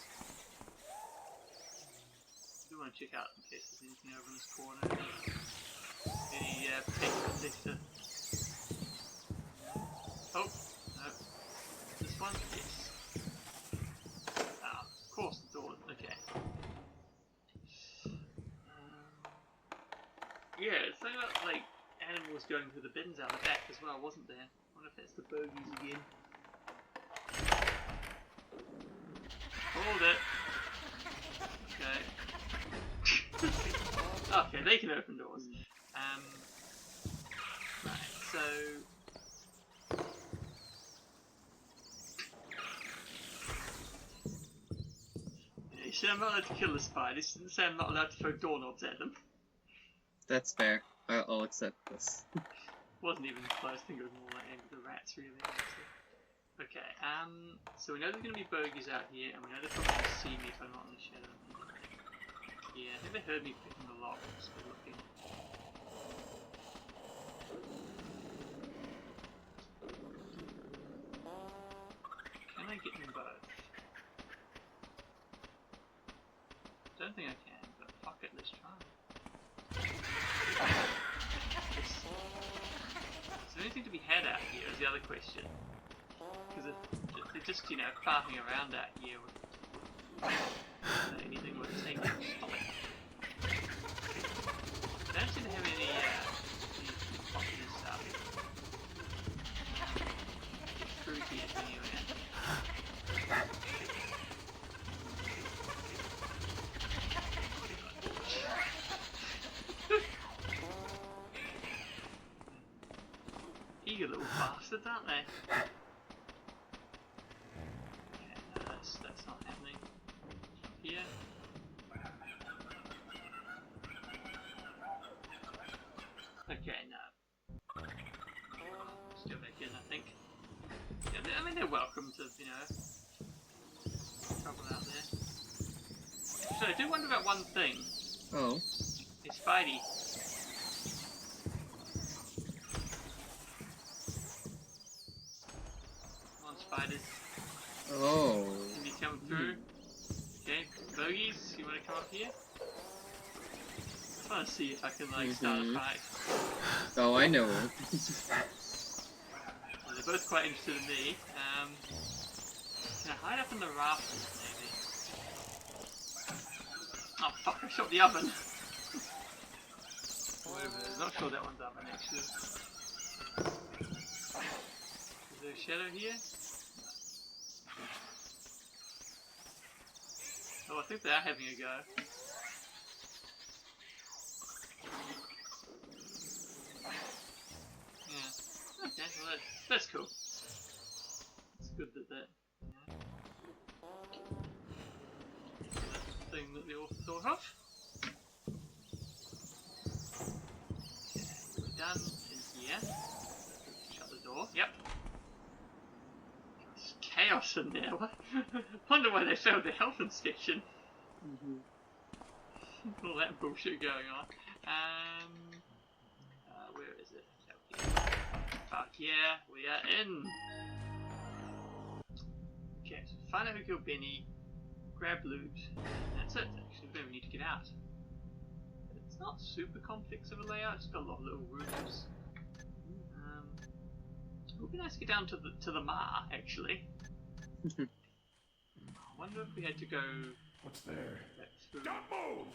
A: I do want to check out in case there's anything over in this corner. Any protector. Oh, no. This one? Yes. Ah, of course the door. Okay. Yeah, it's something about like animals going through the bins out the back as well, wasn't there? I wonder if that's the bogies again. Hold it. Okay. Okay, they can open doors. Right, so you said I'm not allowed to kill the spiders. You didn't say I'm not allowed to throw doorknobs at them.
B: That's fair. I'll accept this.
A: Wasn't even close. I think it was more like aimed at the rats, really. Honestly. Okay, so we know there's going to be bogies out here, and we know they're probably going to see me if I'm not in the shadow. Yeah, I think they heard me picking the lock, just by looking. Can I get them both? Don't think I can, but fuck it, let's try. Is there anything to be had out here is the other question. Because if they're just, you know, farming around out here with anything worth taking, stop it. I don't seem to have any popular stuff. Fruit here anyway. Eager little bastards, aren't they? Okay, no, that's not happening. Here. Okay, no. Let's go back in, I think. Yeah, I mean, they're welcome to, you know, trouble out there. So I do wonder about one thing.
B: Oh.
A: Hey, Spidey. Come on, spiders.
B: Oh.
A: Can you come through? Okay, bogies, you want to come up here? I want to see if I can, like, start a fight.
B: Oh, I know.
A: Well, they're both quite interested in me. Can I hide up in the rafters, maybe? Oh fuck, I shot the oven. I'm not sure that one's up actually. Is there a shadow here? Oh, I think they are having a go. Yeah. Okay, well that's cool. It's good that that. That's the thing that the author thought of. Okay, we're done in here. Shut the door. Yep. There's chaos in there. Wonder why they failed the health inspection. All that bullshit going on. Where is it? Fuck yeah, we are in. Okay, so find out who killed Benny, grab loot, and that's it. Actually, we don't need to get out. It's not super complex of a layout. It's got a lot of little rooms. It would be nice to get down to the Mar, actually. I wonder if we had to go.
H: What's there?
A: Back through.
H: Don't move!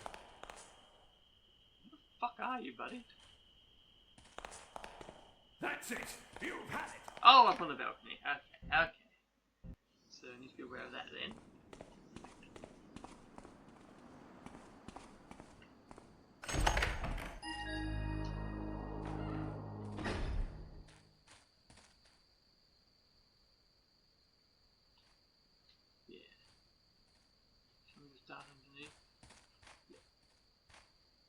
A: Where the fuck are you, buddy?
H: That's it! You've had it!
A: Oh, up on the balcony. Okay. So I need to be aware of that then. Yeah. Something's dark underneath. Yep.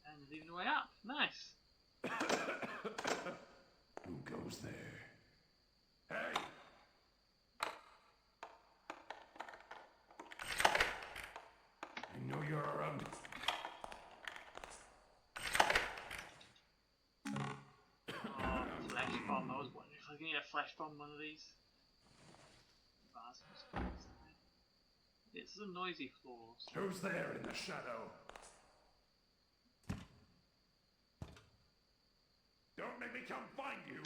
A: And there's even a way up. Nice.
H: Who goes there? Hey! I know you're around.
A: Oh, flash bomb. I was wondering if I could get a flash bomb one of these. It's a noisy floor. So.
H: Who's there in the shadow? Don't make me come find you!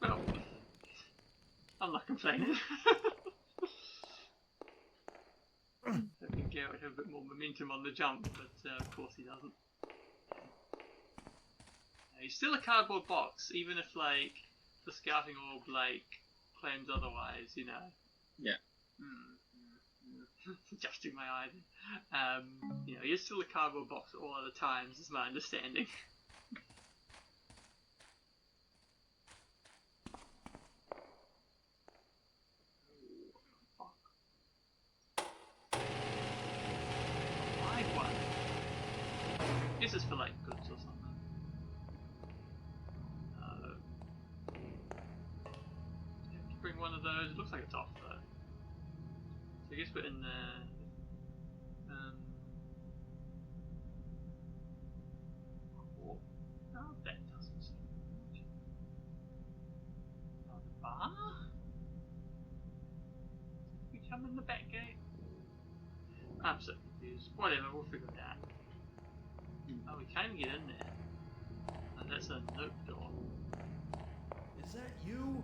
A: Well, I'm not complaining. I think Garrett would have a bit more momentum on the jump, but of course he doesn't. He's still a cardboard box, even if like the scouting orb like claims otherwise, you know.
B: Yeah.
A: Adjusting my eye. You know, he's still a cardboard box at all other times, is my understanding. This is for like goods or something. Have to bring one of those. It looks like it's off though. So I guess we're in there. Oh, that doesn't seem much. Oh, the bar? Did we come in the back gate? I'm so confused. Whatever, we'll figure it out. Oh, we can't even get in there. Oh, that's a note door.
H: Is that you?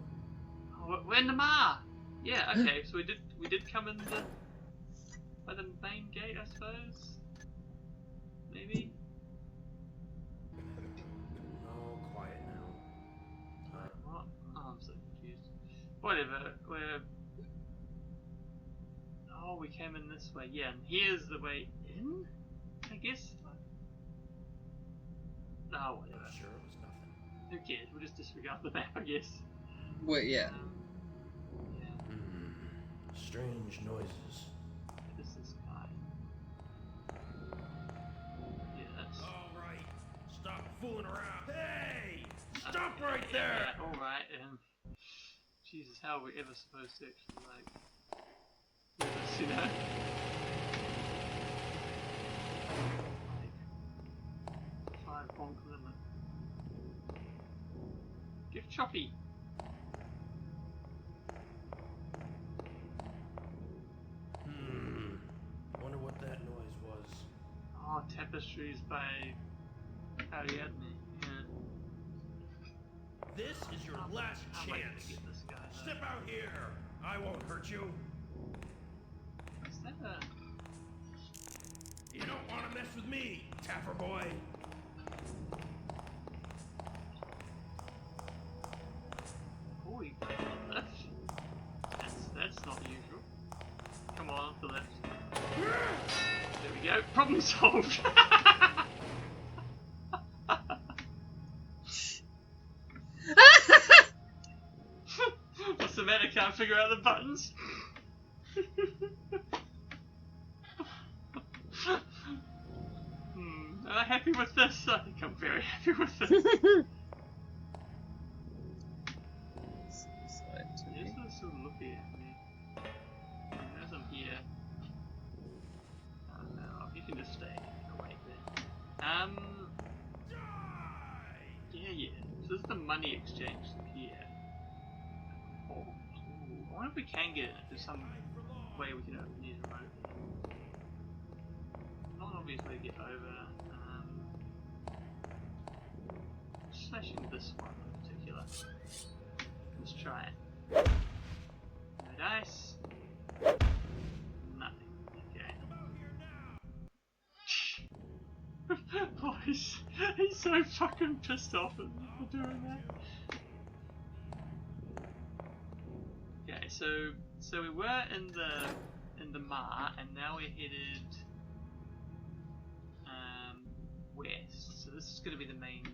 A: Oh, we're in the Mar! Yeah, okay, so we did come in by the main gate, I suppose? Maybe?
H: Oh, quiet now.
A: What? Oh, I'm so confused. Whatever, oh, we came in this way, yeah, and here's the way in? I guess? Oh, whatever.
H: I'm sure it was nothing.
A: Who cares? We'll just disregard the map, I guess.
B: Wait, yeah.
A: Yeah.
H: Strange noises.
A: This is guy. Yeah, that's...
H: Alright, stop fooling around. Hey! Stop right there!
A: Yeah, alright, Jesus, how are we ever supposed to actually, like... do this, you know? Like... 5 bonk limit. Give Choppy!
H: Wonder what that noise was.
A: Oh, tapestries by Ariadne. Yeah.
H: This is your last
A: I'm ready to
H: chance.
A: get this guy.
H: Step out here. I won't hurt you.
A: Is that a...
H: You don't want to mess with me, Tapper boy.
A: Oh, we went on the left. That's not usual. Come on, off the left. There we go. Problem solved. What's the matter? Can't figure out the buttons. Am I happy with this? I think I'm very happy with this. Yes, they're still looking at me. As I'm here. Oh no, you can just stay awake there. Yeah. So this is the money exchange here. Oh, I wonder if we can get it. If there's some way we can open these remotely. Not an obvious way to get over. Smashing this one in particular. Let's try it. No dice. Nothing. Okay. Oh, he's so fucking pissed off at me for doing that. Okay, so we were in the Mar, and now we're headed west. So this is going to be the main.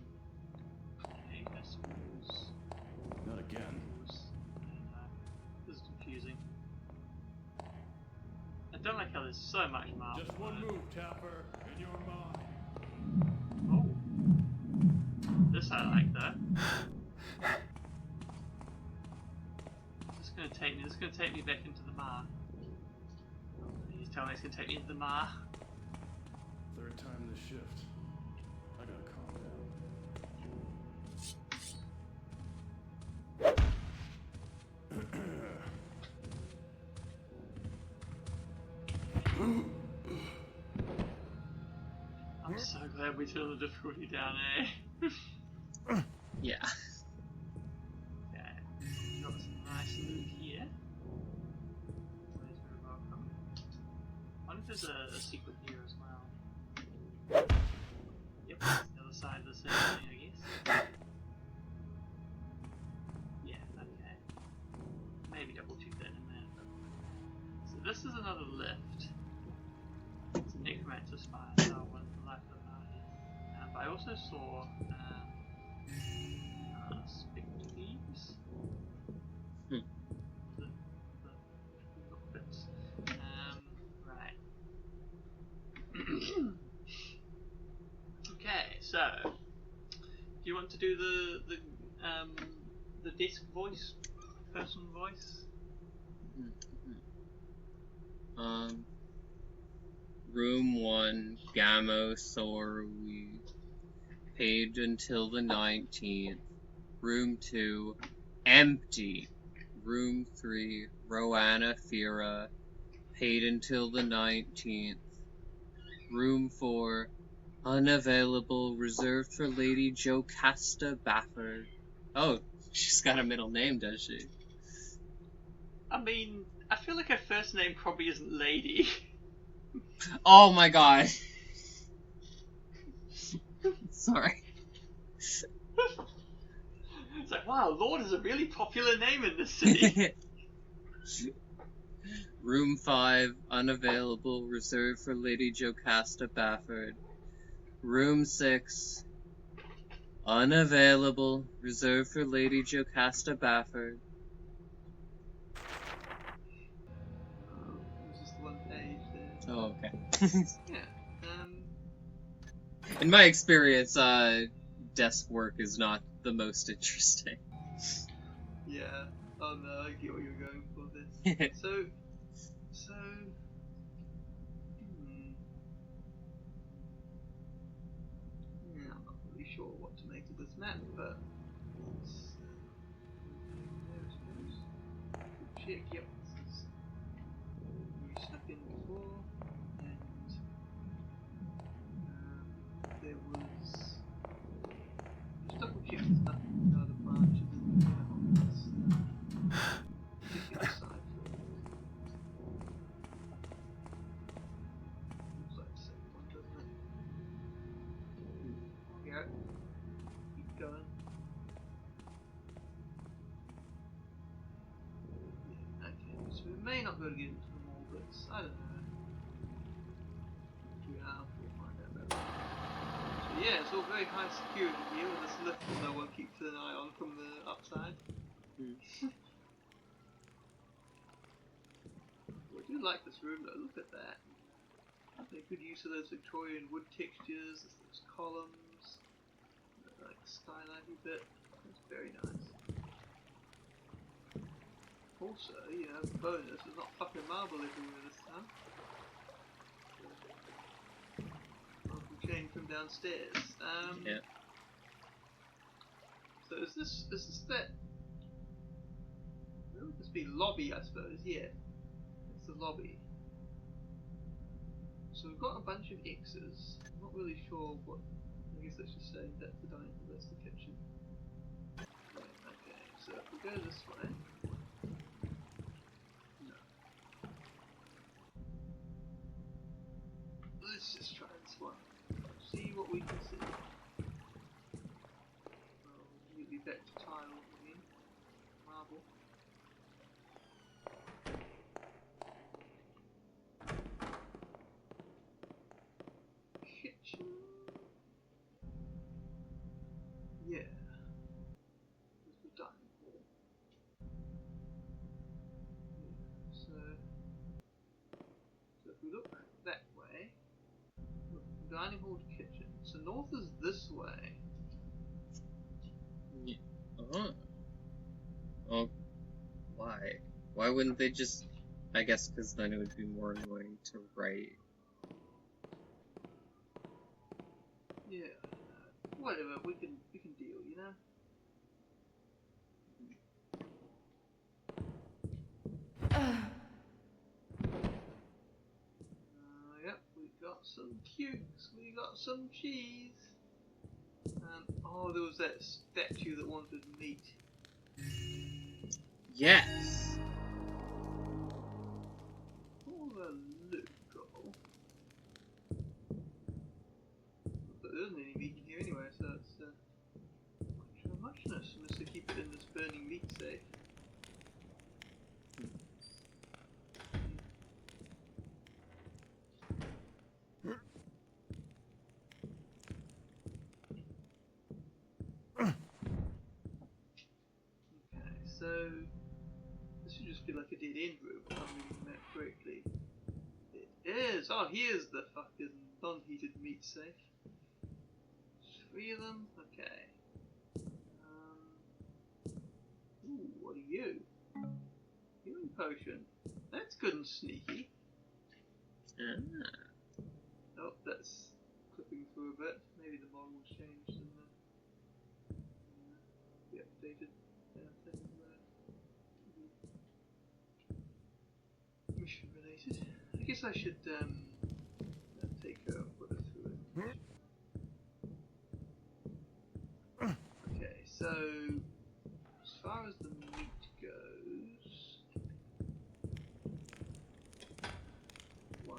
A: Okay, I suppose.
H: Not again.
A: This is confusing. I don't like how there's so much Mar.
H: Just one move, Tapper, and you're mine.
A: Oh, this I like though. This is gonna take me back into the Mar. He's telling me it's gonna take me into the Mar.
H: Third time this shift. I gotta calm down.
A: I'm so glad we turned the difficulty down, eh?
B: Yeah.
A: Okay, got this nice loot here. Always very welcome. I wonder if there's a secret here as well. Yep, that's the other side of the same thing, I guess. Yeah, okay. Maybe double check that in a minute. So this is another lift. It's a necromancer spire, so I wanted the life of the party. But I also saw spectre thieves. The look bits. Right. Okay, so do you want to do the desk voice, person voice?
B: Room 1, Gamo Sorui. Paid until the 19th. Room 2, empty. Room 3, Roanna Fira. Paid until the 19th. Room 4, unavailable, reserved for Lady Jocasta Bafford. Oh, she's got a middle name, does she?
A: I mean, I feel like her first name probably isn't Lady.
B: Oh my god. Sorry.
A: It's like, wow, Lord is a really popular name in this city.
B: Room 5, unavailable, reserved for Lady Jocasta Bafford. Room 6, unavailable, reserved for Lady Jocasta Bafford.
A: It was just one page there.
B: Oh, okay.
A: Yeah.
B: In my experience, desk work is not the most interesting.
A: Yeah. Oh no, I get what you're going for this. So. Yeah, I'm not really sure what to make of this map, but let's check. Yep, this is we stuck in before, and there was just double check there's nothing no other branches in there on this. Yep. Keep going. Yeah, okay, so we may not be able to get into them all, but I don't know. Yeah, we'll find out better. So yeah, it's all very high security here with this lift that no one keeps an eye on from the upside. Well, I do like this room though, look at that. Make good use of those Victorian wood textures, those columns, like skylighty bit. That's very nice. Also, you know, bonus, there's not fucking marble everywhere this time. Marble chain from downstairs.
B: Yeah.
A: So is this that? Well, this be lobby, I suppose. Yeah, it's the lobby. So we've got a bunch of X's. I'm not really sure what. I guess let's just say that's the dining room, that's the kitchen. Yeah, okay, so if we go this way. No. Let's just try this one. See what we can see. Well, immediately back to tile again. Marble. Kitchen. Yeah. There's the dining hall. Yeah. So if we look that way, look from dining hall to kitchen. So north is this way.
B: Yeah. Uh-huh. Well, why? Why wouldn't they just... I guess because then it would be more annoying to write.
A: Yeah. Whatever, we can deal, you know? Yep, we got some cukes, we got some cheese. Oh, there was that statue that wanted meat.
B: Yes!
A: Oh, look. But there isn't any meat in here anyway, so it's muchness unless they keep it in this burning meat safe. Okay, so this should just be like a dead end room if I'm reading the map correctly. It is! Oh, here's the fucking non-heated meat safe. 3 of them? Okay. Ooh, what are you? Healing potion. That's good and sneaky.
B: Ah.
A: Oh, that's clipping through a bit. Maybe the model's changed and be updated. Things mission related. I guess I should take her and put her through it. Okay, so as far as the meat goes, 1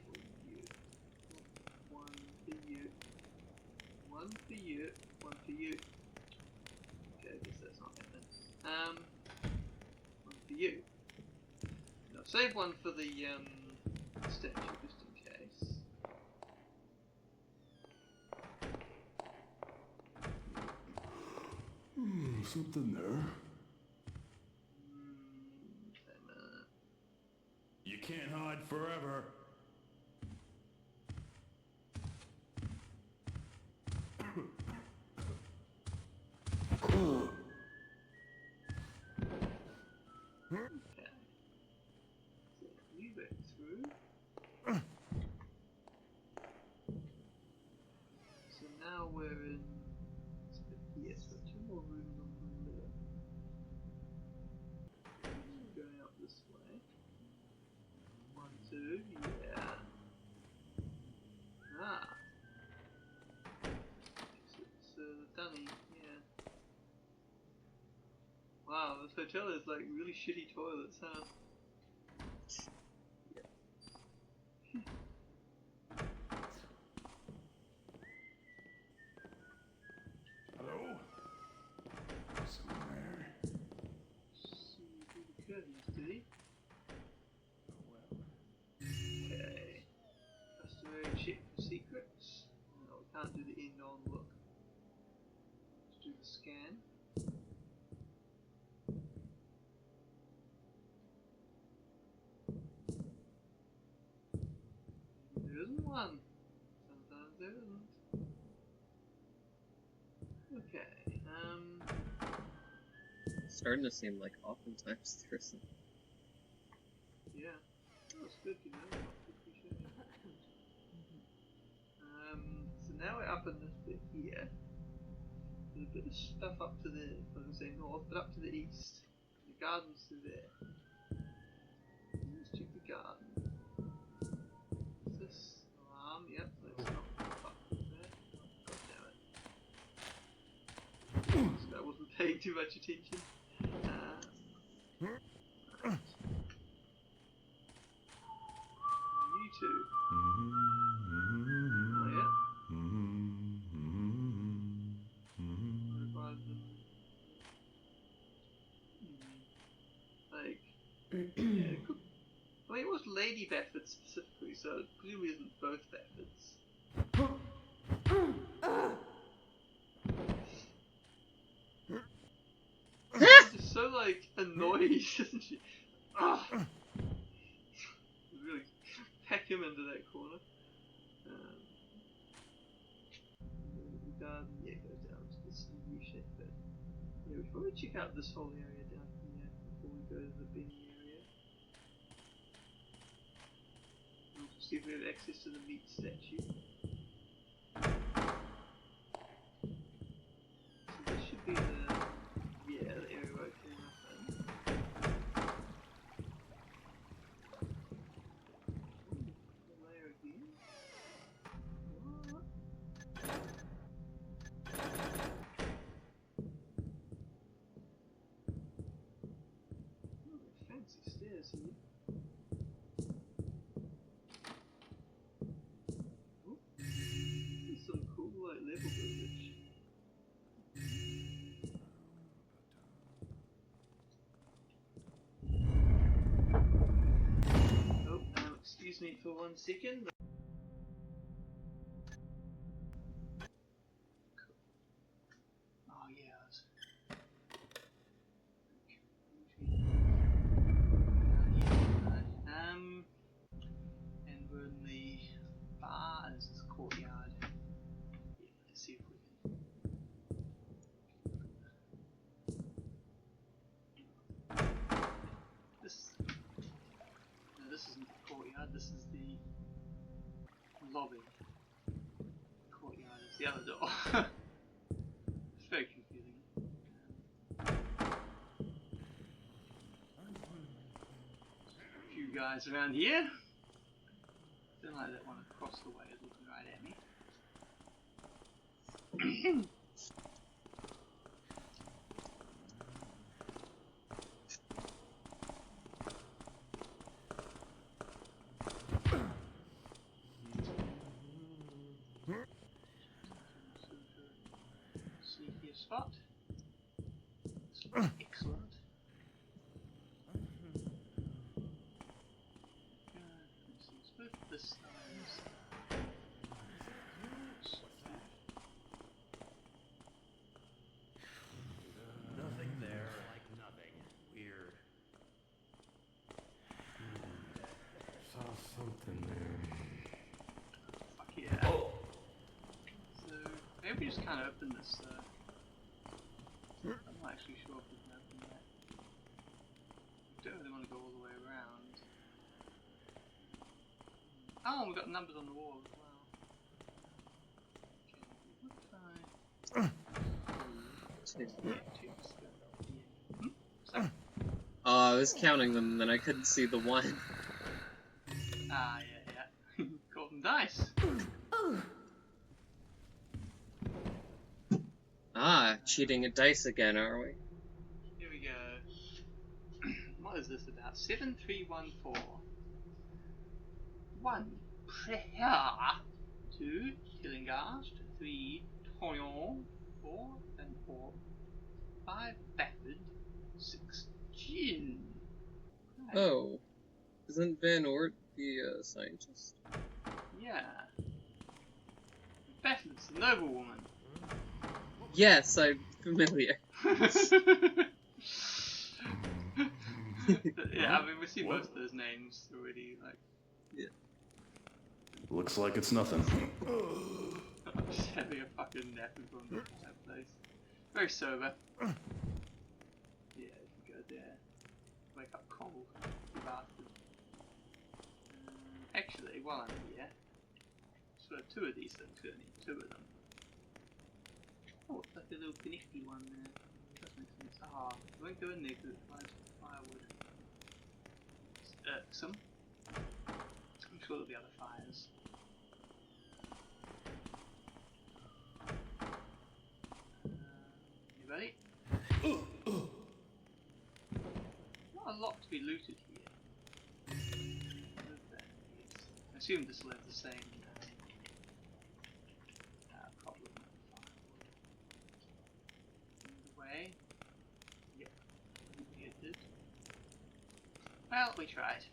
A: for you, 1 for you, 1 for you, 1 for you. Okay, I guess that's not happening. 1 for you. Now save 1 for the statue just in case.
I: Something there.
H: You can't hide forever.
A: Okay. So you back through. So now we're in. Yes, we've got 2 more rooms on the left. Going up this way. 1, 2, yeah. Ah. It's the dunny, yeah. Wow, this hotel is like really shitty toilets, huh? can't do the end on look. Let's do the scan. There isn't one. Sometimes there isn't. Okay,
B: It's starting to seem like oftentimes there isn't.
A: yeah. Oh, it's good, you know, I appreciate it. So now we're up in this bit here. There's a bit of stuff up to the, I was going to say north, but up to the east. The garden's through there. Let's check the garden. Is this alarm? Yep, that's not up there. Oh, God damn it. So I wasn't paying too much attention. Right. You two. Oh, yeah. Like, yeah, it could, I mean, it was Lady Bafford specifically, so it presumably isn't both Baffords. She's just so, like, annoyed, isn't she? Ah! Really pack him into that corner. The garden, yeah, goes down to this U-shaped bit. Yeah, we should probably check out this whole area down here before we go to the Benny area. And also see if we have access to the meat statue. So this should be the, yeah, the area where I came up in. The layer again. What? Oh, fancy stairs here. Oh, there's some cool like level buildage. Oh, excuse me for 1 second. Oh yeah. And we're in the bar. This is courtyard. Yeah, let's see if we can. No, this isn't the courtyard. This is the lobby. Courtyard is the other door. It's very confusing. A few guys around here. Don't like that one across the way is looking right at me. Sneaky spot. Excellent. Split this size.
H: Nothing there, like nothing. Weird.
I: Saw something there.
A: Fuck yeah. Oh. So maybe we just can't open this. I'm not actually sure if we can open that. We don't really want to go all the way around. Oh, we've got numbers on the wall as well. Okay,
B: I was counting them and then I couldn't see the one.
A: Ah, yeah. Golden dice.
B: Ah, cheating at dice again, are we?
A: Here we go. What is this about? 7314. 1. Prehar. 2. Killingast. 3. Toyon. 4. Van Horp. 5. Bafford. 6. Gin. Right.
B: Oh. Isn't Van Ort the scientist?
A: Yeah. Bethless, the noble woman.
B: Yes, I'm familiar.
A: Yeah, I mean, we see most of those names already, like...
B: Yeah.
H: Looks like it's nothing.
A: I'm just having a fucking nap in front of the fireplace. Very sober. Yeah, you can go there. Wake up cold, you bastard. Actually, while I'm here, just got 2 of these things, gonna need 2 of them. Oh, it's like a little nifty one there. Does make sense. Ah, I won't go in there because it requires firewood. It's irksome. I'm sure there'll be other fires. You ready? Not a lot to be looted here. I assume this will have the same problem with firewood. Way. Yep. It did. Well, we tried.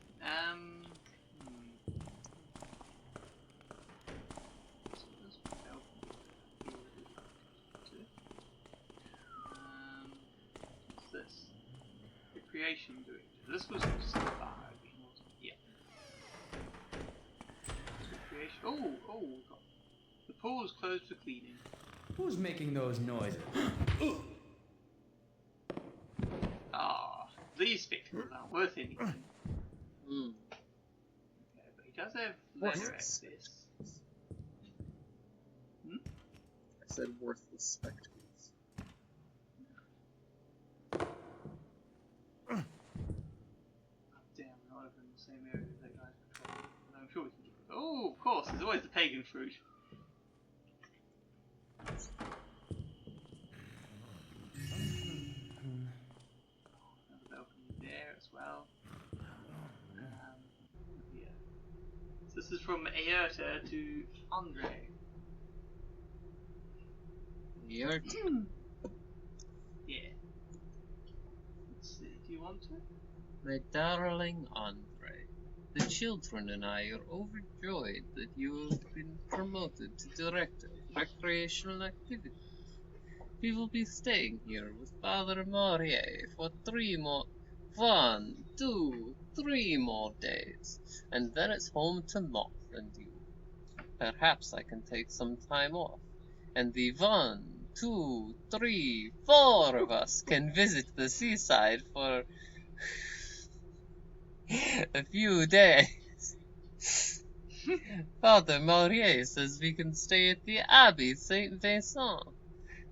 A: What's this? Recreation director. This was just the bar, wasn't it? Yeah. Recreation. Oh, we got the pool is closed for cleaning.
D: Who's making those noises?
A: Ah, these spectacles aren't worth anything.
B: Mm.
A: Okay, but he does have leather access.
B: I said worthless spectacles.
A: Damn, we're not even in the same area as that guy's patrolling. No, I'm sure we can get it. Oh, of course, there's always the pagan fruit. Another balcony there as well. Yeah. So this is from Aerta to Andre.
B: You're
A: Yeah. Let's see, do you want to?
B: my darling Andre. The children and I are overjoyed that you have been promoted to director of recreational activities. We will be staying here with Father Maurier for 3 more... 1, 2, 3 more days, and then it's home to Moth and you. Perhaps I can take some time off, and the 1, 2, 3, 4 of us can visit the seaside for a few days. Father Maurier says we can stay at the Abbey Saint Vincent.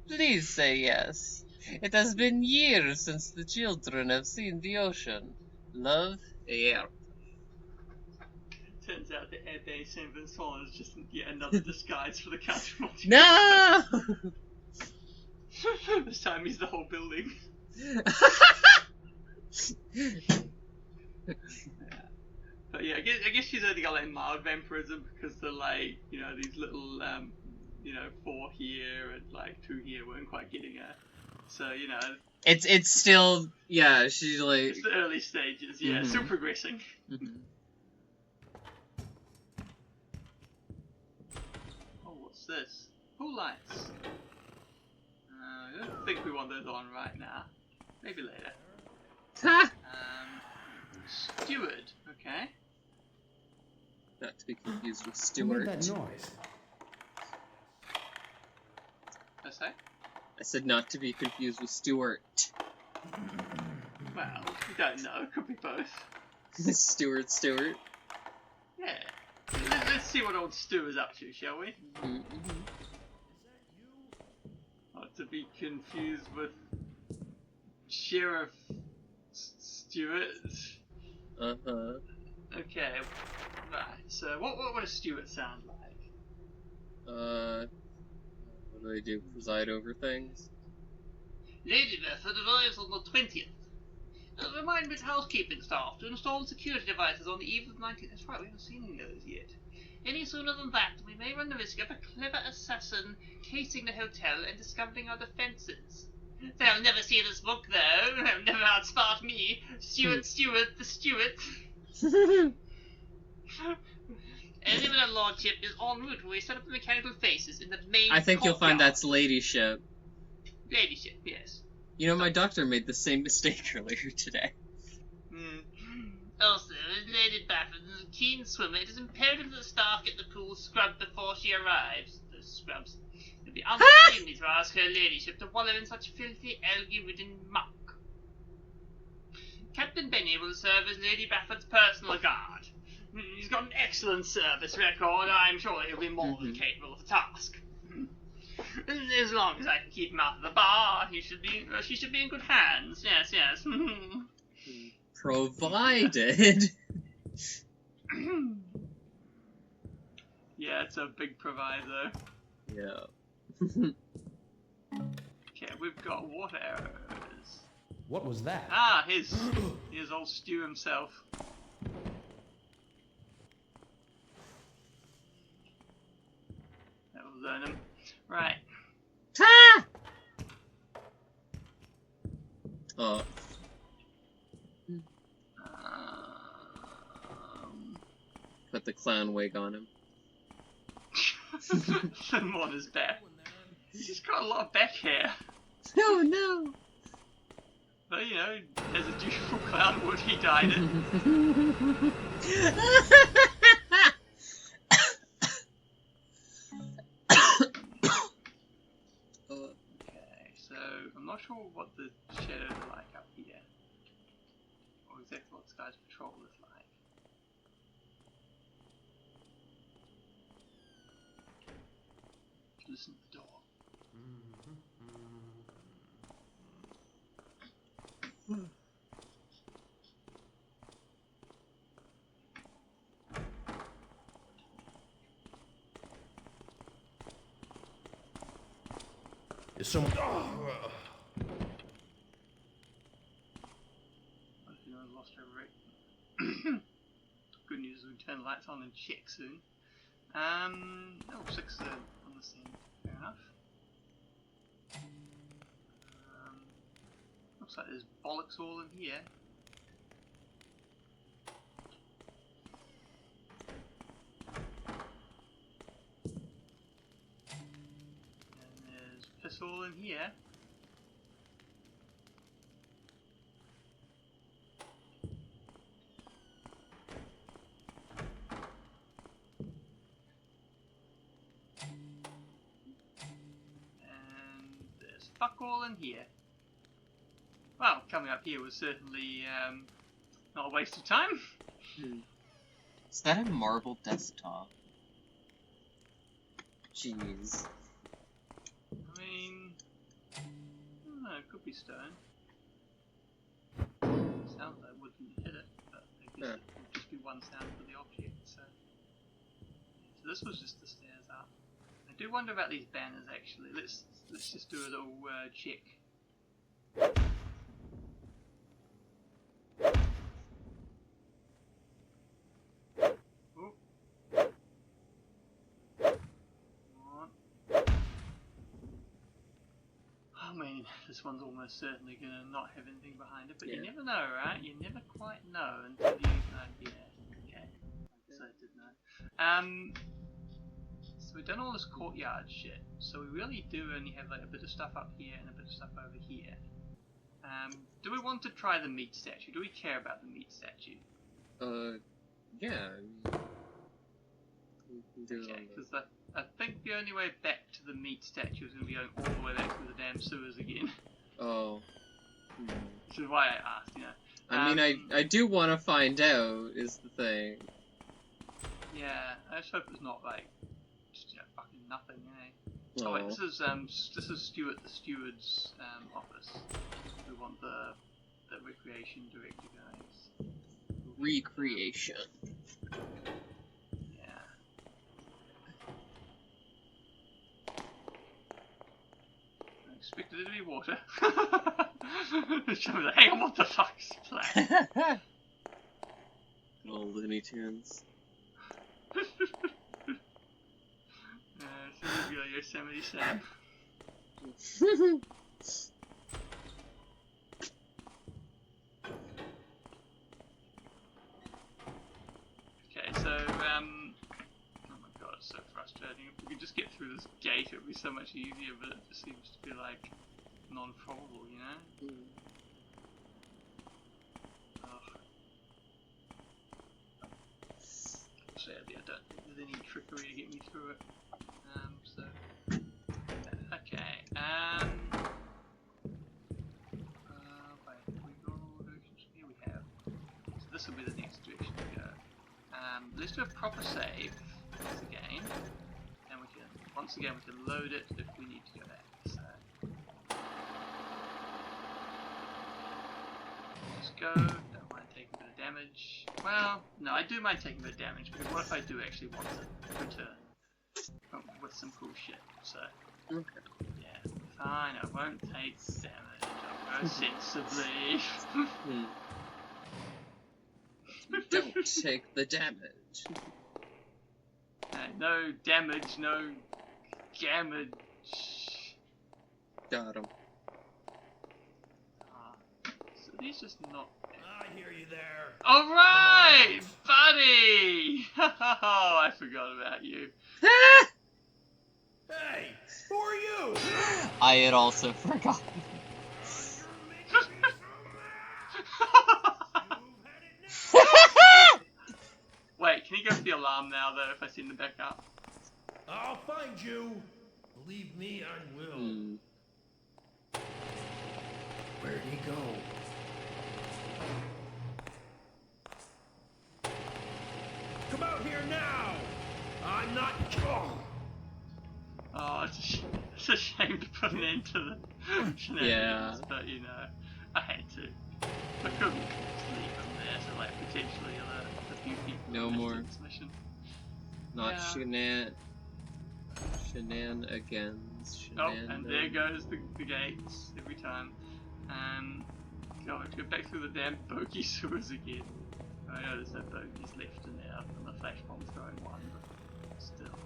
B: Please say yes. It has been years since the children have seen the ocean. Love, Air.
A: Turns out the Abbe Saint Vincent is just yet another disguise for the Count of Monte
B: No!
A: This time he's the whole building. But yeah, I guess she's only got like mild vampirism because they're like, you know, these little, 4 here and like 2 here weren't quite getting her. So, you know.
B: It's still, yeah, she's like...
A: It's the early stages, yeah, still progressing. Oh, what's this? Pool lights. I don't think we want those on right now. Maybe later.
B: Ha!
A: Steward, okay.
B: Not to be confused with
D: Who made
B: Stuart.
D: that noise?
A: I say?
B: I said not to be confused with Stuart.
A: Well, we don't know. Could be both.
B: Stuart.
A: Yeah. Let's see what old Stu is up to, shall we? Not to be confused with Sheriff Stewart.
B: Uh-huh.
A: Okay. Right. So, what would a Stewart sound like?
B: What do they do? Preside over things?
A: Lady Bedford arrives on the 20th. Remind me housekeeping staff to install security devices on the eve of the 19th. That's right, we haven't seen those yet. Any sooner than that, we may run the risk of a clever assassin casing the hotel and discovering our defences. They'll never see this book, though. They'll never outsmart me. Stewart, the Stewart. His imminent lordship is en route where we set up the mechanical faces in the main
B: I think you'll find
A: courtyard.
B: that's ladyship.
A: Ladyship, yes.
B: You know, my doctor made the same mistake earlier today.
A: Also, as Lady Baffin is a keen swimmer, it is imperative that the staff get the pool scrubbed before she arrives. Those scrubs. It would be unseemly to ask her ladyship to wallow in such filthy, algae-ridden muck. Captain Benny will serve as Lady Baffin's personal guard. He's got an excellent service record. I'm sure he'll be more than capable of the task. As long as I can keep him out of the bar, she should be in good hands. Yes, yes.
B: Provided.
A: Yeah, it's a big proviso.
B: Yeah.
A: Okay, we've got water arrows.
H: What was that?
A: Ah, here's old Stu himself. That will learn him. Right.
B: Ah! Oh. Put the clown wig on him.
A: Him on his back. He's got a lot of back hair.
B: Oh no!
A: But you know, as a dutiful clown would, he dyed it. Okay, so I'm not sure what the shadows are like up here. Or exactly what this guy's patrol is like. Listen to the door.
H: Is someone...
A: What if anyone's lost her rig? Good news is we can turn the lights on and check soon. Oh, 6 on the scene. Fair enough. Looks like there's bollocks all in here. And there's piss all in here. Fuck all in here. Well, coming up here was certainly not a waste of time.
B: Is that a marble desktop? Jeez.
A: I mean, I don't know, it could be stone. Sounds like wood when you hit it, but I guess it would just be one sound for the object. So this was just the stairs up. I do wonder about these banners actually. Let's just do a little check. Oh. I mean, this one's almost certainly gonna not have anything behind it, but you never know, right? You never quite know until you yeah. Okay. So I did know. So we've done all this courtyard shit, so we really do only have like a bit of stuff up here and a bit of stuff over here. Do we want to try the meat statue? Do we care about the meat statue?
B: Yeah.
A: Okay, because I think the only way back to the meat statue is going to be going all the way back to the damn sewers again.
B: Oh.
A: Which is why I asked, you know.
B: I mean, I do want to find out, is the thing.
A: Yeah, I just hope it's not like just fucking nothing, eh?
B: Oh,
A: wait, this is Stuart the steward's office. We want the recreation director guys.
B: Recreation.
A: Yeah. I expected it to be water. Hang on, what the fuck's playing?
B: Little Looney Tunes.
A: So we'll be like Yosemite Sam. Okay, so frustrating. If we could just get through this gate, it would be so much easier, but it just seems to be like non-probable, you know? Ugh. Sadly, I don't think there's any trickery to get me through it. So okay. Wait, we got all the directions here. We have. So this will be the next direction to go. Let's do a proper save once again, and we can once again we can load it if we need to go back. So just go. Don't mind taking a bit of damage. Well, no, I do mind taking a bit of damage because what if I do actually want to return with some cool shit? So yeah, fine. I won't take damage. I'll go sensibly.
B: Don't take the damage.
A: No damage, no damage.
B: Got him.
A: So these just not.
H: I hear you there.
A: Alright, buddy! Oh, I forgot about you.
H: Hey, who are you?
B: I had also forgotten.
A: Wait, can you go for the alarm now, though, if I send them back up?
H: I'll find you. Believe me, I will.
D: Where'd he go?
H: Come out here now. I'm not.
A: Oh, it's a shame to put an end to the shenanigans, but you know, I had to. I couldn't just leave them there, so like potentially the few people.
B: No more.
A: This mission.
B: Not
A: Yeah.
B: shenanigans.
A: Oh, and there goes the gates every time. God, let's go back through the damn bogey sewers again. I know there's no bogeys left in there, and the flash bomb's throwing one, but still.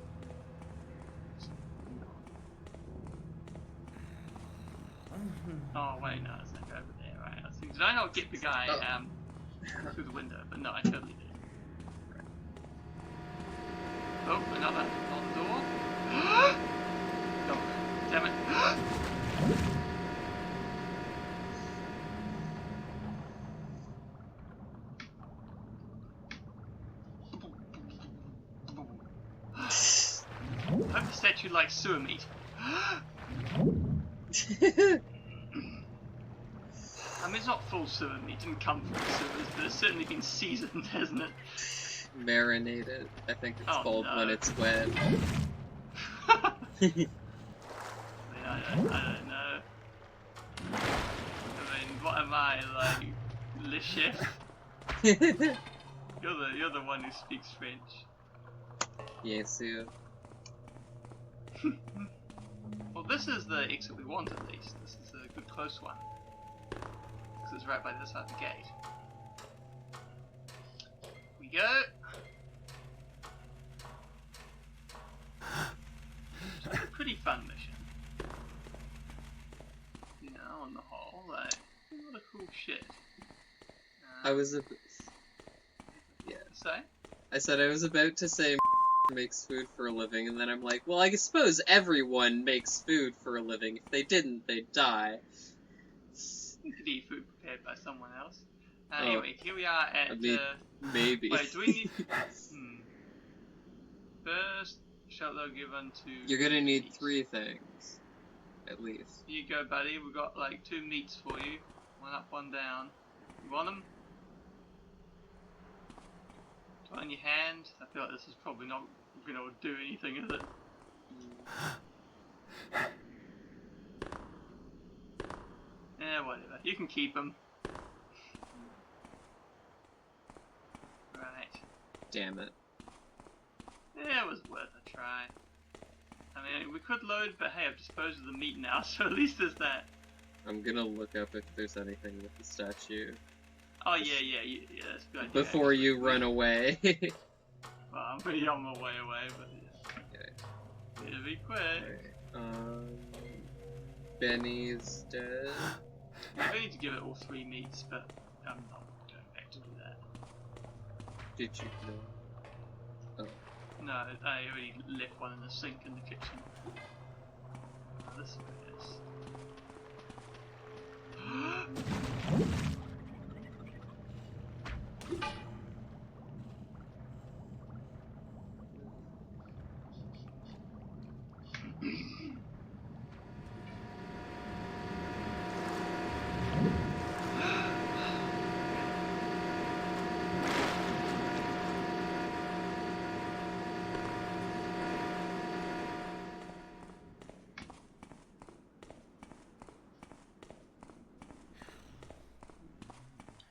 A: Oh wait, no, it's not go over there, right? I was thinking, did I not get the guy through the window? But no, I totally did. Right. Oh, another on the door. Oh, damn it. I hope the statue likes sewer meat. I mean, it's not full sewer meat, it didn't come from the sewers, but it's certainly been seasoned, hasn't it?
B: Marinated, I think it's called
A: no.
B: when it's wet.
A: I don't know. I mean, what am I, like, le chef? You're the one who speaks French.
B: Yes, yeah.
A: Well, this is the exit we want, at least. This is a good close one. Because it's right by this side of the gate. Here we go. It's a pretty fun mission. You know, on the whole, like, a lot of cool shit.
B: I was I said I was about to say makes food for a living, and then I'm like, well, I suppose everyone makes food for a living. If they didn't, they'd die.
A: You could eat food prepared by someone else. Anyway, here we are at...
B: maybe.
A: Wait, do we need... First, shelter given to...
B: You're gonna need 3 things. At least.
A: Here you go, buddy. We've got, like, 2 meats for you. One up, one down. You want them? On your hand. I feel like this is probably not going to do anything, is it? Yeah, whatever. You can keep them. Right.
B: Damn it.
A: Yeah, it was worth a try. I mean, we could load, but hey, I've disposed of the meat now, so at least there's that.
B: I'm gonna look up if there's anything with the statue.
A: Oh, yeah, that's a good idea.
B: Before you run away.
A: Well, I'm pretty on my way away, but yeah.
B: Okay.
A: Better be quick.
B: Okay. Benny's dead.
A: I need to give it all 3 meats, but I'm not going back to do that.
B: Did you know? Oh.
A: No, I already left one in the sink in the kitchen. This way it is.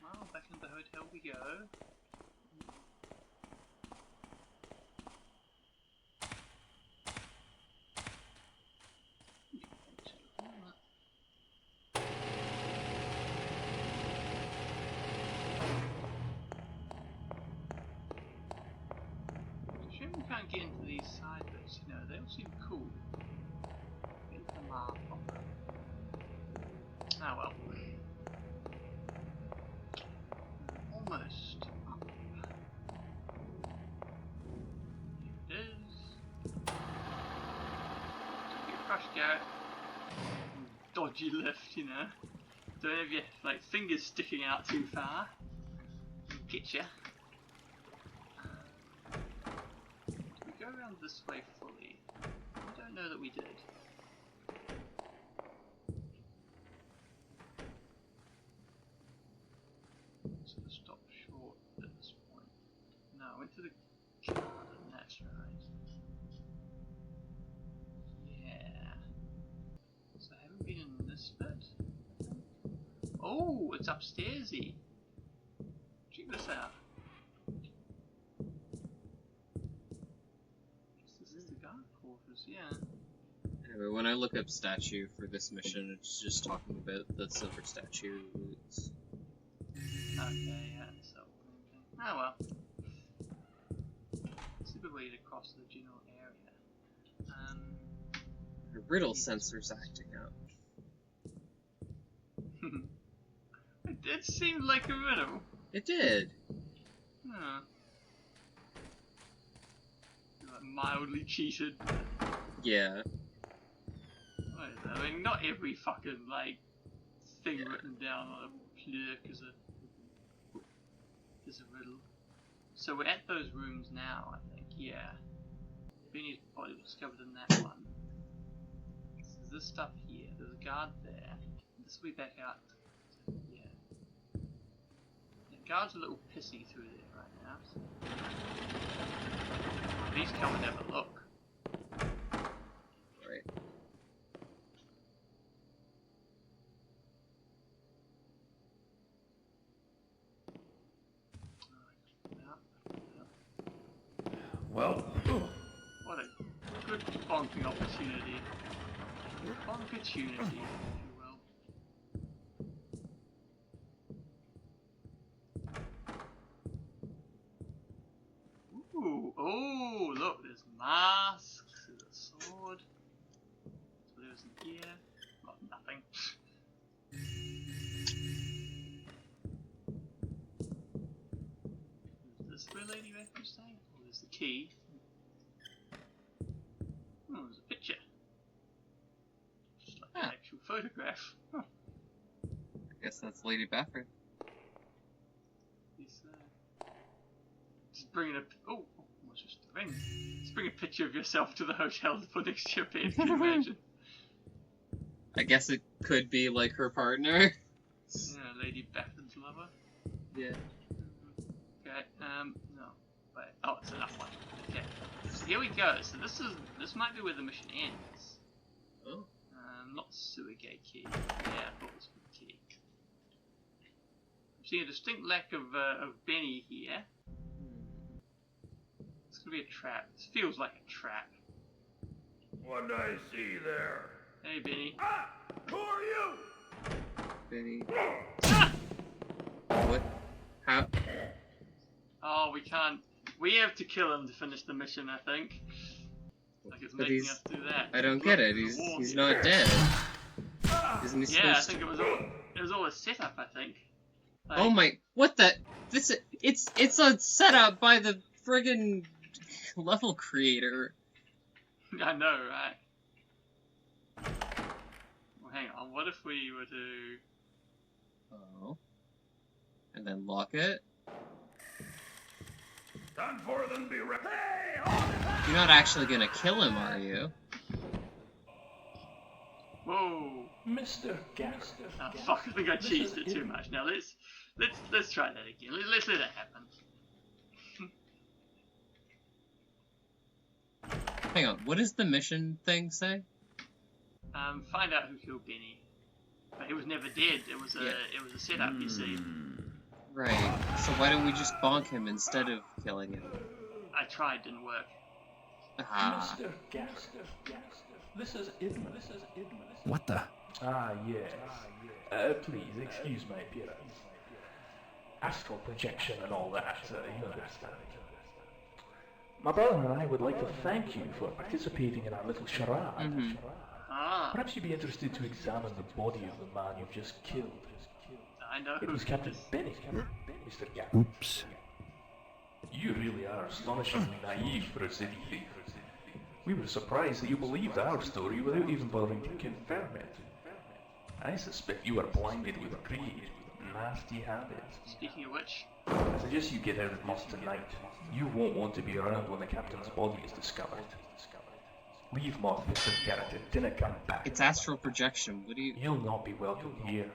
A: Well, back into the hotel we go. Shame we can't get into these side bits, you know, they all seem cool. Get into the map on them. Ah well. Almost up. Here it is. Get crushed, Garrett. Dodgy lift, you know. Don't have your like fingers sticking out too far. Get ya. Did we go around this way fully? I don't know that we did. So we stopped short at this point. No, I went to the garden, that's right. Yeah. So I haven't been in this bit. Oh, it's upstairsy. Check this out. This is the guard quarters, yeah.
B: Anyway, when I look up statue for this mission, it's just talking about the silver statue.
A: Okay, yeah, so. Oh well. It's a good way to cross the general area.
B: The riddle sensor's acting out.
A: It did seem like a riddle.
B: It did.
A: Huh. Like mildly cheated.
B: Yeah.
A: I mean, not every fucking like thing written down on a plaque is a riddle. So we're at those rooms now, I think. Yeah. Benny's body was discovered in that one. So there's this stuff here. There's a guard there. This will be back out. Yeah. The guard's a little pissy through there right now. So. Please come and have a look.
B: Right.
H: Well,
A: What a good bonking opportunity. Bonkatunity, if you will. Ooh, oh, look, there's masks, there's a sword. So there's in here. Not nothing. Is this where Lady Refuge staying? Oh, there's the key. Oh, there's a picture. Just like an actual photograph. Huh.
B: I guess that's Lady Baffert.
A: He's, just bringing a... Oh, what's just the ring? Just bring a picture of yourself to the hotel to put next to your bed, can you imagine?
B: I guess it could be like her partner.
A: Yeah, Lady Baffin's lover.
B: Yeah.
A: Okay, no. Wait, oh, it's enough one. Okay. So here we go. So this might be where the mission ends.
B: Oh.
A: Not sewer gate key. Yeah, I thought this was the key. I'm seeing a distinct lack of Benny here. It's gonna be a trap. This feels like a trap.
H: what do I see there?
A: Hey, Benny.
H: Ah! Who are you?
B: Benny.
A: Ah!
B: What? How?
A: Oh, we can't. We have to kill him to finish the mission, I think. Like it's
B: But
A: making
B: he's-
A: us do that.
B: I don't
A: Look,
B: get it.
A: the
B: He's
A: walls.
B: not dead. Isn't he
A: Yeah, I
B: supposed
A: think
B: to?
A: it was all a setup. I think. Like,
B: Oh my! What the? It's a setup by the friggin' Level creator.
A: I know, right? Well, hang on. What if we were to...
B: Oh. And then lock it.
H: Time for them to be ready. Hey, hold it back!
B: You're not actually gonna kill him, are you?
A: Whoa!
H: Mr. Gaster.
A: Oh, fuck, I think I cheesed it too much. Now let's try that again. Let's let it happen.
B: Hang on, what does the mission thing say?
A: Find out who killed Benny. But he was never dead. It was a setup, you see.
B: Right. So why don't we just bonk him instead of killing him?
A: I tried, didn't work.
B: Ah.
H: Mr. Gaster. This is Idma.
J: What the?
H: Ah, yes. Please, excuse my appearance. Astral projection and all that, you understand. My brother and I would like to thank you for participating in our little charade.
A: Ah,
H: Perhaps you'd be interested to examine the body of the man you've just killed.
A: I know
H: It
A: who
H: was
A: did
H: Captain
A: this.
H: Benny, Mr. Gaff.
J: Oops.
H: You really are astonishingly naive for a city thief. We were surprised that you believed our story without even bothering to confirm it. I suspect you are blinded with greed, nasty habits.
A: Speaking of which,
H: I suggest you get out of Moss tonight. You won't want to be around when the captain's body is discovered. Leave Moss, Mr. Garrett, dinner come back.
B: It's astral projection. What do you...
H: You'll not be welcome here.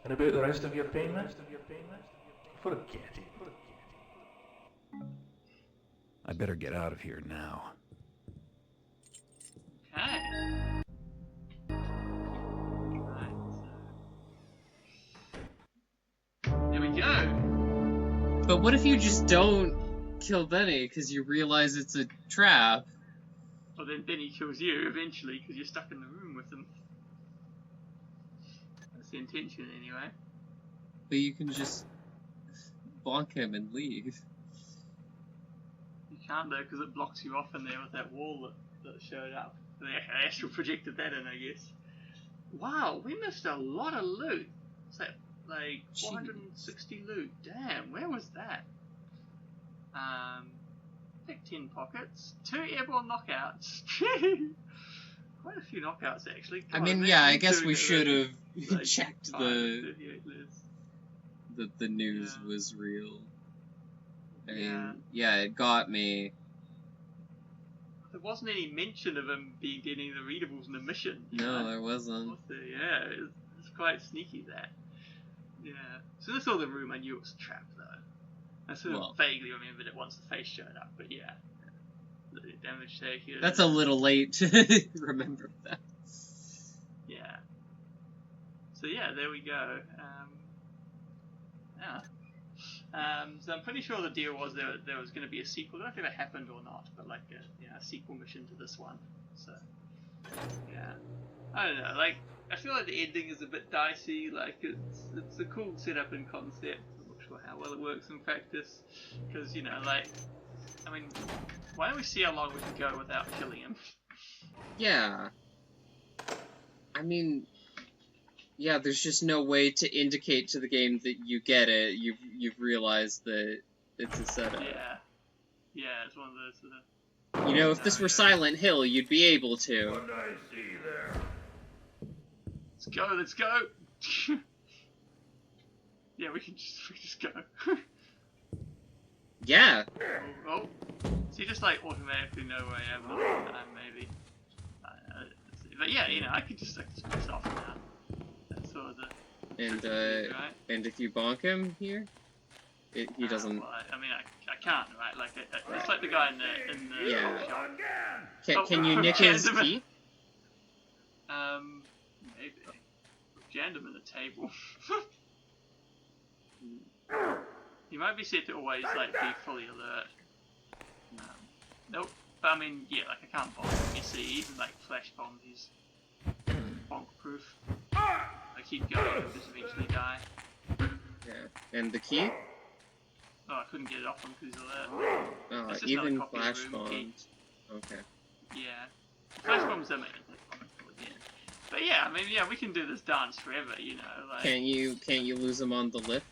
H: And about the rest of your payment? Forget it.
J: I better get out of here now.
A: okay. Right, so... There we go.
B: But what if you just don't kill Benny because you realize it's a trap?
A: Well, then Benny kills you eventually because you're stuck in the room with him. That's the intention, anyway.
B: But you can just bonk him and leave.
A: You can't though because it blocks you off in there with that wall that showed up. They astral projected that in, I guess. Wow, we missed a lot of loot. What's that? Like 460 loot. Damn, where was that? Pick 10 pockets, 2 airborne knockouts. Quite a few knockouts actually.
B: I mean, yeah, I guess we should have checked the news was real. I mean, yeah, it got me.
A: There wasn't any mention of him getting the readables in the mission.
B: No, there wasn't.
A: Was there? Yeah, it's quite sneaky that. Yeah. So that's all the room I knew it was a trap though. I sort of vaguely remembered it once the face showed up, but yeah. The damage taken.
B: That's a little late to remember that.
A: Yeah. So yeah, there we go. So I'm pretty sure the deal was there was going to be a sequel. I don't know if it happened or not, but like a sequel mission to this one. So yeah, I don't know. Like I feel like the ending is a bit dicey. Like it's a cool setup and concept. I'm not sure how well it works in practice because like I mean, why don't we see how long we can go without killing him?
B: Yeah. I mean, yeah, there's just no way to indicate to the game that you get it. You've realized that it's a setup.
A: Yeah, it's one of those.
B: You know, if this were Silent Hill, you'd be able to.
H: What do I see there?
A: Let's go. Yeah, we can just go.
B: Yeah.
A: Oh, so you just like automatically know where I am all the time, maybe. But yeah, I could just like switch off now. That's sort of the.
B: And and if you bonk him here, he doesn't.
A: Well, I mean, I can't, right? Like it's like the guy in the
B: shop. Can you nick his key?
A: Maybe. Jammed him in the table. You might be set to always like be fully alert. Nope. But I mean, yeah, like I can't bomb him. You see, even like flash bombs, he's bonk proof. I keep going, he'll just eventually die.
B: Yeah. And the key?
A: Oh, I couldn't get it off him because he's alert.
B: Oh, even flash bombs. Okay.
A: Yeah. Flash bombs don't make anything again. But yeah, I mean, yeah, we can do this dance forever, like.
B: Can't you lose him on the lift?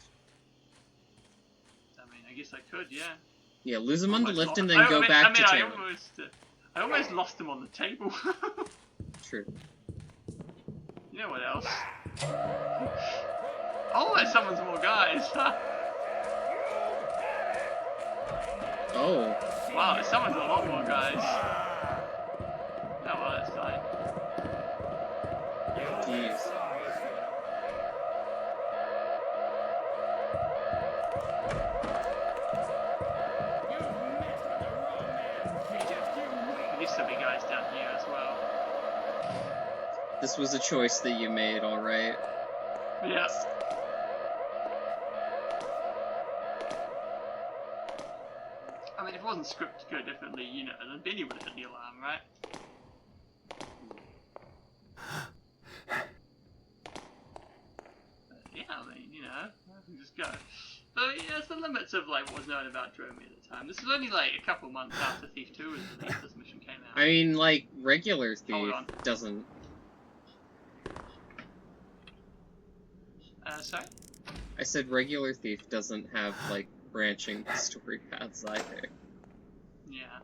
A: I mean, I guess I could, yeah.
B: Yeah, lose him on the lift and then
A: I
B: go
A: mean,
B: back to
A: I
B: town.
A: I almost lost him on the table.
B: True.
A: You know what else? Oh, it summons more guys.
B: Oh.
A: Wow, it summons a lot more guys. Oh well, that's fine.
B: Jeez.
A: At least there'll be guys down here as well.
B: This was a choice that you made, alright.
A: Yeah. I mean, if it wasn't scripted to go differently, you know, then Benny would have hit the alarm, right? Yeah, I mean, you know, I can just go. So, yeah, it's the limits of, like, what was known about Dromy at the time. This was only, like, a couple months after Thief 2 was released, this mission came out.
B: I mean, like, regular
A: Hold
B: Thief
A: on.
B: doesn't...
A: Sorry?
B: I said regular Thief doesn't have, like, branching story paths either.
A: Yeah.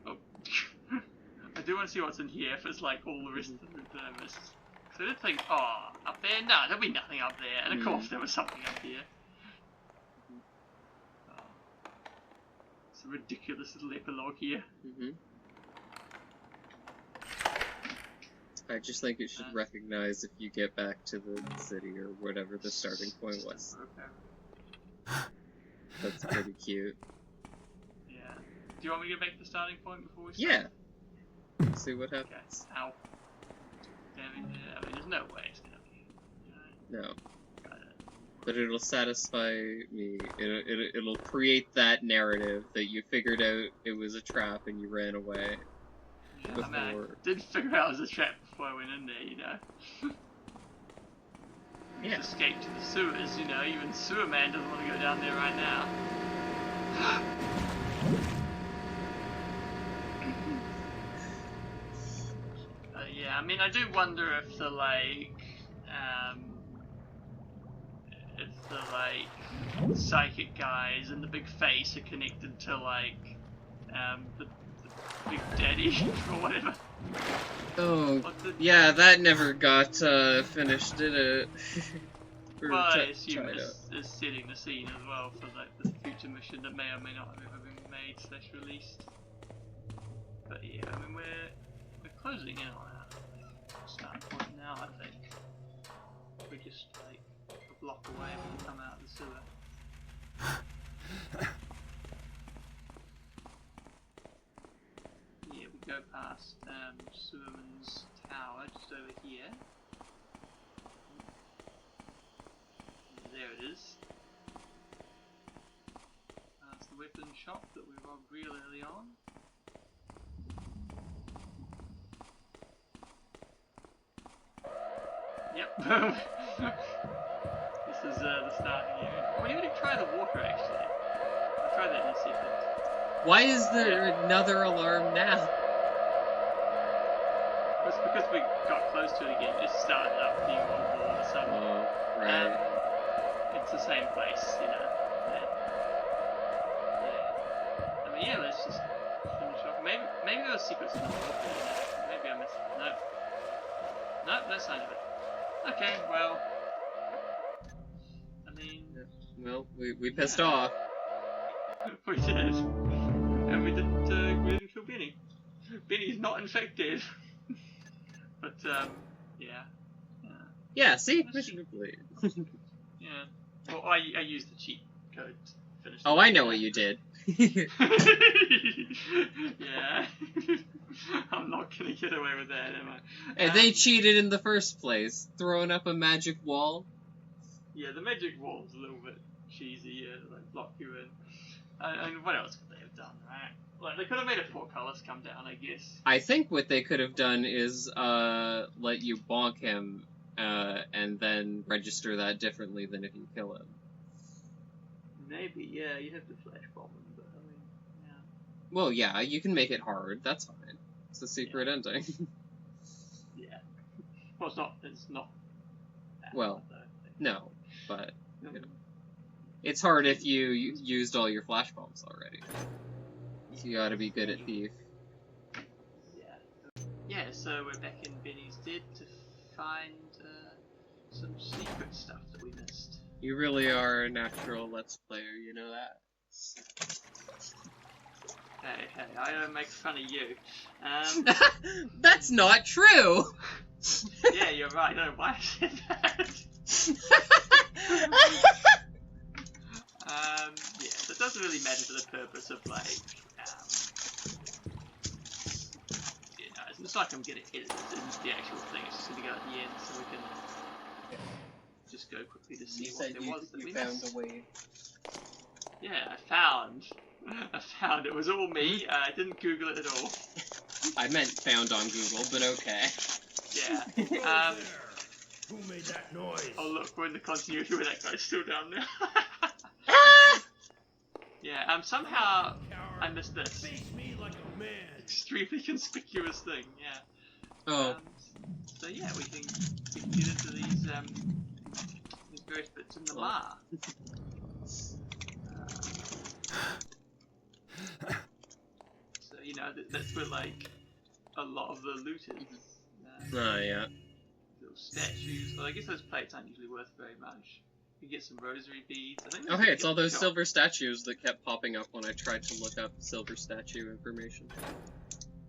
A: Oh. I do want to see what's in here if it's, like, all the rest of the mists. So I did think, oh, up there? No, there'll be nothing up there. And of course there was something up here. Oh. It's a ridiculous little epilogue here.
B: I just think it should recognize if you get back to the city or whatever the starting point was. That's pretty cute.
A: Yeah. Do you want me to get back to the starting point before we start?
B: Yeah. See what happens.
A: Okay. Ow. Damn it. Yeah, I mean, there's no way it's gonna be. You know?
B: No. But it'll satisfy me. It'll create that narrative that you figured out it was a trap and you ran away.
A: Yeah, I mean, I did figure out it was a trap before I went in there, you know.
B: Yeah.
A: Escape to the sewers, you know. Even Sewerman doesn't want to go down there right now. Yeah, I mean, I do wonder if the psychic guys and the big face are connected to the Big Daddy or whatever.
B: Oh, yeah, that never got finished, did it?
A: Well, I assume it's setting the scene as well for the future mission that may or may not have ever been made / released. But yeah, I mean we're closing in on our start point now. I think we're just like a block away when we come out of the sewer. Yeah, we go past Sewerman's tower just over here. There it is. That's the weapon shop that we robbed real early on. Yep. This is the starting area. We're going to try the water actually. I'll try that in a second.
B: Why is there another alarm now?
A: It's because we got close to it again. It started up being on the wall or something.
B: Oh, right.
A: It's the same place, you know. Yeah. I mean, yeah, let's just finish off. Maybe there were secrets in the wall. Maybe I missed it. No, no sign of it. Okay, well. I mean.
B: Well, we pissed off.
A: We did. And we didn't kill Benny. Benny's not infected. But, yeah.
B: Yeah, see? Mission complete.
A: Yeah. Well, I used the cheat code to finish.
B: Oh, I know what you did.
A: Yeah. I'm not gonna get away with that, am I?
B: And they cheated in the first place, throwing up a magic wall.
A: Yeah, the magic wall's a little bit cheesy, like block you in. And what else could they have done, right? Like, they could have made a portcullis come down, I guess.
B: I think what they could have done is let you bonk him and then register that differently than if you kill him.
A: Maybe, yeah, you have to flash bomb him, but I mean, yeah.
B: Well, yeah, you can make it hard, that's fine. It's a secret ending.
A: Yeah. Well, it's not that
B: well,
A: hard, though.
B: no, but, you know. It's hard if you used all your flash bombs already. So you gotta be good at thief.
A: Yeah, so we're back in Benny's Den to find some secret stuff that we missed.
B: You really are a natural Let's Player, you know that?
A: Hey, I don't make fun of you.
B: That's not true!
A: Yeah, you're right, I don't know why I said that. Yeah, so it doesn't really matter for the purpose of, like, you know, it's not like I'm gonna edit into the actual thing, it's just gonna go at the end so we can just go quickly to see what there was that we missed.
B: A way.
A: Yeah, I found it was all me, I didn't Google it at all.
B: I meant found on Google, but okay.
A: Yeah,
I: Who made that noise?
A: oh look, we're in the continuity where that guy's still down there. Yeah, somehow I missed this.
I: Face me like a man.
A: Extremely conspicuous thing, yeah.
B: Oh.
A: So yeah, we can get into these various bits in the bar. So, you know, that's where, like, a lot of the loot is.
B: Oh, yeah.
A: Little statues. Well, I guess those plates aren't usually worth very much. You get some rosary beads. I think
B: Oh, hey, it's all those silver statues that kept popping up when I tried to look up silver statue information.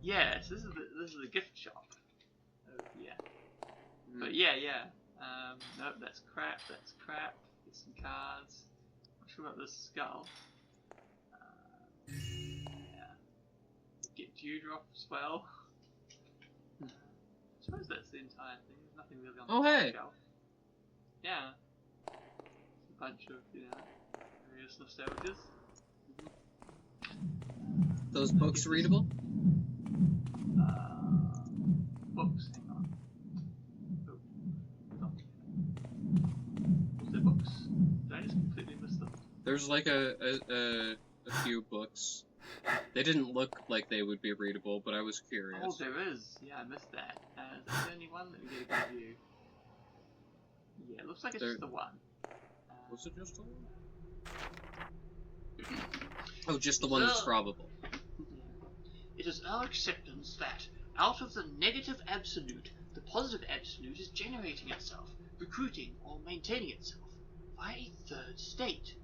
A: Yes, this is the gift shop. Oh, yeah. But yeah. Nope, that's crap. Get some cards. Not sure about this skull. Yeah. Get dewdrop as well. I suppose that's the entire thing. There's nothing really on the shelf. Yeah. A bunch of, you know, various nostalgias.
B: Those books readable?
A: Books, hang on. Oh. Was there books? Did I just completely miss them?
B: There's like a few books. They didn't look like they would be readable, but I was curious.
A: Oh, there is. Yeah, I missed that. Is there only one? Let me get a good view. Yeah, it looks like it's just the one.
B: Was it just the one? Oh, just the one that's probable.
C: It is our acceptance that, out of the negative absolute, the positive absolute is generating itself, recruiting or maintaining itself, by a third state.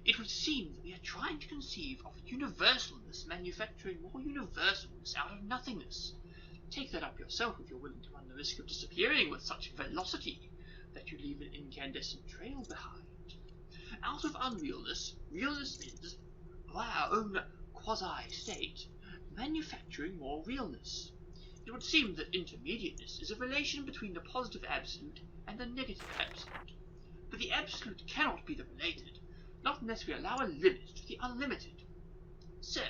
C: It would seem that we are trying to conceive of universalness manufacturing more universalness out of nothingness. Take that up yourself if you're willing to run the risk of disappearing with such velocity that you leave an incandescent trail behind. Out of unrealness, realness is, by our own quasi-state, manufacturing more realness. It would seem that intermediateness is a relation between the positive absolute and the negative absolute. But the absolute cannot be the related, not unless we allow a limit to the unlimited. So,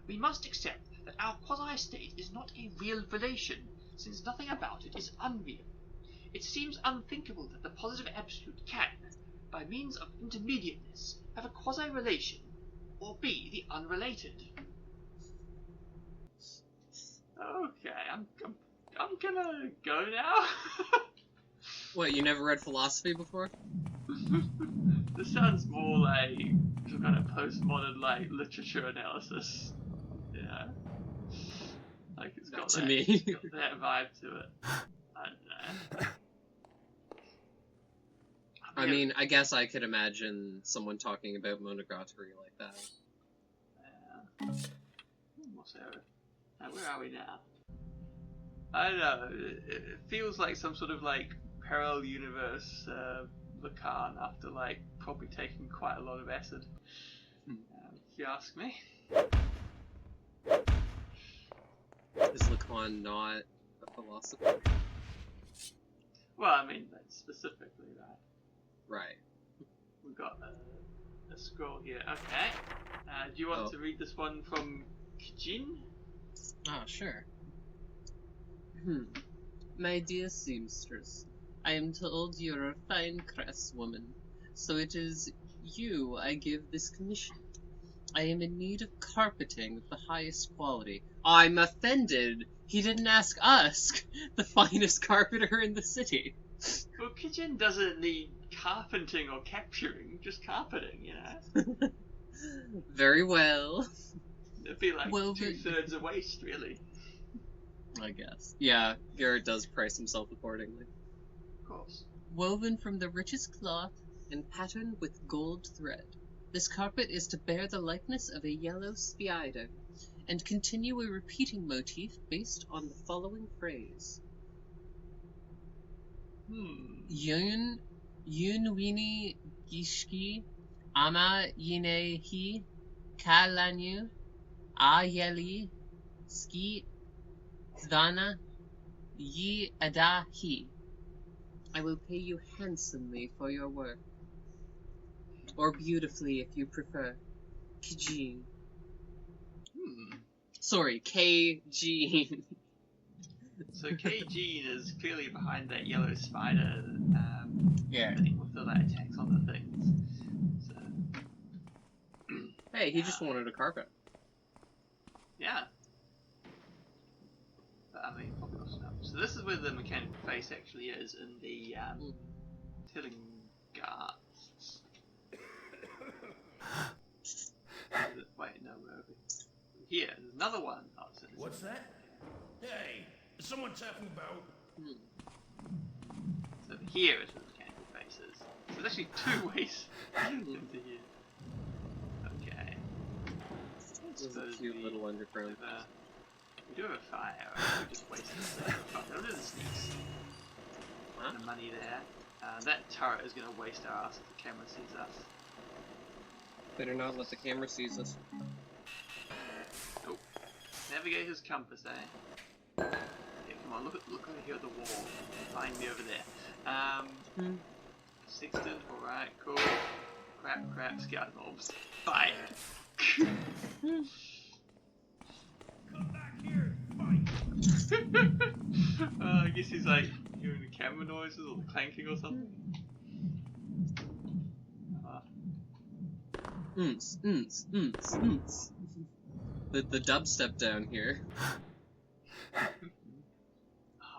C: we must accept that our quasi-state is not a real relation, since nothing about it is unreal. It seems unthinkable that the positive absolute can, by means of intermediateness, have a quasi-relation, or be the unrelated.
A: Okay, I'm gonna go now.
B: What, you never read philosophy before?
A: This sounds more like some kind of postmodern, like, literature analysis. Yeah. Like, it's got,
B: to
A: that,
B: me.
A: It's got that vibe to it. I don't know.
B: I mean, I guess I could imagine someone talking about Monogatari like that.
A: What's there? Where are we now? I don't know. It feels like some sort of, like, parallel universe Lacan after, like, probably taking quite a lot of acid. If you ask me.
B: Is Lacan not a philosopher?
A: Well, I mean, like, specifically that.
B: Right.
A: We've got a scroll here. Okay. Do you want to read this one from Kijin?
B: Oh, sure. My dear seamstress, I am told you're a fine craftswoman, so it is you I give this commission. I am in need of carpeting of the highest quality. I'm offended! He didn't ask us, the finest carpenter in the city.
A: Well, Kijin doesn't need carpenting or capturing, just carpeting, you know?
B: Very well.
A: It'd be like
B: Woven.
A: 2/3 of waste, really.
B: I guess. Yeah, Garrett does price himself accordingly.
A: Of course.
B: Woven from the richest cloth and patterned with gold thread, this carpet is to bear the likeness of a yellow spider and continue a repeating motif based on the following phrase. Yun wini gishki ama yine hi kalanyu ayeli ski zvana yi adahi. I will pay you handsomely for your work. Or beautifully if you prefer. Kjeen. Sorry, K-Gene.
A: So K-Gene is clearly behind that yellow spider
B: Yeah.
A: thing with the attacks on the things. So,
B: Hey, he just wanted a carpet.
A: yeah. But, I mean, probably not enough. So this is where the mechanical face actually is, in the Tilling Guards. Wait, no, we're over here. There's another one. Oh, so
I: What's that? Hey, is someone talking about?
A: So here is where the mechanical face is. So there's actually 2 ways into here. Okay.
B: This is a cute little underground.
A: We do have a fire. We just wasted it. Oh, those are the sneaks. The money there. That turret is going to waste our ass if the camera sees us.
B: Better not let the camera seize us.
A: Oh. Navigator's compass, eh? Yeah, come on, look over here at the wall. Find me over there. Sextant, alright, cool. Crap, scout mobs. Bye.
I: Come back here, fight!
A: I guess he's like hearing the camera noises or the clanking or something.
B: The dubstep down here.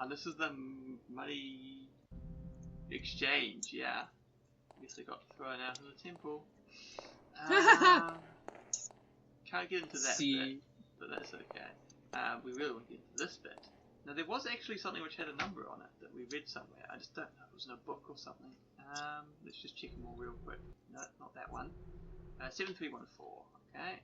A: This is the money exchange, yeah. I guess I got thrown out of the temple. Can't get into that bit, but that's okay. We really want to get into this bit. Now there was actually something which had a number on it that we read somewhere. I just don't know. It was in a book or something. Let's just check them all real quick. No, not that one. 7314. Okay.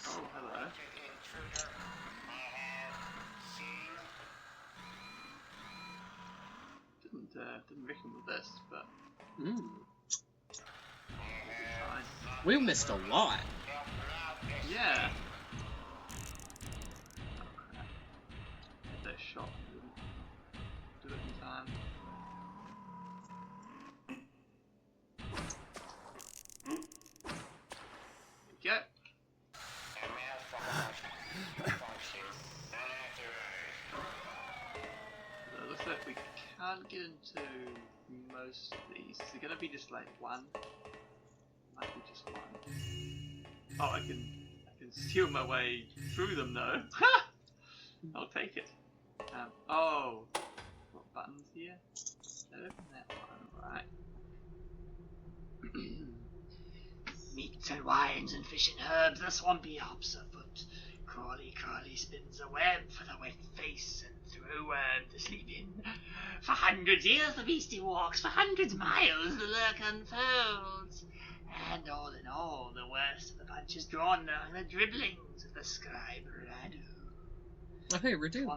A: Oh, hello. Didn't reckon with this, but
B: we missed a lot.
A: Yeah. Oh crap. Hit that shot. Didn't do it in time. There we go. So it looks like we can't get into most of these. Is it gonna be just like one? Might be just one. Oh, I can steal my way through them though. I'll take it. Oh, what buttons here? Open that one, right? Meats and wines and fish and herbs, the swampy hops afoot. Crawly spins a web for the wet face and through worm to sleep in. For 100 years the beastie walks, for 100 miles the lurk unfolds. And all in all, the worst of the punch is drawn among the dribblings of the scribe Radu.
B: Okay, Radu.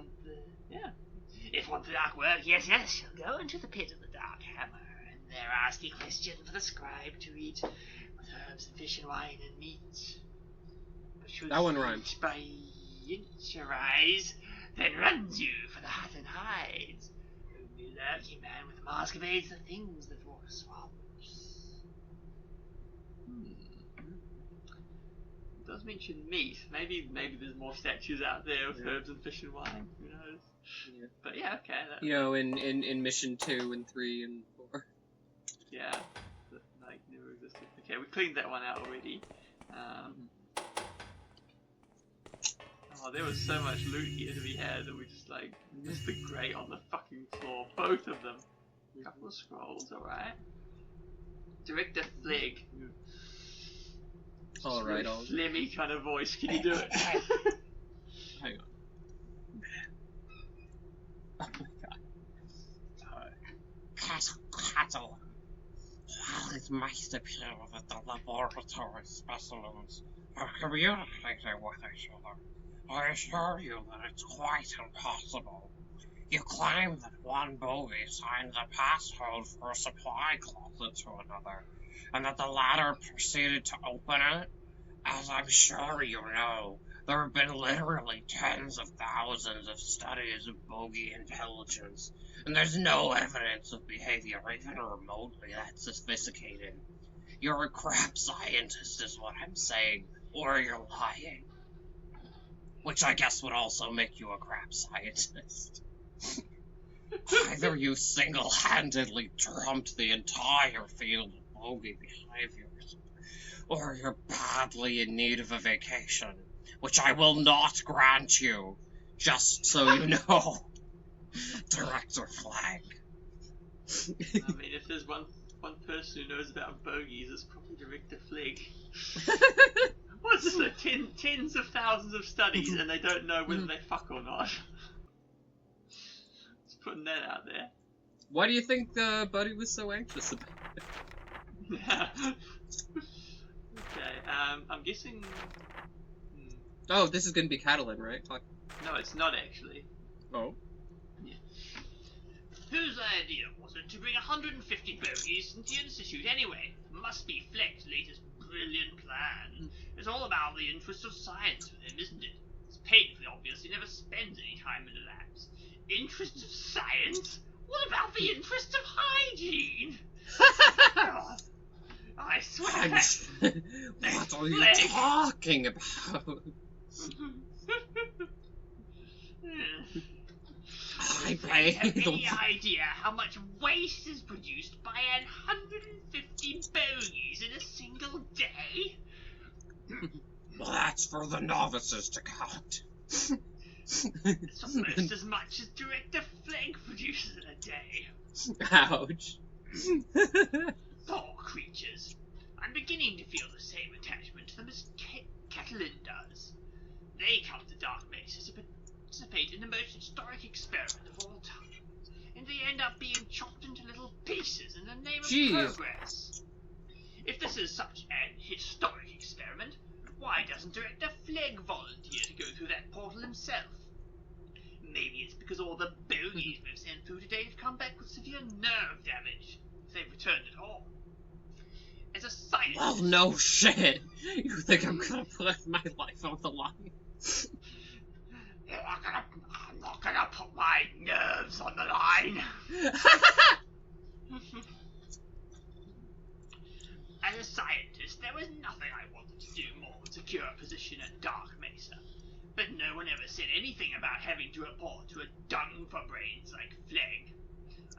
A: If want the dark work, yes, shall go into the pit of the dark hammer, and there ask the question for the scribe to eat, with herbs and fish and wine and meat. But should
B: that one rhymed.
A: each by inch arise, then runs you for the hat and hides. Only lurking man with mask evades the things that walk swamps. It does mention meat. Maybe there's more statues out there with herbs and fish and wine. Who knows?
B: Yeah.
A: But yeah, okay.
B: You know, in mission 2 and 3 and 4.
A: Yeah, that like never existed. Okay, we cleaned that one out already. Oh, there was so much loot here to be had that we just like missed the grate on the fucking floor, both of them. A couple of scrolls, alright. Director Flegg.
B: Alright,
A: really flimmy kind of voice, can you do it?
B: Hang on. Oh my god.
K: Cattle. While it might appear that the laboratory specimens are communicating with each other, I assure you that it's quite impossible. You claim that one bogey signed a passcode for a supply closet to another, and that the latter proceeded to open it. As I'm sure you know, there have been literally tens of thousands of studies of bogey intelligence, and there's no evidence of behavior even remotely that sophisticated. You're a crap scientist is what I'm saying, or you're lying. Which I guess would also make you a crap scientist. Either you single-handedly trumped the entire field of bogey behaviors, or you're badly in need of a vacation, which I will not grant you, just so you know. Director Flegg.
A: I mean, if there's one person who knows about bogies, it's probably Director Flegg. What's this, like tens of thousands of studies and they don't know whether they fuck or not? Just putting that out there.
B: Why do you think Buddy was so anxious about it?
A: Okay, I'm guessing...
B: Oh, this is gonna be Catalan, right?
A: No, it's not actually.
B: Oh.
C: Yeah. Whose idea was it to bring 150 bogies into the Institute anyway? Must be Fleck's latest brilliant plan. It's all about the interest of science with him, isn't it? It's painfully obvious he never spends any time in the labs. Interest of science? What about the interest of hygiene? God, I swear.
B: What are you talking about?
C: I have any idea how much waste is produced by 150 bogies in a single day?
K: Well, that's for the novices to count.
C: It's almost as much as Director Flegg produces in a day.
B: Ouch.
C: Poor creatures. I'm beginning to feel the same attachment to them as Catalan does. They come to Dark Mesa to participate in the most historic experiment of all time, and they end up being chopped into little pieces in the name of progress. If this is such an historic experiment, why doesn't Director Flegg volunteer to go through that portal himself? Maybe it's because all the bogies we've sent through today have come back with severe nerve damage, if they've returned at all. As a scientist...
B: Well, no shit! You think I'm gonna put my life on the line?
C: I'm not gonna put my nerves on the line. As a scientist, there was nothing I wanted to do more than secure a position at Dark Mesa. But no one ever said anything about having to report to a dung for brains like Flegg.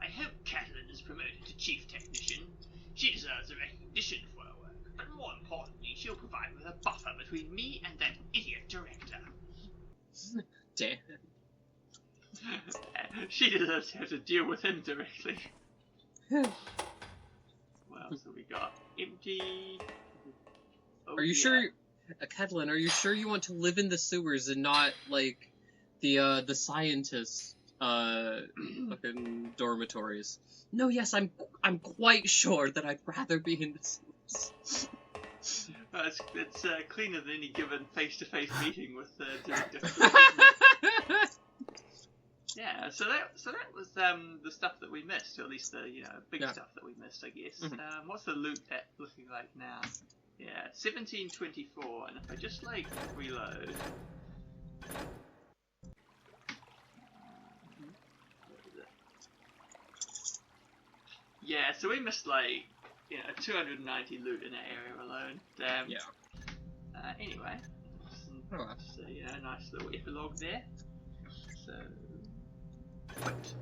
C: I hope Catalan is promoted to chief technician. She deserves a recognition for her work, but more importantly, she'll provide with a buffer between me and that idiot director.
B: Damn.
A: She deserves to have to deal with him directly. What else have we got? Empty. Oh,
B: are you sure, Catalan? Are you sure you want to live in the sewers and not like the scientists' fucking dormitories? No, yes, I'm quite sure that I'd rather be in the sewers.
A: It's cleaner than any given face-to-face meeting with the director. Yeah, so that was the stuff that we missed, or at least the big stuff that we missed, I guess.
B: Mm-hmm.
A: What's the loot at looking like now? Yeah, 1724, and if I just like reload. Yeah, so we missed like 290 loot in that area alone. Damn.
B: Yeah.
A: Anyway, so nice little epilogue there. So, quit.